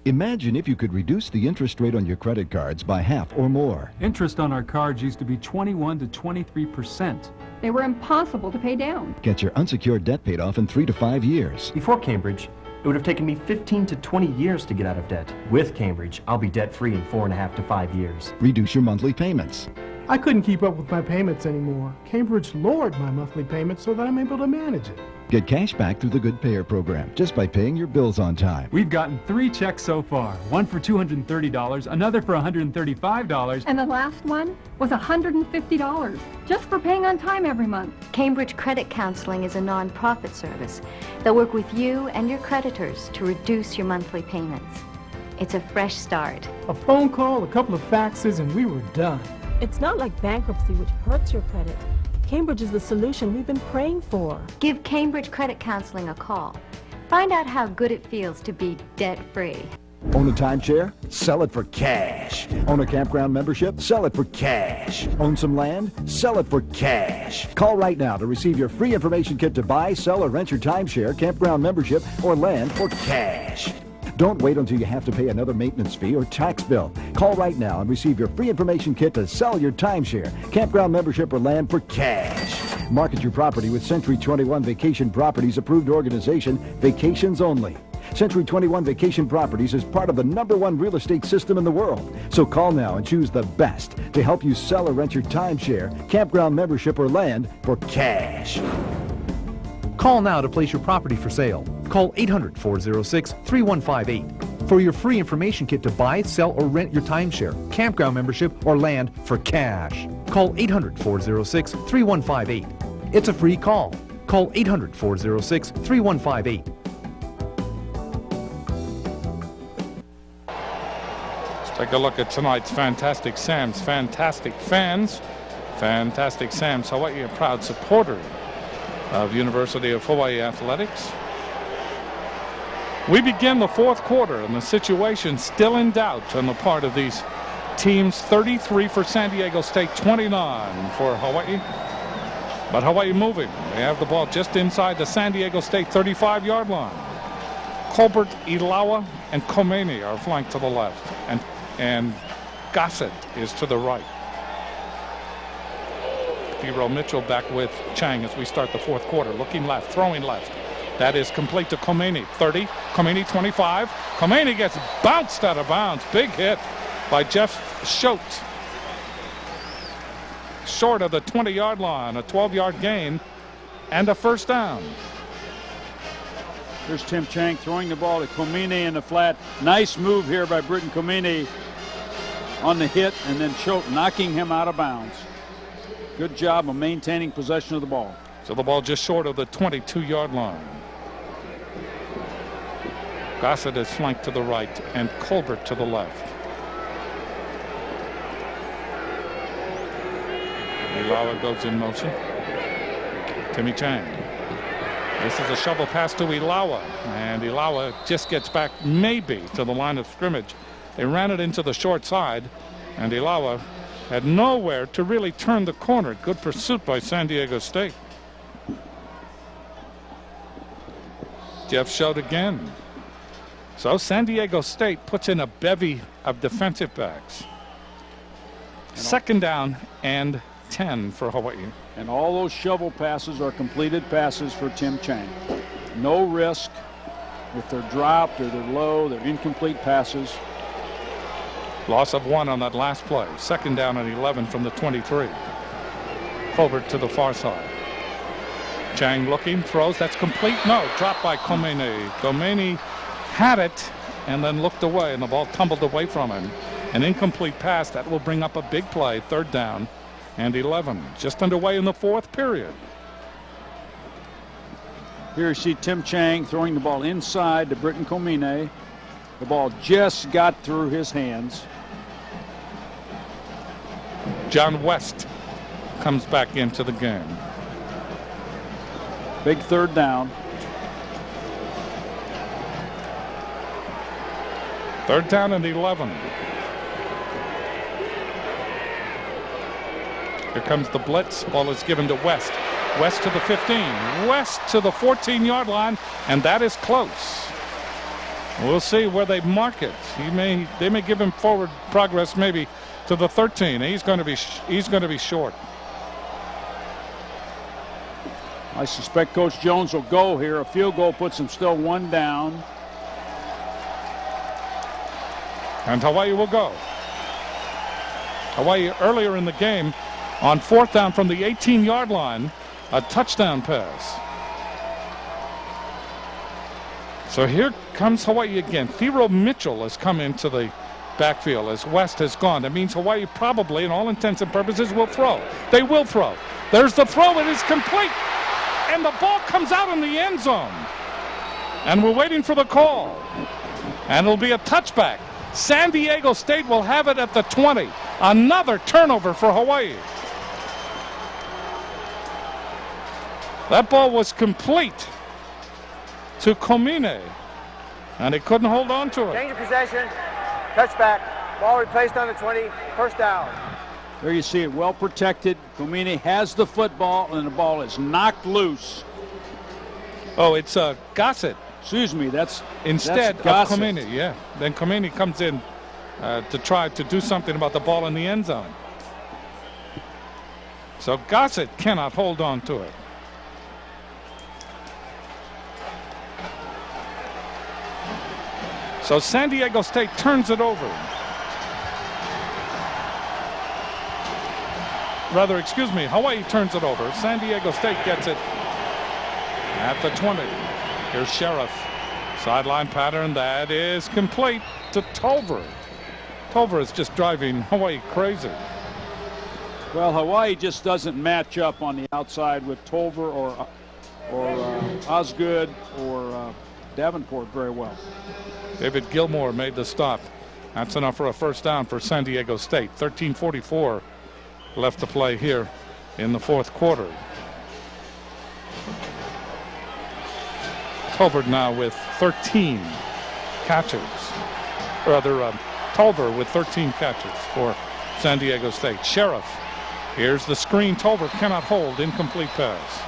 Imagine if you could reduce the interest rate on your credit cards by half or more. Interest on our cards used to be 21 to 23%. They were impossible to pay down. Get your unsecured debt paid off in 3 to 5 years. Before Cambridge, it would have taken me 15 to 20 years to get out of debt. With Cambridge, I'll be debt-free in 4.5 to 5 years. Reduce your monthly payments. I couldn't keep up with my payments anymore. Cambridge lowered my monthly payments so that I'm able to manage it. Get cash back through the Good Payer program just by paying your bills on time. We've gotten 3 checks so far. One for $230, another for $135. And the last one was $150, just for paying on time every month. Cambridge Credit Counseling is a non-profit service. They'll work with you and your creditors to reduce your monthly payments. It's a fresh start. A phone call, a couple of faxes, and we were done. It's not like bankruptcy, which hurts your credit. Cambridge is the solution we've been praying for. Give Cambridge Credit Counseling a call. Find out how good it feels to be debt-free. Own a timeshare? Sell it for cash. Own a campground membership? Sell it for cash. Own some land? Sell it for cash. Call right now to receive your free information kit to buy, sell, or rent your timeshare, campground membership, or land for cash. Don't wait until you have to pay another maintenance fee or tax bill. Call right now and receive your free information kit to sell your timeshare, campground membership, or land for cash. Market your property with Century 21 Vacation Properties approved organization, Vacations Only. Century 21 Vacation Properties is part of the #1 real estate system in the world. So call now and choose the best to help you sell or rent your timeshare, campground membership, or land for cash. Call now to place your property for sale. Call 800-406-3158 for your free information kit to buy, sell, or rent your timeshare, campground membership, or land for cash. Call 800-406-3158. It's a free call. Call 800-406-3158. Let's take a look at tonight's Fantastic Sam's Fantastic Fans. Fantastic Sam's Hawaii, a proud supporter of University of Hawaii Athletics. We begin the fourth quarter, and the situation still in doubt on the part of these teams. 33 for San Diego State, 29 for Hawaii. But Hawaii moving. They have the ball just inside the San Diego State 35-yard line. Colbert, Ilaoa, and Khomeini are flanked to the left, and Gossett is to the right. Hero Mitchell back with Chang as we start the fourth quarter. Looking left, throwing left. That is complete to Khomeini. 30, Khomeini 25. Khomeini gets bounced out of bounds. Big hit by Jeff Schote. Short of the 20-yard line, a 12-yard gain, and a first down. Here's Tim Chang throwing the ball to Khomeini in the flat. Nice move here by Britton Khomeini on the hit, and then Schote knocking him out of bounds. Good job of maintaining possession of the ball. So the ball just short of the 22-yard line. Gossett is flanked to the right and Colbert to the left. Ilaoa goes in motion. Timmy Chang. This is a shovel pass to Ilaoa, and Ilaoa just gets back maybe to the line of scrimmage. They ran it into the short side, and Ilaoa had nowhere to really turn the corner. Good pursuit by San Diego State. Jeff Schote again. So San Diego State puts in a bevy of defensive backs. Second down and 10 for Hawaii. And all those shovel passes are completed passes for Tim Chang. No risk. If they're dropped or they're low, they're incomplete passes. Loss of 1 on that last play. Second down and 11 from the 23. Colbert to the far side. Chang looking, throws. That's complete. No, dropped by Khomeini. Khomeini had it and then looked away, and the ball tumbled away from him. An incomplete pass that will bring up a big play. Third down and 11. Just underway in the fourth period. Here you see Tim Chang throwing the ball inside to Britton Khomeini. The ball just got through his hands. John West comes back into the game. Big third down. Third down and 11. Here comes the blitz. Ball is given to West. West to the 15. West to the 14-yard line, and that is close. We'll see where they mark it. They may give him forward progress maybe to the 13. He's going to be short. I suspect Coach Jones will go here. A field goal puts him still one down. And Hawaii will go. Hawaii earlier in the game on fourth down from the 18-yard line, a touchdown pass. So here comes Hawaii again. Thero Mitchell has come into the backfield as West has gone. That means Hawaii probably, in all intents and purposes, will throw. They will throw. There's the throw. It is complete. And the ball comes out in the end zone. And we're waiting for the call. And it'll be a touchback. San Diego State will have it at the 20. Another turnover for Hawaii. That ball was complete to Komine, and he couldn't hold on to it. Change of possession, touchback, ball replaced on the 20, first down. There you see it, well protected. Komine has the football, and the ball is knocked loose. Oh, it's Gossett. Excuse me, that's instead of Gossett. Komine, yeah. Then Komine comes in to try to do something about the ball in the end zone. So Gossett cannot hold on to it. So San Diego State turns it over. Rather, excuse me, Hawaii turns it over. San Diego State gets it at the 20. Here's Sheriff. Sideline pattern that is complete to Tolver. Tolver is just driving Hawaii crazy. Well, Hawaii just doesn't match up on the outside with Tolver or Osgood or Davenport very well. David Gilmore made the stop. That's enough for a first down for San Diego State. 13:44 left to play here in the fourth quarter. Tolbert now with 13 catches. Rather, Tolbert with 13 catches for San Diego State. Sheriff, here's the screen. Tolbert cannot hold. Incomplete pass.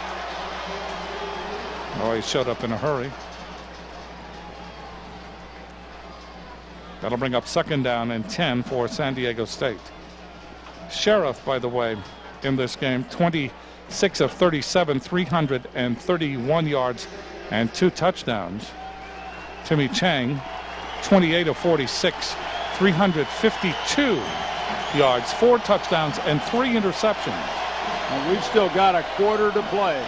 Oh, he showed up in a hurry. That'll bring up second down and 10 for San Diego State. Sheriff, by the way, in this game, 26 of 37, 331 yards and 2 touchdowns. Timmy Chang, 28 of 46, 352 yards, 4 touchdowns and 3 interceptions. And we've still got a quarter to play.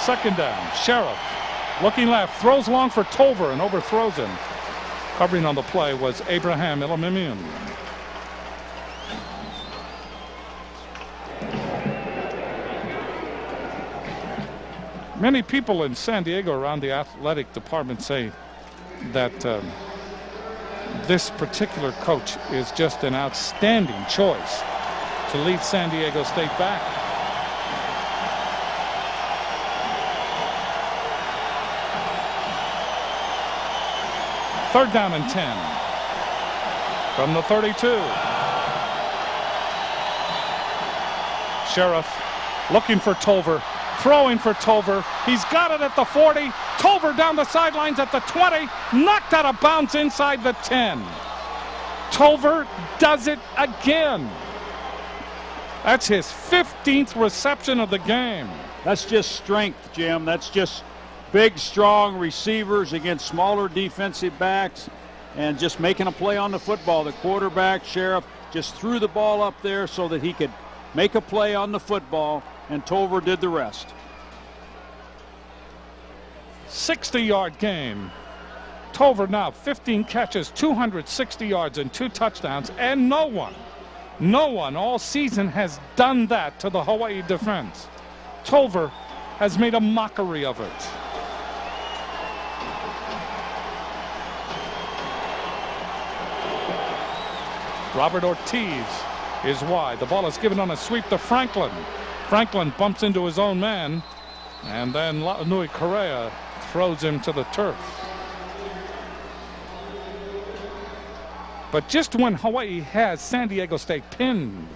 Second down, Sheriff looking left, throws long for Tolver and overthrows him. Covering on the play was Abraham Elamimian. Many people in San Diego around the athletic department say that this particular coach is just an outstanding choice to lead San Diego State back. Third down and 10 from the 32. Sheriff looking for Tolver, throwing for Tolver. He's got it at the 40. Tolver down the sidelines at the 20, knocked out of bounds inside the 10. Tolver does it again. That's his 15th reception of the game. That's just strength, Jim. That's just big, strong receivers against smaller defensive backs and just making a play on the football. The quarterback, Sheriff, just threw the ball up there so that he could make a play on the football, and Tolver did the rest. 60-yard game. Tolver now 15 catches, 260 yards and 2 touchdowns, and no one all season has done that to the Hawaii defense. Tolver has made a mockery of it. Robert Ortiz is wide. The ball is given on a sweep to Franklin. Franklin bumps into his own man, and then La'anui Correa throws him to the turf. But just when Hawaii has San Diego State pinned,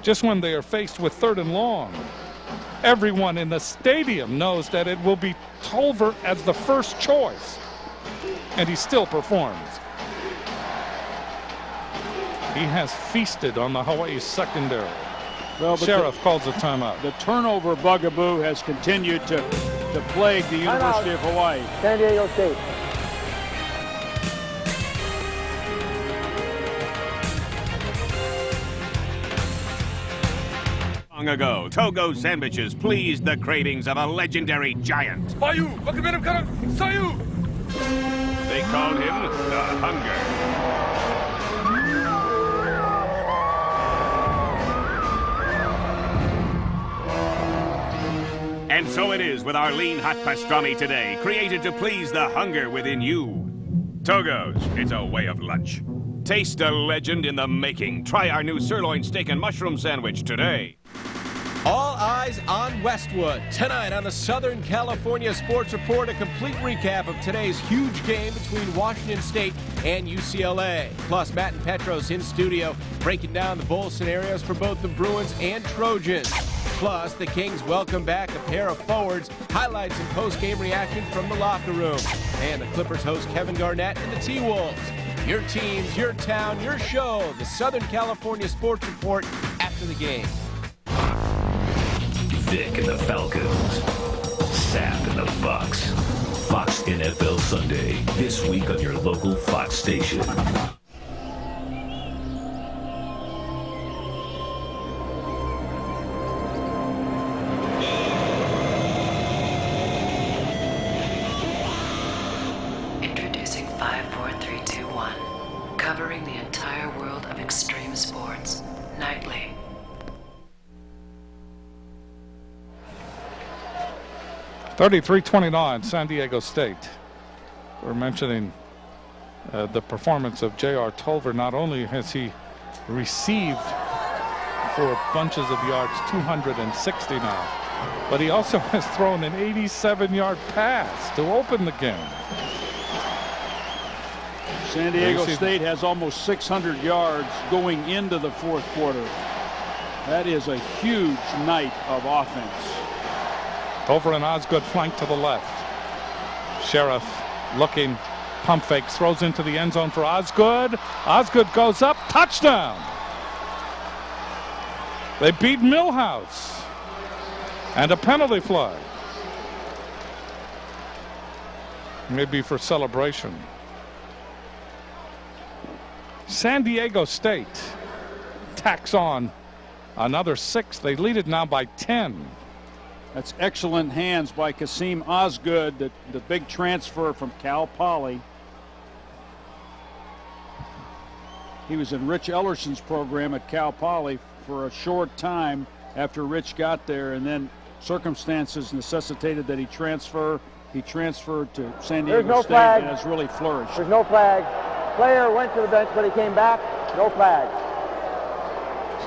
just when they are faced with 3rd and long, everyone in the stadium knows that it will be Tolver as the first choice, and he still performs. He has feasted on the Hawaii secondary. Well, Sheriff calls a timeout. The turnover bugaboo has continued to plague the University of Hawaii. San Diego State. Long ago, Togo sandwiches pleased the cravings of a legendary giant. Sayu, Sayu. They called him the Hunger. And so it is with our lean hot pastrami today, created to please the hunger within you. Togo's, it's a way of lunch. Taste a legend in the making. Try our new sirloin steak and mushroom sandwich today. All eyes on Westwood. Tonight on the Southern California Sports Report, a complete recap of today's huge game between Washington State and UCLA. Plus, Matt and Petros in studio breaking down the bowl scenarios for both the Bruins and Trojans. Plus, the Kings welcome back a pair of forwards, highlights and post-game reaction from the locker room. And the Clippers host Kevin Garnett and the T-Wolves. Your teams, your town, your show. The Southern California Sports Report after the game. Vic and the Falcons. Sapp and the Bucks. Fox NFL Sunday. This week on your local Fox station. Introducing 5, 4, 3, 2, 1. Covering the entire world of extreme sports. Nightly. (33-29) San Diego State. We're mentioning the performance of J.R. Tolver. Not only has he received for bunches of yards, 260 now, but he also has thrown an 87-yard pass to open the game. San Diego State has almost 600 yards going into the fourth quarter. That is a huge night of offense. Over and Osgood flank to the left. Sheriff looking, pump fake, throws into the end zone for Osgood. Osgood goes up, touchdown. They beat Millhouse. And a penalty flag. Maybe for celebration. San Diego State tacks on another 6. They lead it now by 10. That's excellent hands by Kasim Osgood, the big transfer from Cal Poly. He was in Rich Ellerson's program at Cal Poly for a short time after Rich got there, and then circumstances necessitated that he transfer. He transferred to San Diego State and has really flourished. There's no flag. Player went to the bench, but he came back. No flag.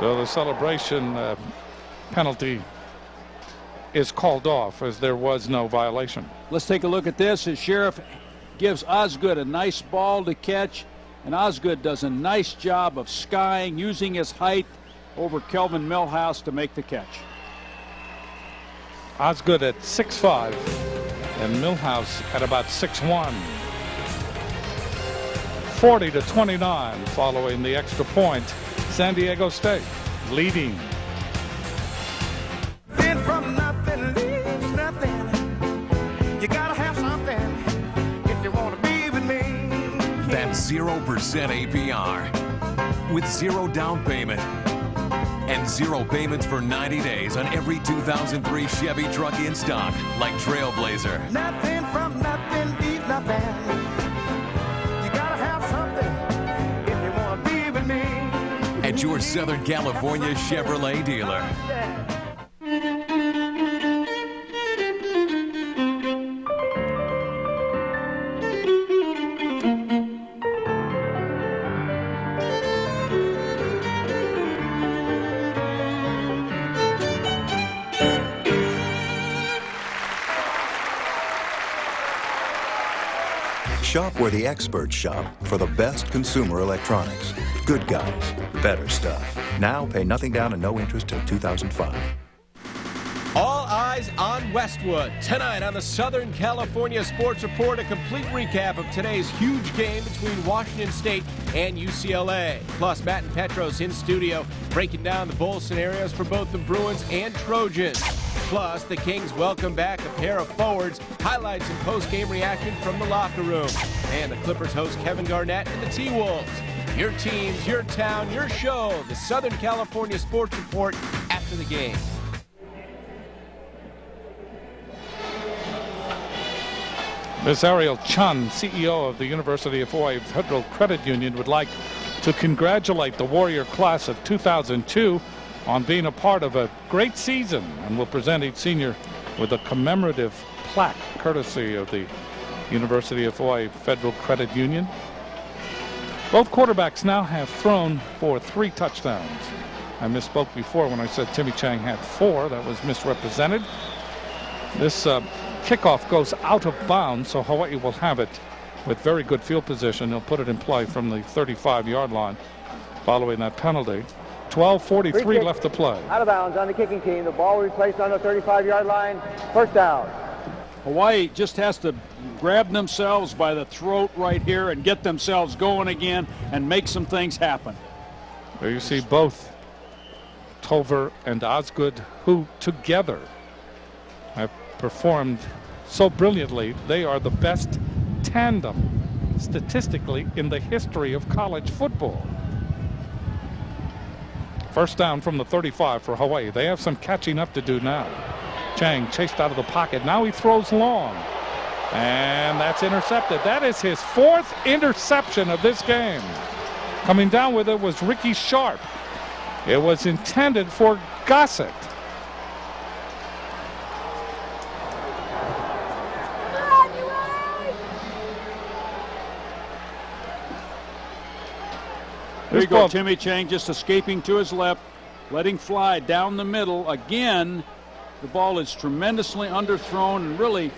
So the celebration penalty is called off as there was no violation. Let's take a look at this as Sheriff gives Osgood a nice ball to catch, and Osgood does a nice job of skying, using his height over Kelvin Millhouse to make the catch. Osgood at 6'5", and Millhouse at about 6'1". 40-29 following the extra point. San Diego State leading. From nothing leaves nothing. You gotta have something if you want to be with me. That's 0% APR with 0 down payment and 0 payments for 90 days on every 2003 Chevy truck in stock, like Trailblazer. Nothing from nothing leaves nothing. You gotta have something if you want to be with me. At your Southern California Chevrolet dealer. Shop where the experts shop for the best consumer electronics. Good guys, better stuff. Now pay nothing down and no interest till 2005. All eyes on Westwood. Tonight on the Southern California Sports Report, a complete recap of today's huge game between Washington State and UCLA. Plus, Matt and Petros in studio breaking down the bowl scenarios for both the Bruins and Trojans. Plus, the Kings welcome back a pair of forwards, highlights and post-game reaction from the locker room. And the Clippers host Kevin Garnett and the T-Wolves. Your teams, your town, your show. The Southern California Sports Report after after the game. Ms. Ariel Chun, CEO of the University of Hawaii Federal Credit Union, would like to congratulate the Warrior class of 2002 on being a part of a great season, and will present each senior with a commemorative plaque courtesy of the University of Hawaii Federal Credit Union. Both quarterbacks now have thrown for 3 touchdowns. I misspoke before when I said Timmy Chang had 4. That was misrepresented. This kickoff goes out of bounds, so Hawaii will have it with very good field position. They'll put it in play from the 35-yard line following that penalty. 12:43 left to play. Out of bounds on the kicking team. The ball will be placed on the 35-yard line. First down. Hawaii just has to grab themselves by the throat right here and get themselves going again and make some things happen. There you see both Tolver and Osgood, who together have performed so brilliantly. They are the best tandem statistically in the history of college football. First down from the 35 for Hawaii. They have some catching up to do now. Chang chased out of the pocket. Now he throws long. And that's intercepted. That is his 4th interception of this game. Coming down with it was Ricky Sharp. It was intended for Gossett. There you go, Timmy Chang just escaping to his left, letting fly down the middle. Again, the ball is tremendously underthrown and really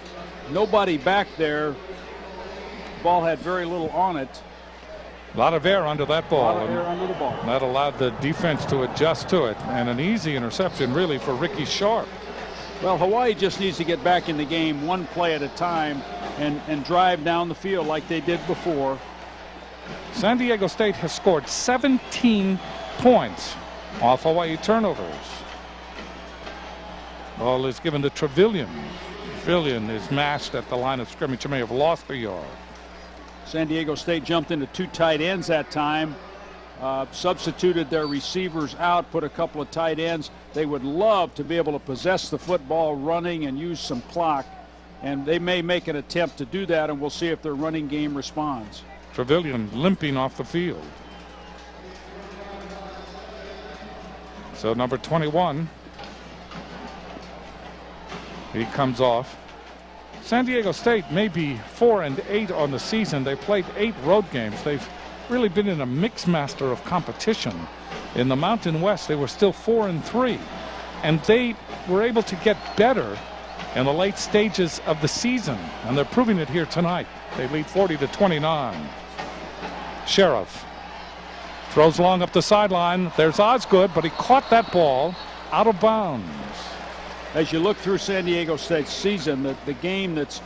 nobody back there. The ball had very little on it. A lot of air under that ball. A lot of air under the ball. That allowed the defense to adjust to it. And an easy interception really for Ricky Sharp. Well, Hawaii just needs to get back in the game one play at a time and drive down the field like they did before. San Diego State has scored 17 points off Hawaii turnovers. Ball is given to Trevelyan. Trevelyan is mashed at the line of scrimmage. He may have lost a yard. San Diego State jumped into 2 tight ends that time. Substituted their receivers out, put a couple of tight ends. They would love to be able to possess the football running and use some clock. And they may make an attempt to do that, and we'll see if their running game responds. Trevelyan limping off the field. So number 21. He comes off. San Diego State may be 4-8 on the season. They played 8 road games. They've really been in a mix master of competition. In the Mountain West, they were still 4-3. And they were able to get better in the late stages of the season. And they're proving it here tonight. They lead 40-29. Sheriff throws long up the sideline. There's Osgood, but he caught that ball out of bounds. As you look through San Diego State's season, the game that's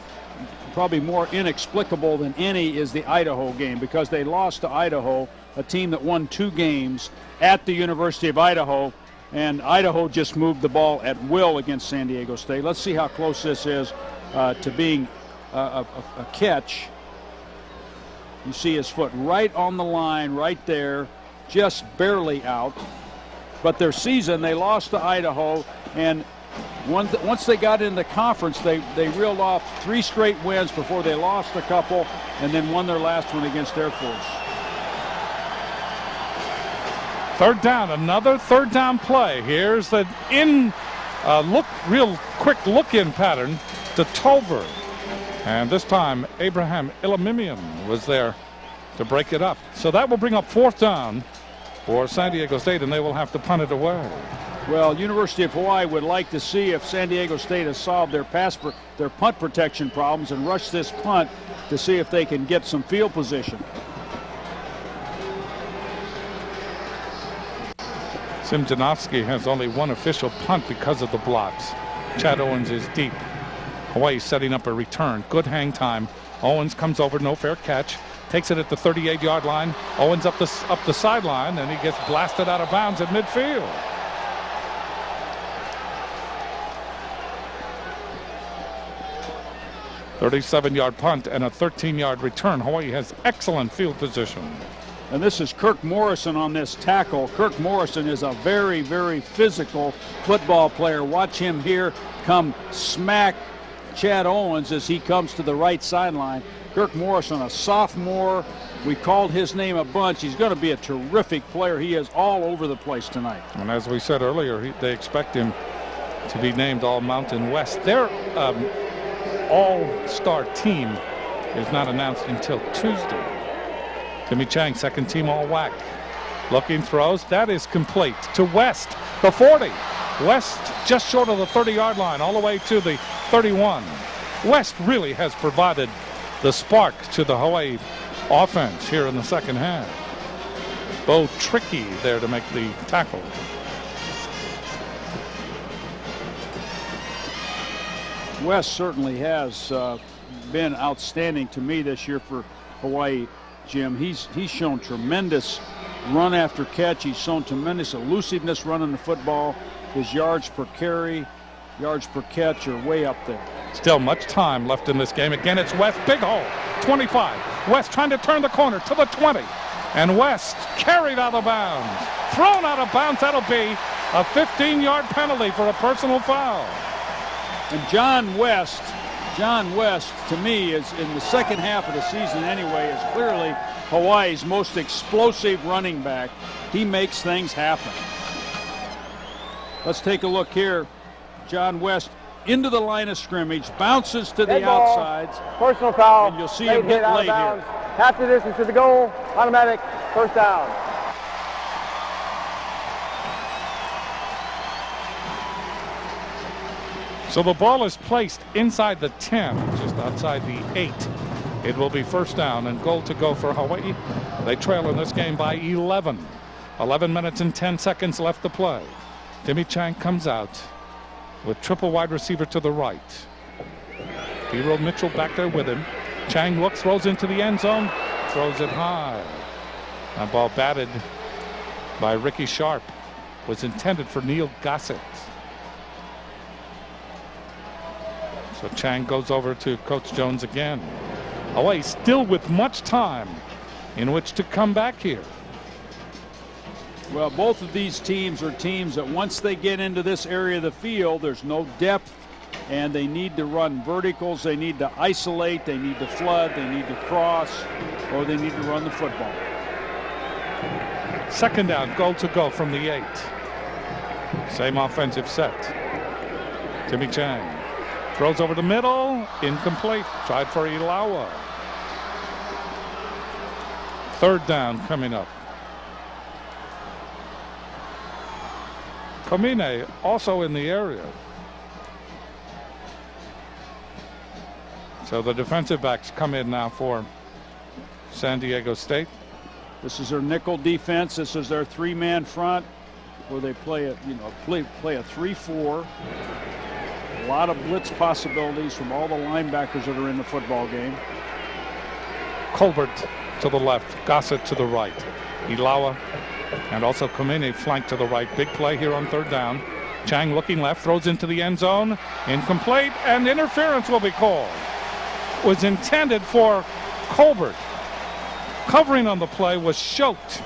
probably more inexplicable than any is the Idaho game, because they lost to Idaho, a team that won 2 games at the University of Idaho, and Idaho just moved the ball at will against San Diego State. Let's see how close this is to being a catch. You see his foot right on the line right there, just barely out. But their season, they lost to Idaho, and once they got in the conference, they reeled off 3 straight wins before they lost a couple and then won their last one against Air Force. Third down, another third down play. Here's the real quick look-in pattern to Tolver. And this time, Abraham Ilamimian was there to break it up. So that will bring up 4th down for San Diego State, and they will have to punt it away. Well, University of Hawaii would like to see if San Diego State has solved their punt protection problems and rush this punt to see if they can get some field position. Simjanovsky has only 1 official punt because of the blocks. Chad Owens is deep. Hawaii setting up a return. Good hang time. Owens comes over, no fair catch. Takes it at the 38-yard line. Owens up the sideline, and he gets blasted out of bounds at midfield. A 37-yard punt and a 13-yard return. Hawaii has excellent field position. And this is Kirk Morrison on this tackle. Kirk Morrison is a very, very physical football player. Watch him here come smack Chad Owens as he comes to the right sideline. Kirk Morrison, a sophomore. We called his name a bunch. He's going to be a terrific player. He is all over the place tonight. And as we said earlier, they expect him to be named All-Mountain West. Their all-star team is not announced until Tuesday. Timmy Chang, second team All-WAC. Looking, throws. That is complete to West, the 40. West just short of the 30-yard line, all the way to the 31. West really has provided the spark to the Hawaii offense here in the second half. Bo Tricky there to make the tackle. West certainly has been outstanding to me this year for Hawaii, Jim. He's shown tremendous run after catch. He's shown tremendous elusiveness running the football. His yards per carry, yards per catch are way up there. Still much time left in this game. Again, it's West, big hole, 25. West trying to turn the corner to the 20. And West carried out of bounds, thrown out of bounds. That'll be a 15-yard penalty for a personal foul. And John West, to me, is in the second half of the season anyway, is clearly Hawaii's most explosive running back. He makes things happen. Let's take a look here. John West into the line of scrimmage, bounces to the outsides. Personal foul. And you'll see him hit late here. Half the distance to the goal, automatic, first down. So the ball is placed inside the 10, just outside the 8. It will be first down and goal to go for Hawaii. They trail in this game by 11. 11 minutes and 10 seconds left to play. Timmy Chang comes out with triple wide receiver to the right. Hero Mitchell back there with him. Chang looks, throws into the end zone, throws it high. That ball batted by Ricky Sharp was intended for Neil Gossett. So Chang goes over to Coach Jones again. Hawaii still with much time in which to come back here. Well, both of these teams are teams that once they get into this area of the field, there's no depth, and they need to run verticals, they need to isolate, they need to flood, they need to cross, or they need to run the football. Second down, goal to go from the 8. Same offensive set. Timmy Chang throws over the middle, incomplete, tried for Ilaoa. Third down coming up. Komine also in the area. So the defensive backs come in now for San Diego State. This is their nickel defense. This is their three-man front where they play a 3-4. A lot of blitz possibilities from all the linebackers that are in the football game. Colbert to the left, Gossett to the right. Ilaoa and also Komine flank to the right. Big play here on third down. Chang looking left, throws into the end zone. Incomplete, and interference will be called. Was intended for Colbert. Covering on the play was Schultz.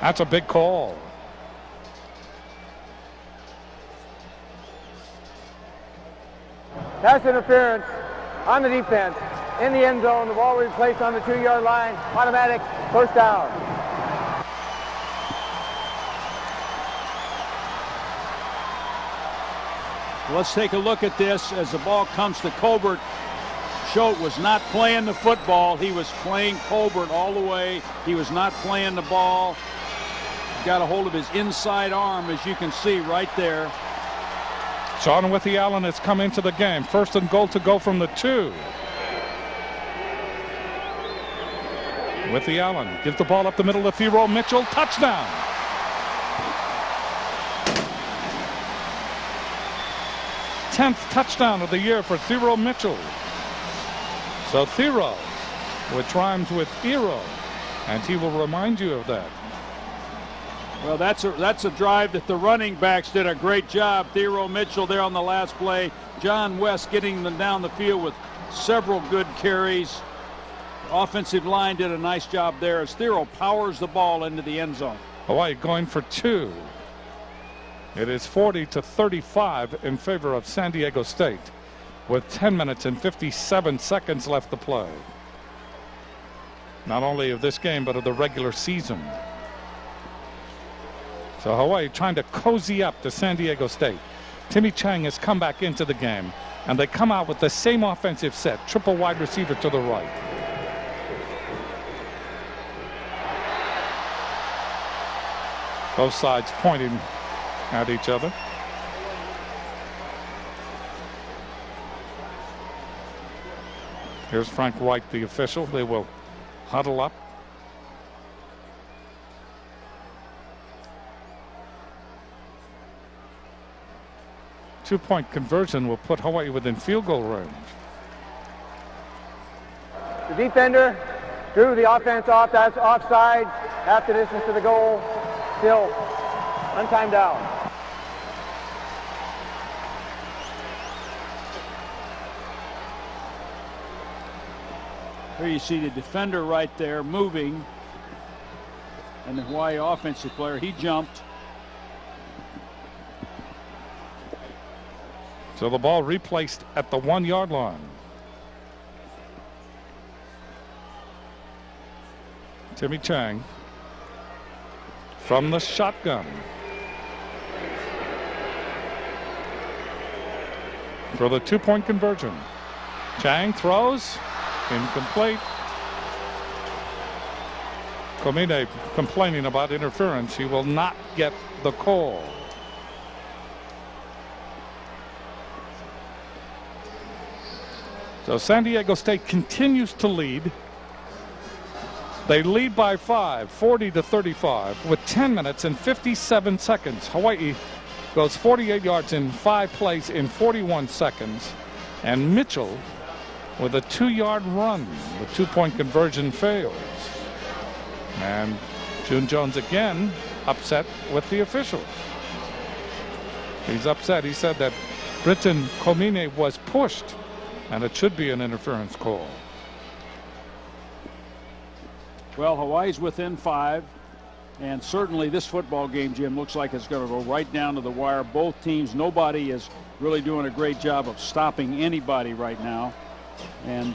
That's a big call. Pass interference on the defense. In the end zone, the ball will be placed on the 2-yard line. Automatic, first down. Let's take a look at this as the ball comes to Colbert. Schultz was not playing the football. He was playing Colbert all the way. He was not playing the ball. Got a hold of his inside arm, as you can see right there. Sean Withy Allen has come into the game. First and goal to go from the 2. Withy Allen gives the ball up the middle to Hero Mitchell. Touchdown. Tenth touchdown of the year for Hero Mitchell. So Hero, which rhymes with hero, and he will remind you of that. Well, that's a drive that the running backs did a great job. Hero Mitchell there on the last play. John West getting them down the field with several good carries. Offensive line did a nice job there as Thero powers the ball into the end zone. Hawaii going for 2. It is 40-35 in favor of San Diego State with 10 minutes and 57 seconds left to play. Not only of this game, but of the regular season. So Hawaii trying to cozy up to San Diego State. Tim Chang has come back into the game, and they come out with the same offensive set. Triple wide receiver to the right. Both sides pointing at each other. Here's Frank White, the official. They will huddle up. Two-point conversion will put Hawaii within field goal range. The defender drew the offense off. That's offside. Half the distance to the goal. Still untimed down. Here you see the defender right there moving, and the Hawaii offensive player, he jumped. So the ball replaced at the 1-yard line. Tim Chang from the shotgun. For the 2-point conversion. Chang throws. Incomplete. Komine complaining about interference. He will not get the call. So San Diego State continues to lead. They lead by 5, 40-35, with 10 minutes and 57 seconds. Hawaii goes 48 yards in 5 plays in 41 seconds. And Mitchell with a 2-yard run. The 2-point conversion fails. And June Jones again upset with the official. He's upset. He said that Britton Komine was pushed, and it should be an interference call. Well, Hawaii's within 5, and certainly this football game, Jim, looks like it's going to go right down to the wire. Both teams, nobody is really doing a great job of stopping anybody right now. And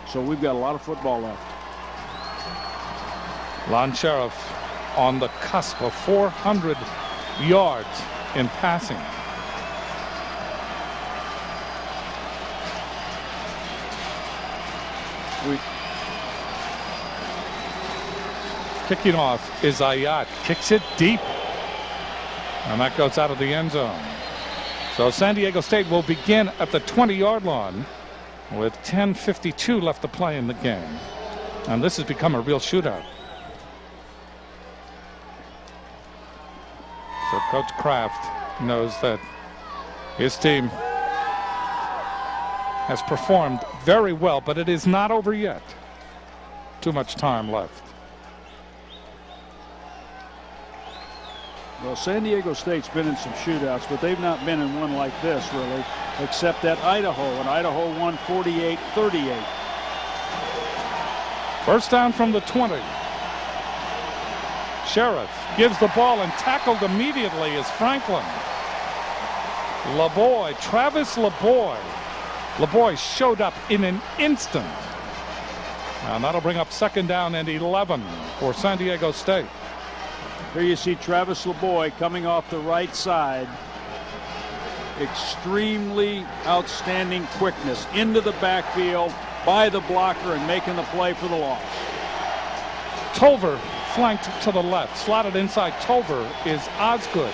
so we've got a lot of football left. Lon Sheriff on the cusp of 400 yards in passing. Kicking off is Ayat. Kicks it deep. And that goes out of the end zone. So San Diego State will begin at the 20-yard line with 10:52 left to play in the game. And this has become a real shootout. So Coach Kraft knows that his team has performed very well, but it is not over yet. Too much time left. Well, San Diego State's been in some shootouts, but they've not been in one like this, really, except at Idaho, and Idaho won 48-38. First down from the 20. Sheriff gives the ball and tackled immediately is Franklin. LaBoy, Travis LaBoy. LaBoy showed up in an instant. And that'll bring up second down and 11 for San Diego State. Here you see Travis LaBoy coming off the right side. Extremely outstanding quickness into the backfield by the blocker and making the play for the loss. Tolver flanked to the left. Slotted inside Tolver is Osgood.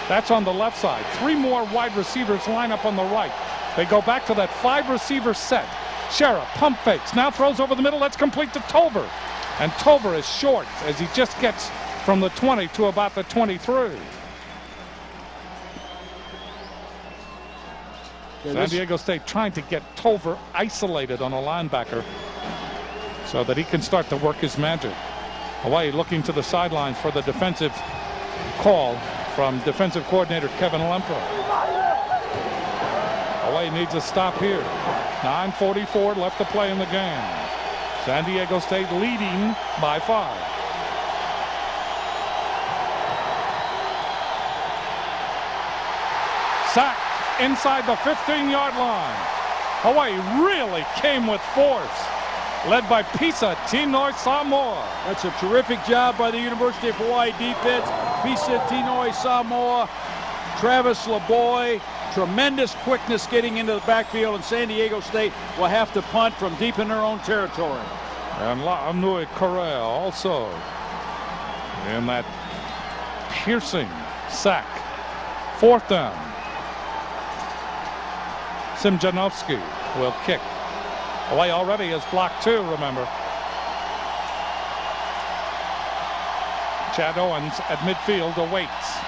That's on the left side. 3 more wide receivers line up on the right. They go back to that 5-receiver set. Sheriff pump fakes. Now throws over the middle. That's complete to Tolver. And Tolver is short as he just gets from the 20 to about the 23. San Diego State trying to get Tolver isolated on a linebacker so that he can start to work his magic. Hawaii looking to the sidelines for the defensive call from defensive coordinator Kevin Lempro. Hawaii needs a stop here. 9:44 left to play in the game. San Diego State leading by 5. Sack inside the 15-yard line. Hawaii really came with force, led by Pisa Tinoi Samoa. That's a terrific job by the University of Hawaii defense. Pisa Tinoi Samoa, Travis LaBoy, tremendous quickness getting into the backfield, and San Diego State will have to punt from deep in their own territory. And La'anui Correa also in that piercing sack. 4th down. Simjanovsky will kick. Hawaii already has blocked 2, remember. Chad Owens at midfield awaits.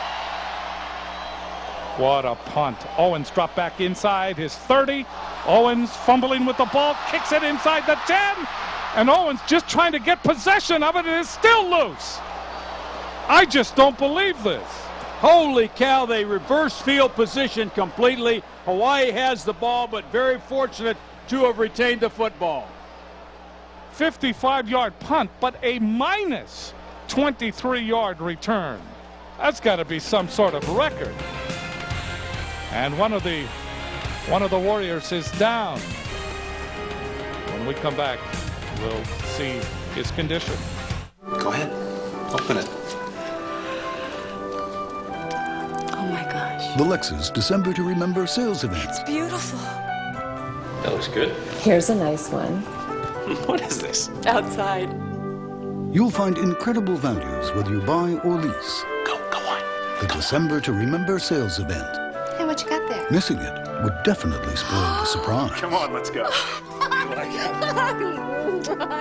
What a punt. Owens dropped back inside his 30. Owens fumbling with the ball, kicks it inside the 10. And Owens just trying to get possession of it, and it's still loose. I just don't believe this. Holy cow, they reverse field position completely. Hawaii has the ball, but very fortunate to have retained the football. 55-yard punt, but a minus 23-yard return. That's got to be some sort of record. And one of the Warriors is down. When we come back, we'll see his condition. Go ahead, open it. Oh my gosh. The Lexus December to Remember sales event. It's beautiful. That looks good. Here's a nice one. What is this? Outside. You'll find incredible values whether you buy or lease. Go on. The December to Remember sales event. Hey, what you got there? Missing it would definitely spoil the surprise. Come on, let's go.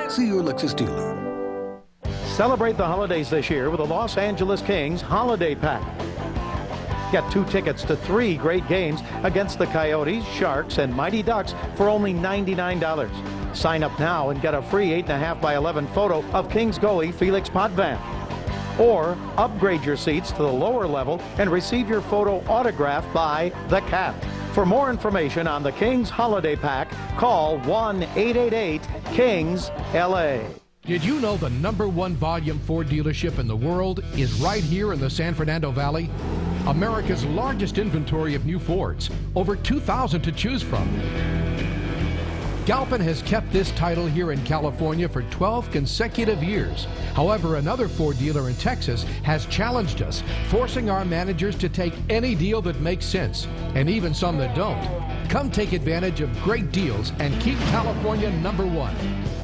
See your Lexus dealer. Celebrate the holidays this year with the Los Angeles Kings Holiday Pack. Get 2 tickets to 3 great games against the Coyotes, Sharks, and Mighty Ducks for only $99. Sign up now and get a free 8.5 by 11 photo of Kings goalie Felix Potvin. Or upgrade your seats to the lower level and receive your photo autographed by the Cat. For more information on the Kings Holiday Pack, call 1-888-KINGS-LA. Did you know the #1 volume Ford dealership in the world is right here in the San Fernando Valley? America's largest inventory of new Fords, over 2,000 to choose from. Galpin has kept this title here in California for 12 consecutive years. However, another Ford dealer in Texas has challenged us, forcing our managers to take any deal that makes sense, and even some that don't. Come take advantage of great deals and keep California #1.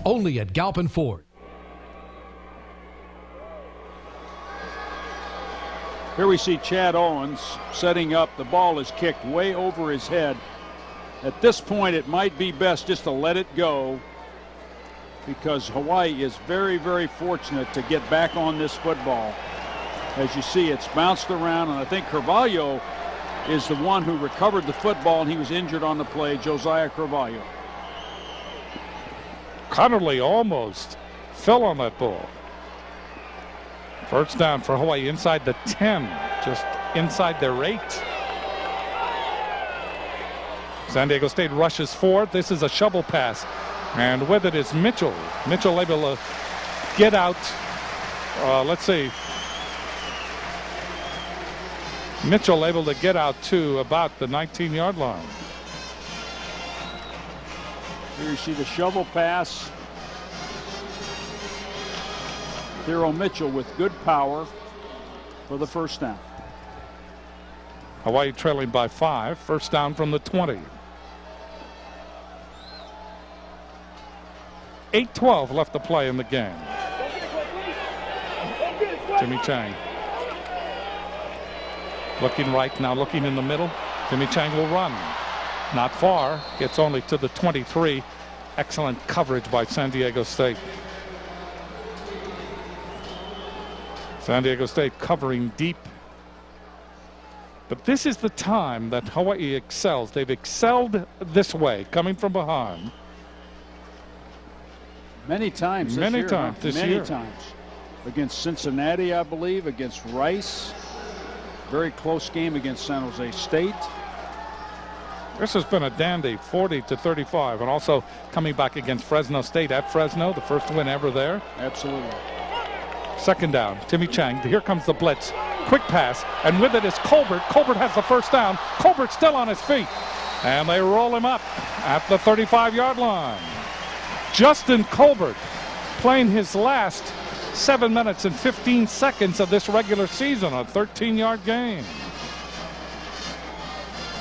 Only at Galpin Ford. Here we see Chad Owens setting up. The ball is kicked way over his head. At this point, it might be best just to let it go, because Hawaii is very, very fortunate to get back on this football. As you see, it's bounced around, and I think Carvalho is the one who recovered the football, and he was injured on the play, Josiah Carvalho. Connerly almost fell on that ball. First down for Hawaii inside the 10, just inside their 8. San Diego State rushes forward. This is a shovel pass, and with it is Mitchell. Mitchell able to get out. Let's see. Mitchell able to get out to about the 19-yard line. Here you see the shovel pass. Thero Mitchell with good power for the first down. Hawaii trailing by 5. First down from the 20. 8:12 left to play in the game. Timmy Chang looking right, now looking in the middle. Timmy Chang will run. Not far. Gets only to the 23. Excellent coverage by San Diego State. San Diego State covering deep. But this is the time that Hawaii excels. They've excelled this way, coming from behind. Many times this year. Many times this year. Many times. Against Cincinnati, I believe, against Rice. Very close game against San Jose State. This has been a dandy, 40-35, and also coming back against Fresno State at Fresno, the first win ever there. Absolutely. Second down, Timmy Chang. Here comes the blitz. Quick pass, and with it is Colbert. Colbert has the first down. Colbert still on his feet, and they roll him up at the 35-yard line. Justin Colbert playing his last 7 minutes and 15 seconds of this regular season, a 13-yard game.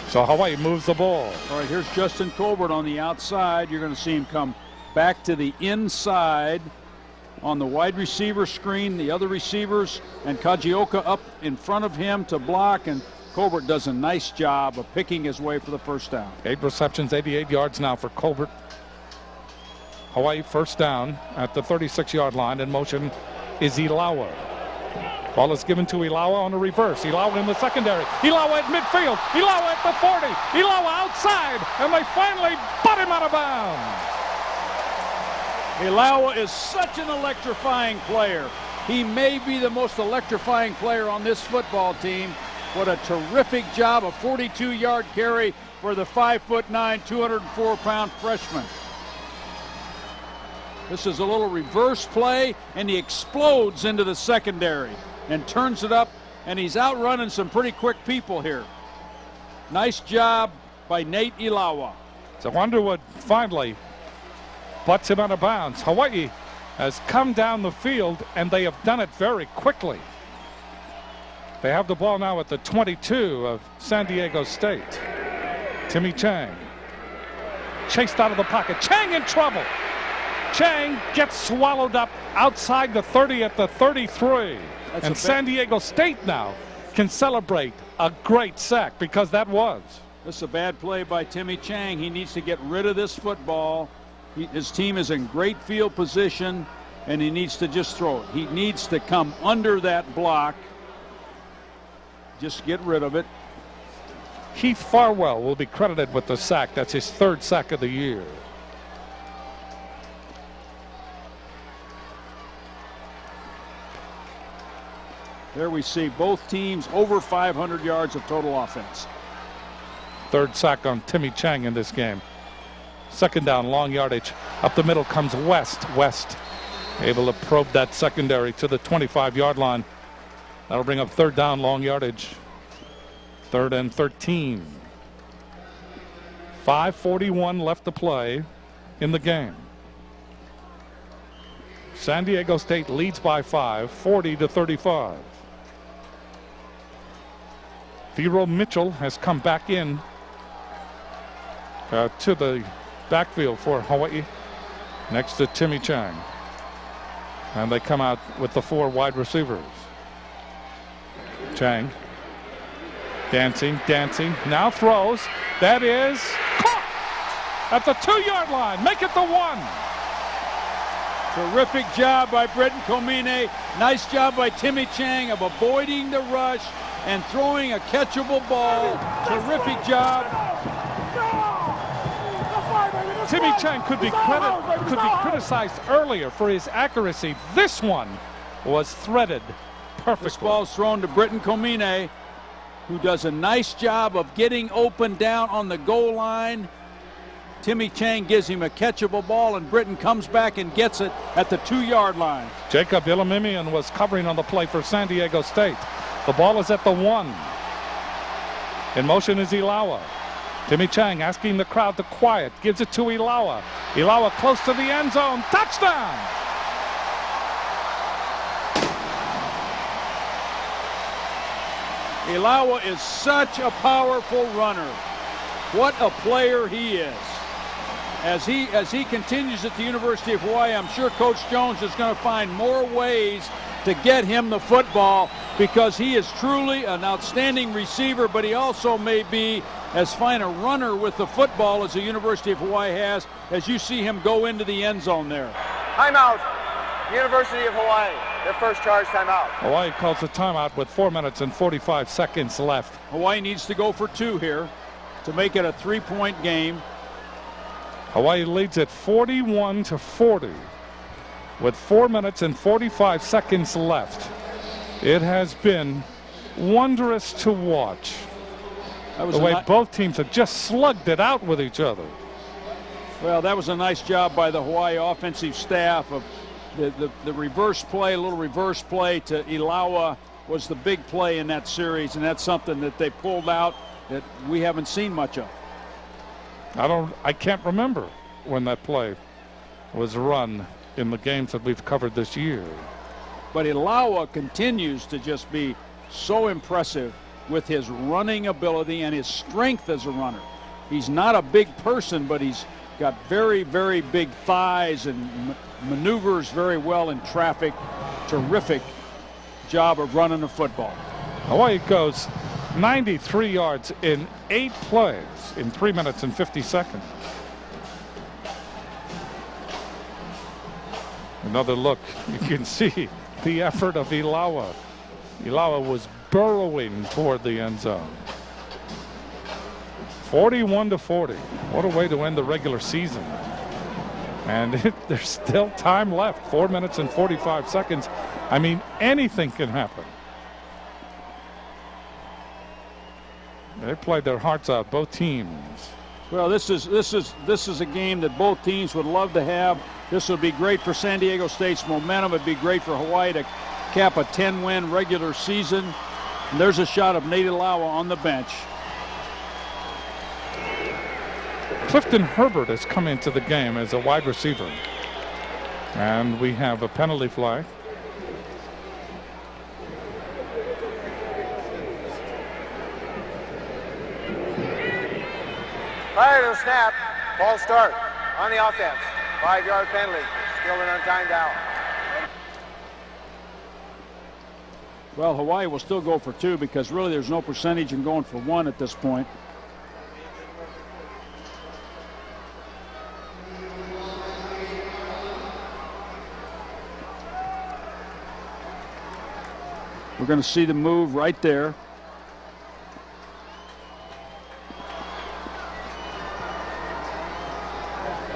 So Hawaii moves the ball. All right, here's Justin Colbert on the outside. You're going to see him come back to the inside on the wide receiver screen, the other receivers, and Kajioka up in front of him to block, and Colbert does a nice job of picking his way for the first down. 8 receptions, 88 yards now for Colbert. Hawaii first down at the 36-yard line. In motion is Ilaoa. Ball is given to Ilaoa on a reverse. Ilaoa in the secondary. Ilaoa at midfield. Ilaoa at the 40. Ilaoa outside, and they finally butt him out of bounds. Ilaoa is such an electrifying player. He may be the most electrifying player on this football team. What a terrific job, a 42-yard carry for the 5'9", 204-pound freshman. This is a little reverse play, and he explodes into the secondary and turns it up, and he's outrunning some pretty quick people here. Nice job by Nate Ilaoa. So Underwood finally butts him out of bounds. Hawaii has come down the field, and they have done it very quickly. They have the ball now at the 22 of San Diego State. Timmy Chang chased out of the pocket. Chang in trouble. Chang gets swallowed up outside the 30 at the 33. And San Diego State now can celebrate a great sack, because that was. This is a bad play by Timmy Chang. He needs to get rid of this football. His team is in great field position, and he needs to just throw it. He needs to come under that block. Just get rid of it. Heath Farwell will be credited with the sack. That's his 3rd sack of the year. There we see both teams over 500 yards of total offense. 3rd sack on Timmy Chang in this game. Second down, long yardage. Up the middle comes West. West able to probe that secondary to the 25-yard line. That'll bring up 3rd down, long yardage. 3rd and 13. 5:41 left to play in the game. San Diego State leads by 5, 40-35. Vero Mitchell has come back in to the backfield for Hawaii next to Timmy Chang. And they come out with the 4 wide receivers. Chang dancing, now throws. That is caught at the 2-yard line. Make it the 1. Terrific job by Britton Komine. Nice job by Timmy Chang of avoiding the rush and throwing a catchable ball. Terrific job. Timmy Chang could be criticized earlier for his accuracy. This one was threaded perfectly. This ball's thrown to Britton Komine, who does a nice job of getting open down on the goal line. Timmy Chang gives him a catchable ball, and Britton comes back and gets it at the 2-yard line. Jacob Ilamimian was covering on the play for San Diego State. The ball is at the 1. In motion is Ilaoa. Timmy Chang asking the crowd to quiet. Gives it to Ilaoa. Ilaoa close to the end zone. Touchdown! Ilaoa is such a powerful runner. What a player he is. As he continues at the University of Hawaii, I'm sure Coach Jones is going to find more ways to get him the football, because he is truly an outstanding receiver, but he also may be as fine a runner with the football as the University of Hawaii has, as you see him go into the end zone there. Timeout. University of Hawaii, their first charge timeout. Hawaii calls a timeout with 4 minutes and 45 seconds left. Hawaii needs to go for 2 here to make it a 3-point game. Hawaii leads at 41-40 with 4 minutes and 45 seconds left. It has been wondrous to watch The way both teams have just slugged it out with each other. Well, that was a nice job by the Hawaii offensive staff of the reverse play, a little reverse play to Ilaoa was the big play in that series, and that's something that they pulled out that we haven't seen much of. I can't remember when that play was run in the games that we've covered this year. But Ilaoa continues to just be so impressive with his running ability and his strength as a runner. He's not a big person, but he's got very, very big thighs and maneuvers very well in traffic. Terrific job of running the football. Hawaii goes 93 yards in 8 plays in 3 minutes and 50 seconds. Another look, you can see the effort of Ilaoa. Ilaoa was burrowing toward the end zone. 41-40. What a way to end the regular season. And there's still time left. 4 minutes and 45 seconds. I mean, anything can happen. They played their hearts out, both teams. Well, this is a game that both teams would love to have. This would be great for San Diego State's momentum. It'd be great for Hawaii to cap a 10-win regular season. And there's a shot of Nate Ilaoa on the bench. Clifton Herbert has come into the game as a wide receiver. And we have a penalty flag. Prior to the snap, false start on the offense. 5-yard penalty. Still an untimed down. Well, Hawaii will still go for 2 because really there's no percentage in going for 1 at this point. We're going to see the move right there.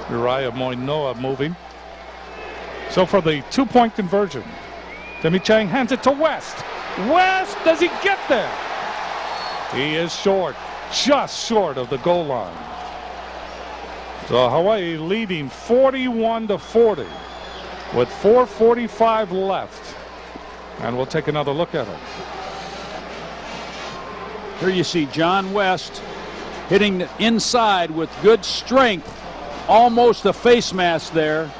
Uriah Moinoa moving. So for the 2-point conversion, Tim Chang hands it to West. West, does he get there? He is short, just short of the goal line. So Hawaii leading 41-40 with 4:45 left. And we'll take another look at it. Here you see John West hitting the inside with good strength. Almost a face mask there.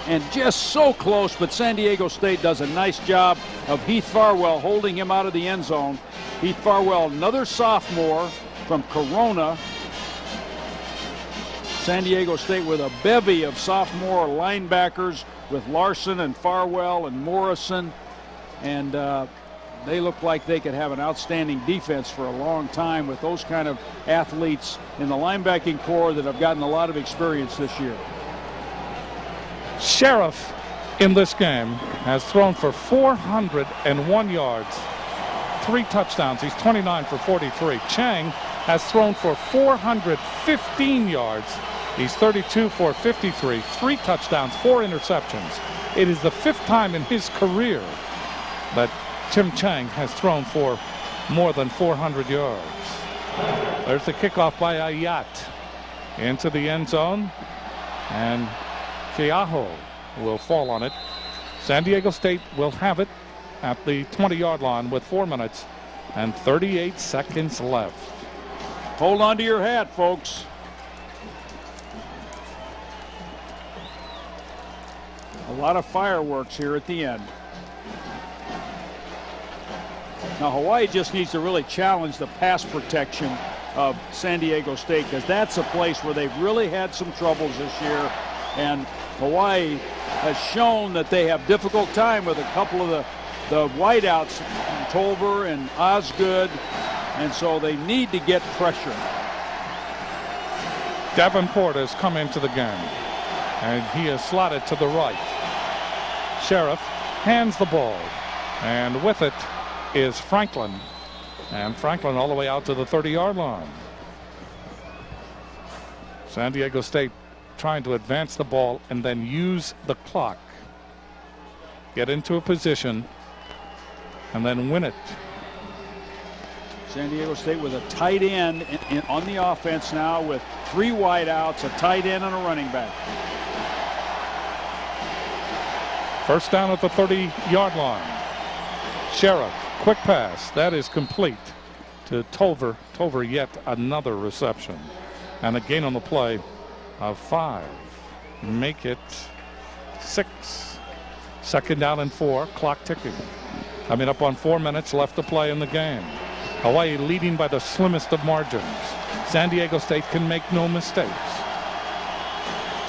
And just so close, but San Diego State does a nice job of Heath Farwell holding him out of the end zone. Heath Farwell, another sophomore from Corona. San Diego State with a bevy of sophomore linebackers with Larson and Farwell and Morrison. And they look like they could have an outstanding defense for a long time with those kind of athletes in the linebacking core that have gotten a lot of experience this year. Sheriff in this game has thrown for 401 yards, 3 touchdowns. He's 29 for 43. Chang has thrown for 415 yards. He's 32 for 53, 3 touchdowns, 4 interceptions. It is the 5th time in his career that Tim Chang has thrown for more than 400 yards. There's the kickoff by Ayat into the end zone, and Keaho will fall on it. San Diego State will have it at the 20-yard line with 4 minutes and 38 seconds left. Hold on to your hat, folks. A lot of fireworks here at the end. Now Hawaii just needs to really challenge the pass protection of San Diego State, because that's a place where they've really had some troubles this year. And Hawaii has shown that they have difficult time with a couple of the wideouts, Tolver and Osgood, and so they need to get pressure. Davenport has come into the game, and he is slotted to the right. Sheriff hands the ball, and with it is Franklin, and Franklin all the way out to the 30-yard line. San Diego State trying to advance the ball and then use the clock, get into a position and then win it. San Diego State with a tight end on the offense now with 3 wideouts, a tight end and a running back. First down at the 30-yard line. Sheriff, quick pass. That is complete to Tolver. Tolver yet another reception. And a gain on the play of 5. Make it 6. Second down and 4. Clock ticking. Coming up on 4 minutes left to play in the game. Hawaii leading by the slimmest of margins. San Diego State can make no mistakes.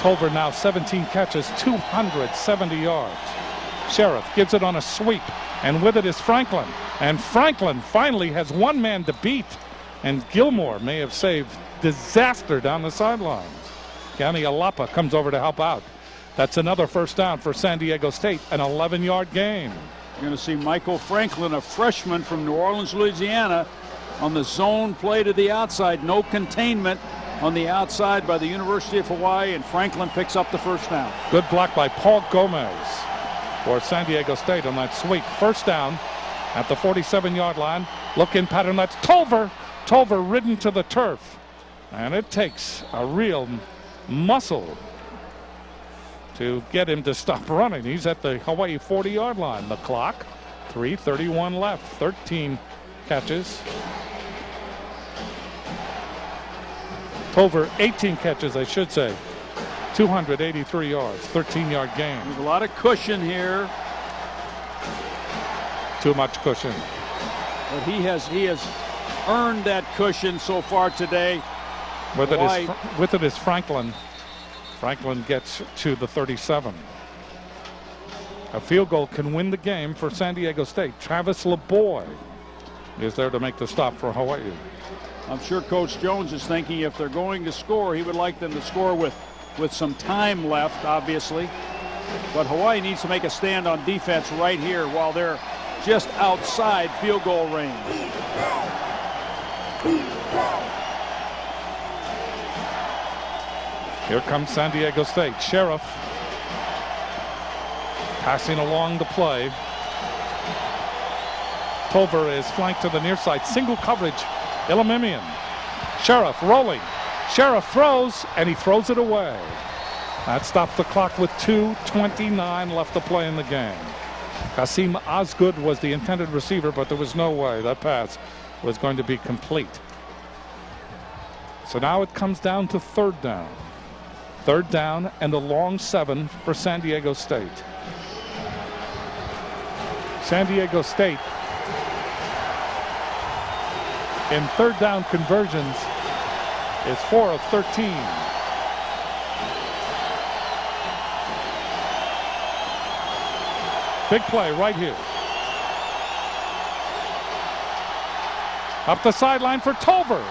Tolver now 17 catches, 270 yards. Sheriff gives it on a sweep, and with it is Franklin. And Franklin finally has one man to beat, and Gilmore may have saved disaster down the sidelines. Gani Alapa comes over to help out. That's another first down for San Diego State, an 11-yard gain. You're going to see Michael Franklin, a freshman from New Orleans, Louisiana, on the zone play to the outside. No containment on the outside by the University of Hawaii, and Franklin picks up the first down. Good block by Paul Gomez for San Diego State on that sweep. First down at the 47-yard line. Look in pattern. That's Tolver. Tolver ridden to the turf. And it takes a real muscle to get him to stop running. He's at the Hawaii 40-yard line. The clock, 3:31 left. 13 catches. Tolver 18 catches, I should say. 283 yards, 13-yard gain. There's a lot of cushion here. Too much cushion. But he has earned that cushion so far today. With it is Franklin. Franklin gets to the 37. A field goal can win the game for San Diego State. Travis LaBoy is there to make the stop for Hawaii. I'm sure Coach Jones is thinking if they're going to score, he would like them to score with some time left, obviously. But Hawaii needs to make a stand on defense right here while they're just outside field goal range. Here comes San Diego State. Sheriff passing along the play. Tolver is flanked to the near side. Single coverage. Ilamimian. Sheriff rolling. Sheriff throws, and he throws it away. That stops the clock with 2:29 left to play in the game. Kasim Osgood was the intended receiver, but there was no way that pass was going to be complete. So now it comes down to third down. Third down and a long 7 for San Diego State. San Diego State in third down conversions is 4 of 13. Big play right here. Up the sideline for Tolver.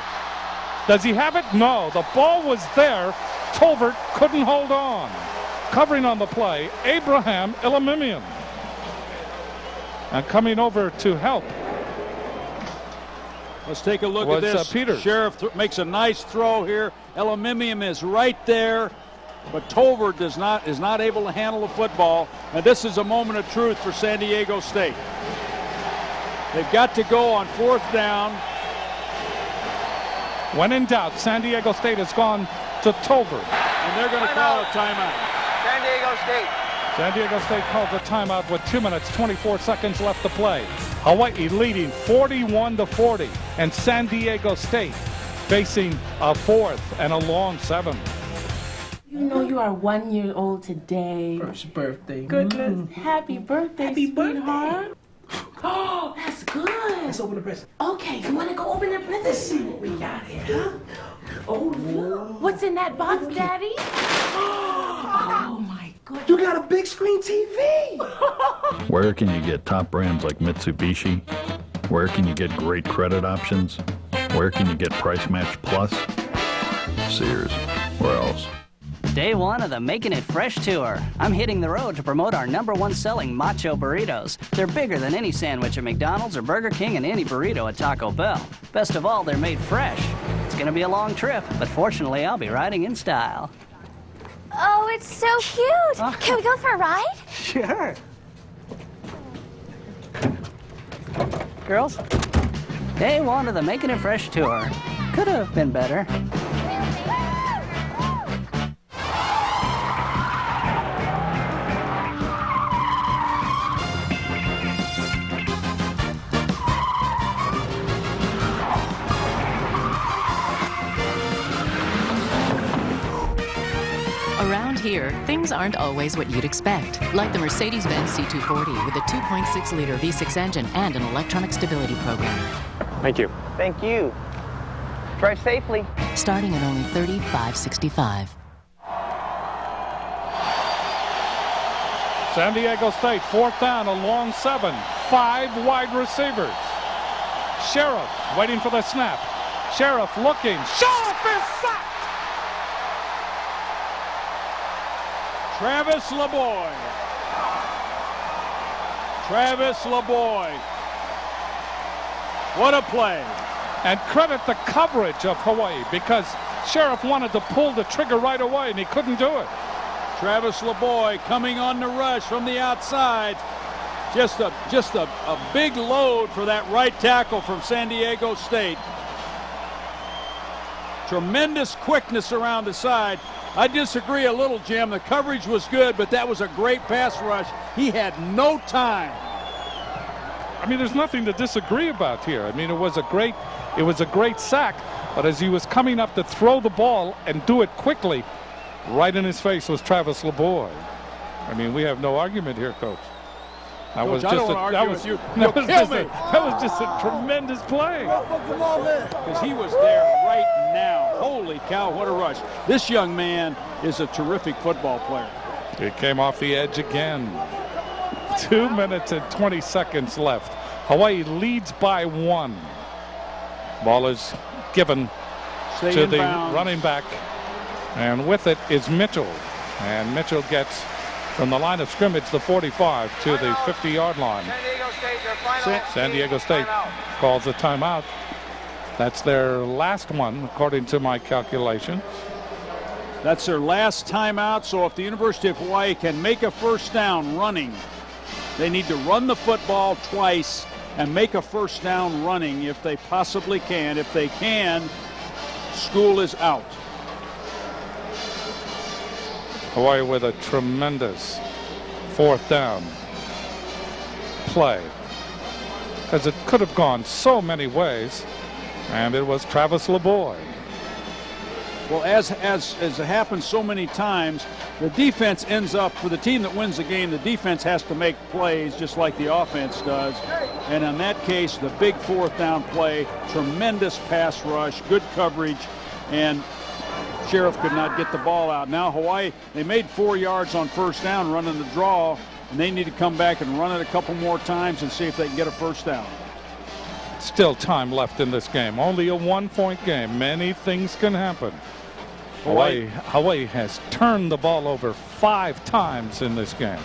Does he have it? No, the ball was there. Tolver couldn't hold on. Covering on the play, Abraham Ilamimian. And coming over to help. Let's take a look at this. Peters. Sheriff makes a nice throw here. Ilamimian is right there, but Tolver is not able to handle the football. And this is a moment of truth for San Diego State. They've got to go on fourth down. When in doubt, San Diego State has gone to Tolver. And they're going to call a timeout. San Diego State. San Diego State calls a timeout with 2 minutes, 24 seconds left to play. Hawaii leading 41-40, and San Diego State facing a fourth and a long 7. You know you are 1 year old today. First birthday. Goodness, happy birthday, sweetheart. Oh, that's good. Let's open the present. Okay, you want to go open the present? Let's see what we got here, huh? Oh, look. What's in that box, Daddy? Oh, my goodness. You got a big screen TV. Where can you get top brands like Mitsubishi? Where can you get great credit options? Where can you get Price Match Plus? Sears. Where else? Day 1 of the Making It Fresh tour. I'm hitting the road to promote our #1 selling Macho Burritos. They're bigger than any sandwich at McDonald's or Burger King and any burrito at Taco Bell. Best of all, they're made fresh. It's gonna be a long trip, but fortunately I'll be riding in style. Oh, it's so cute. Can we go for a ride? Sure. Girls? Day one of the Making It Fresh tour. Could have been better. Around here, things aren't always what you'd expect, like the Mercedes-Benz C240 with a 2.6-liter V6 engine and an electronic stability program. Thank you. Thank you. Drive safely. Starting at only $35.65. San Diego State, 4th down, a long 7, 5 wide receivers. Sheriff waiting for the snap. Sheriff looking. Sheriff is sacked! Travis LaBoy. Travis LaBoy. What a play. And credit the coverage of Hawaii, because Sheriff wanted to pull the trigger right away and he couldn't do it. Travis LaBoy coming on the rush from the outside. Just a big load for that right tackle from San Diego State. Tremendous quickness around the side. I disagree a little, Jim. The coverage was good, but that was a great pass rush. He had no time. I mean, there's nothing to disagree about here. I mean, it was a great sack, but as he was coming up to throw the ball and do it quickly, right in his face was Travis LaBoy. I mean, we have no argument here, Coach. That was just a tremendous play. Because he was there right now. Holy cow, what a rush. This young man is a terrific football player. It came off the edge again. 2 minutes and 20 seconds left. Hawaii leads by 1. Ball is given to the running back. And with it is Mitchell. And Mitchell gets from the line of scrimmage, the 45 to the 50-yard line. San Diego State calls a timeout. That's their last one, according to my calculations. That's their last timeout. So if the University of Hawaii can make a first down running, they need to run the football twice and make a first down running if they possibly can. If they can, school is out. Hawaii with a tremendous 4th down play, because it could have gone so many ways, and it was Travis LaBoy. Well, as it happens so many times, the defense ends up, for the team that wins the game, the defense has to make plays just like the offense does. And in that case, the big 4th down play, tremendous pass rush, good coverage, and Sheriff could not get the ball out. Now Hawaii, they made 4 yards on first down running the draw, and they need to come back and run it a couple more times and see if they can get a first down. Still time left in this game. Only a 1-point game. Many things can happen. Hawaii has turned the ball over 5 times in this game.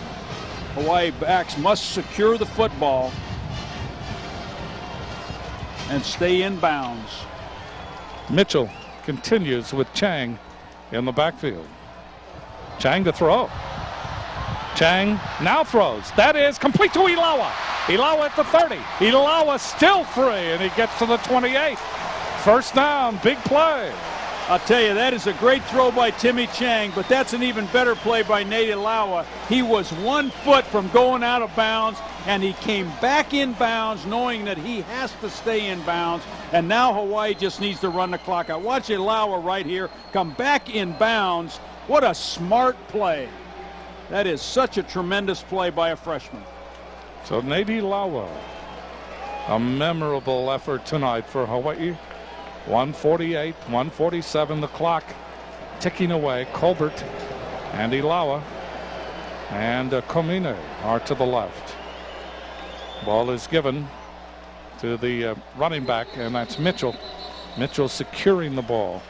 Hawaii backs must secure the football and stay in bounds. Mitchell continues with Chang in the backfield. Chang to throw. Chang now throws. That is complete to Ilaoa. Ilaoa at the 30. Ilaoa still free, and he gets to the 28. First down, big play. I'll tell you, that is a great throw by Timmy Chang, but that's an even better play by Nate Ilaoa. He was 1 foot from going out of bounds, and he came back in bounds knowing that he has to stay in bounds, and now Hawaii just needs to run the clock out. Watch Ilaoa right here come back in bounds. What a smart play. That is such a tremendous play by a freshman. So Nate Ilaoa, a memorable effort tonight for Hawaii. 148, 147, the clock ticking away. Colbert and Ilaoa and Komine are to the left. Ball is given to the running back, and that's Mitchell. Mitchell securing the ball.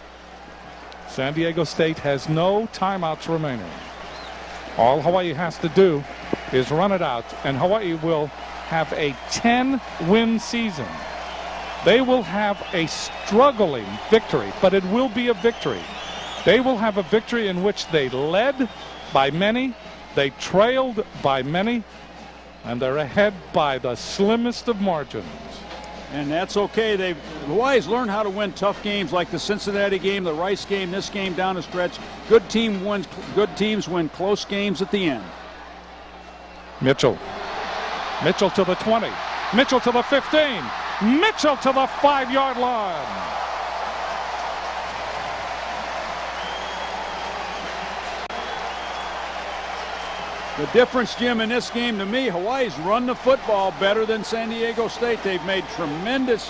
San Diego State has no timeouts remaining. All Hawaii has to do is run it out, and Hawaii will have a 10-win season. They will have a struggling victory, but it will be a victory. They will have a victory in which they led by many, they trailed by many, and they're ahead by the slimmest of margins. And that's okay. Hawaii's learned how to win tough games like the Cincinnati game, the Rice game, this game down the stretch. Good teams win close games at the end. Mitchell. Mitchell to the 20. Mitchell to the 15. Mitchell to the 5-yard line. The difference, Jim, in this game to me, Hawaii's run the football better than San Diego State. They've made tremendous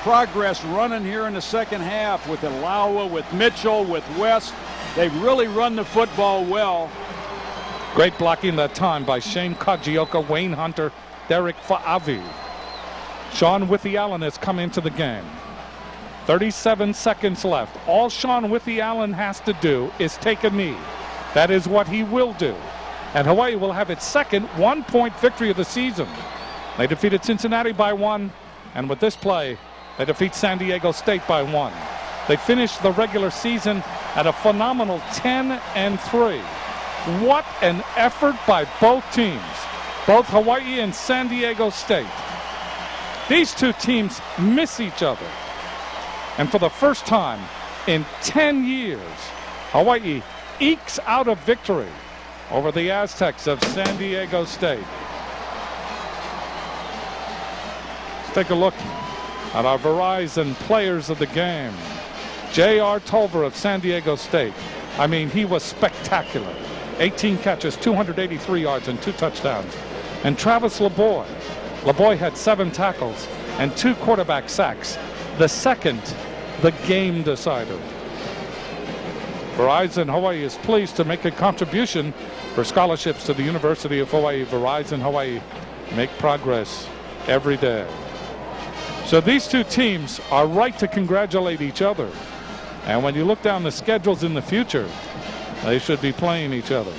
progress running here in the second half with Ilaoa, with Mitchell, with West. They've really run the football well. Great blocking that time by Shane Kajioka, Wayne Hunter, Derek Fa'avi. Sean Withy-Allen has come into the game. 37 seconds left. All Sean Withy-Allen has to do is take a knee. That is what he will do. And Hawaii will have its second one-point victory of the season. They defeated Cincinnati by 1, and with this play, they defeat San Diego State by 1. They finished the regular season at a phenomenal 10-3. What an effort by both teams, both Hawaii and San Diego State. These two teams miss each other. And for the first time in 10 years, Hawaii ekes out a victory over the Aztecs of San Diego State. Let's take a look at our Verizon players of the game. J.R. Tolver of San Diego State. I mean, he was spectacular. 18 catches, 283 yards, and 2 touchdowns. And Travis LaBoy. LaBoy had 7 tackles and 2 quarterback sacks. The second, the game decider. Verizon Hawaii is pleased to make a contribution for scholarships to the University of Hawaii. Verizon Hawaii make progress every day. So these two teams are right to congratulate each other. And when you look down the schedules in the future, they should be playing each other.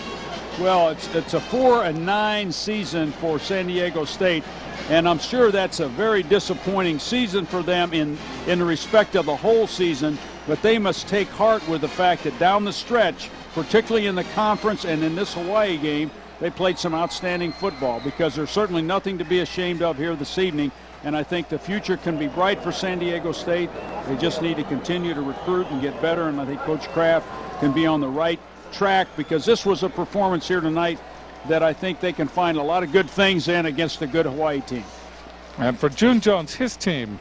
Well, it's a 4-9 season for San Diego State, and I'm sure that's a very disappointing season for them in respect of the whole season. But they must take heart with the fact that down the stretch, particularly in the conference and in this Hawaii game, they played some outstanding football, because there's certainly nothing to be ashamed of here this evening. And I think the future can be bright for San Diego State. They just need to continue to recruit and get better, and I think Coach Kraft can be on the right track, because this was a performance here tonight that I think they can find a lot of good things in against a good Hawaii team. And for June Jones, his team,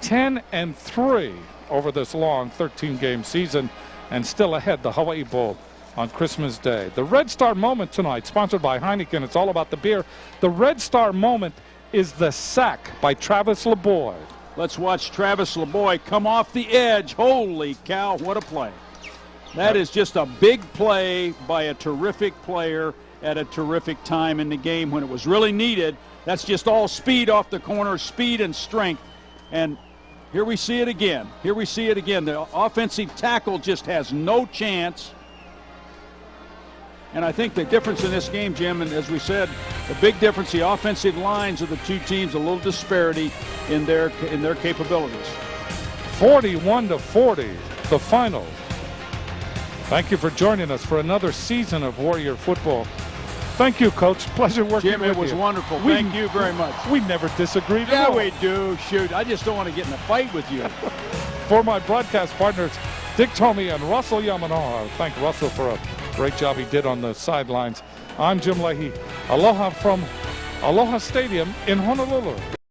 10-3 over this long 13-game season, and still ahead the Hawaii Bowl on Christmas Day. The Red Star moment tonight, sponsored by Heineken. It's all about the beer. The Red Star moment is the sack by Travis LaBoy. Let's watch Travis LaBoy come off the edge. Holy cow, what a play. That is just a big play by a terrific player at a terrific time in the game when it was really needed. That's just all speed off the corner, speed and strength. And here we see it again. Here we see it again. The offensive tackle just has no chance. And I think the difference in this game, Jim, and as we said, the big difference, the offensive lines of the two teams, a little disparity in their capabilities. 41-40, the final. Thank you for joining us for another season of Warrior Football. Thank you, Coach. Pleasure working with you. Jim, it was wonderful. Thank you very much. We never disagreed. Yeah, we do. Shoot, I just don't want to get in a fight with you. For my broadcast partners, Dick Tomey and Russell Yamanoa, I thank Russell for a great job he did on the sidelines. I'm Jim Leahy. Aloha from Aloha Stadium in Honolulu.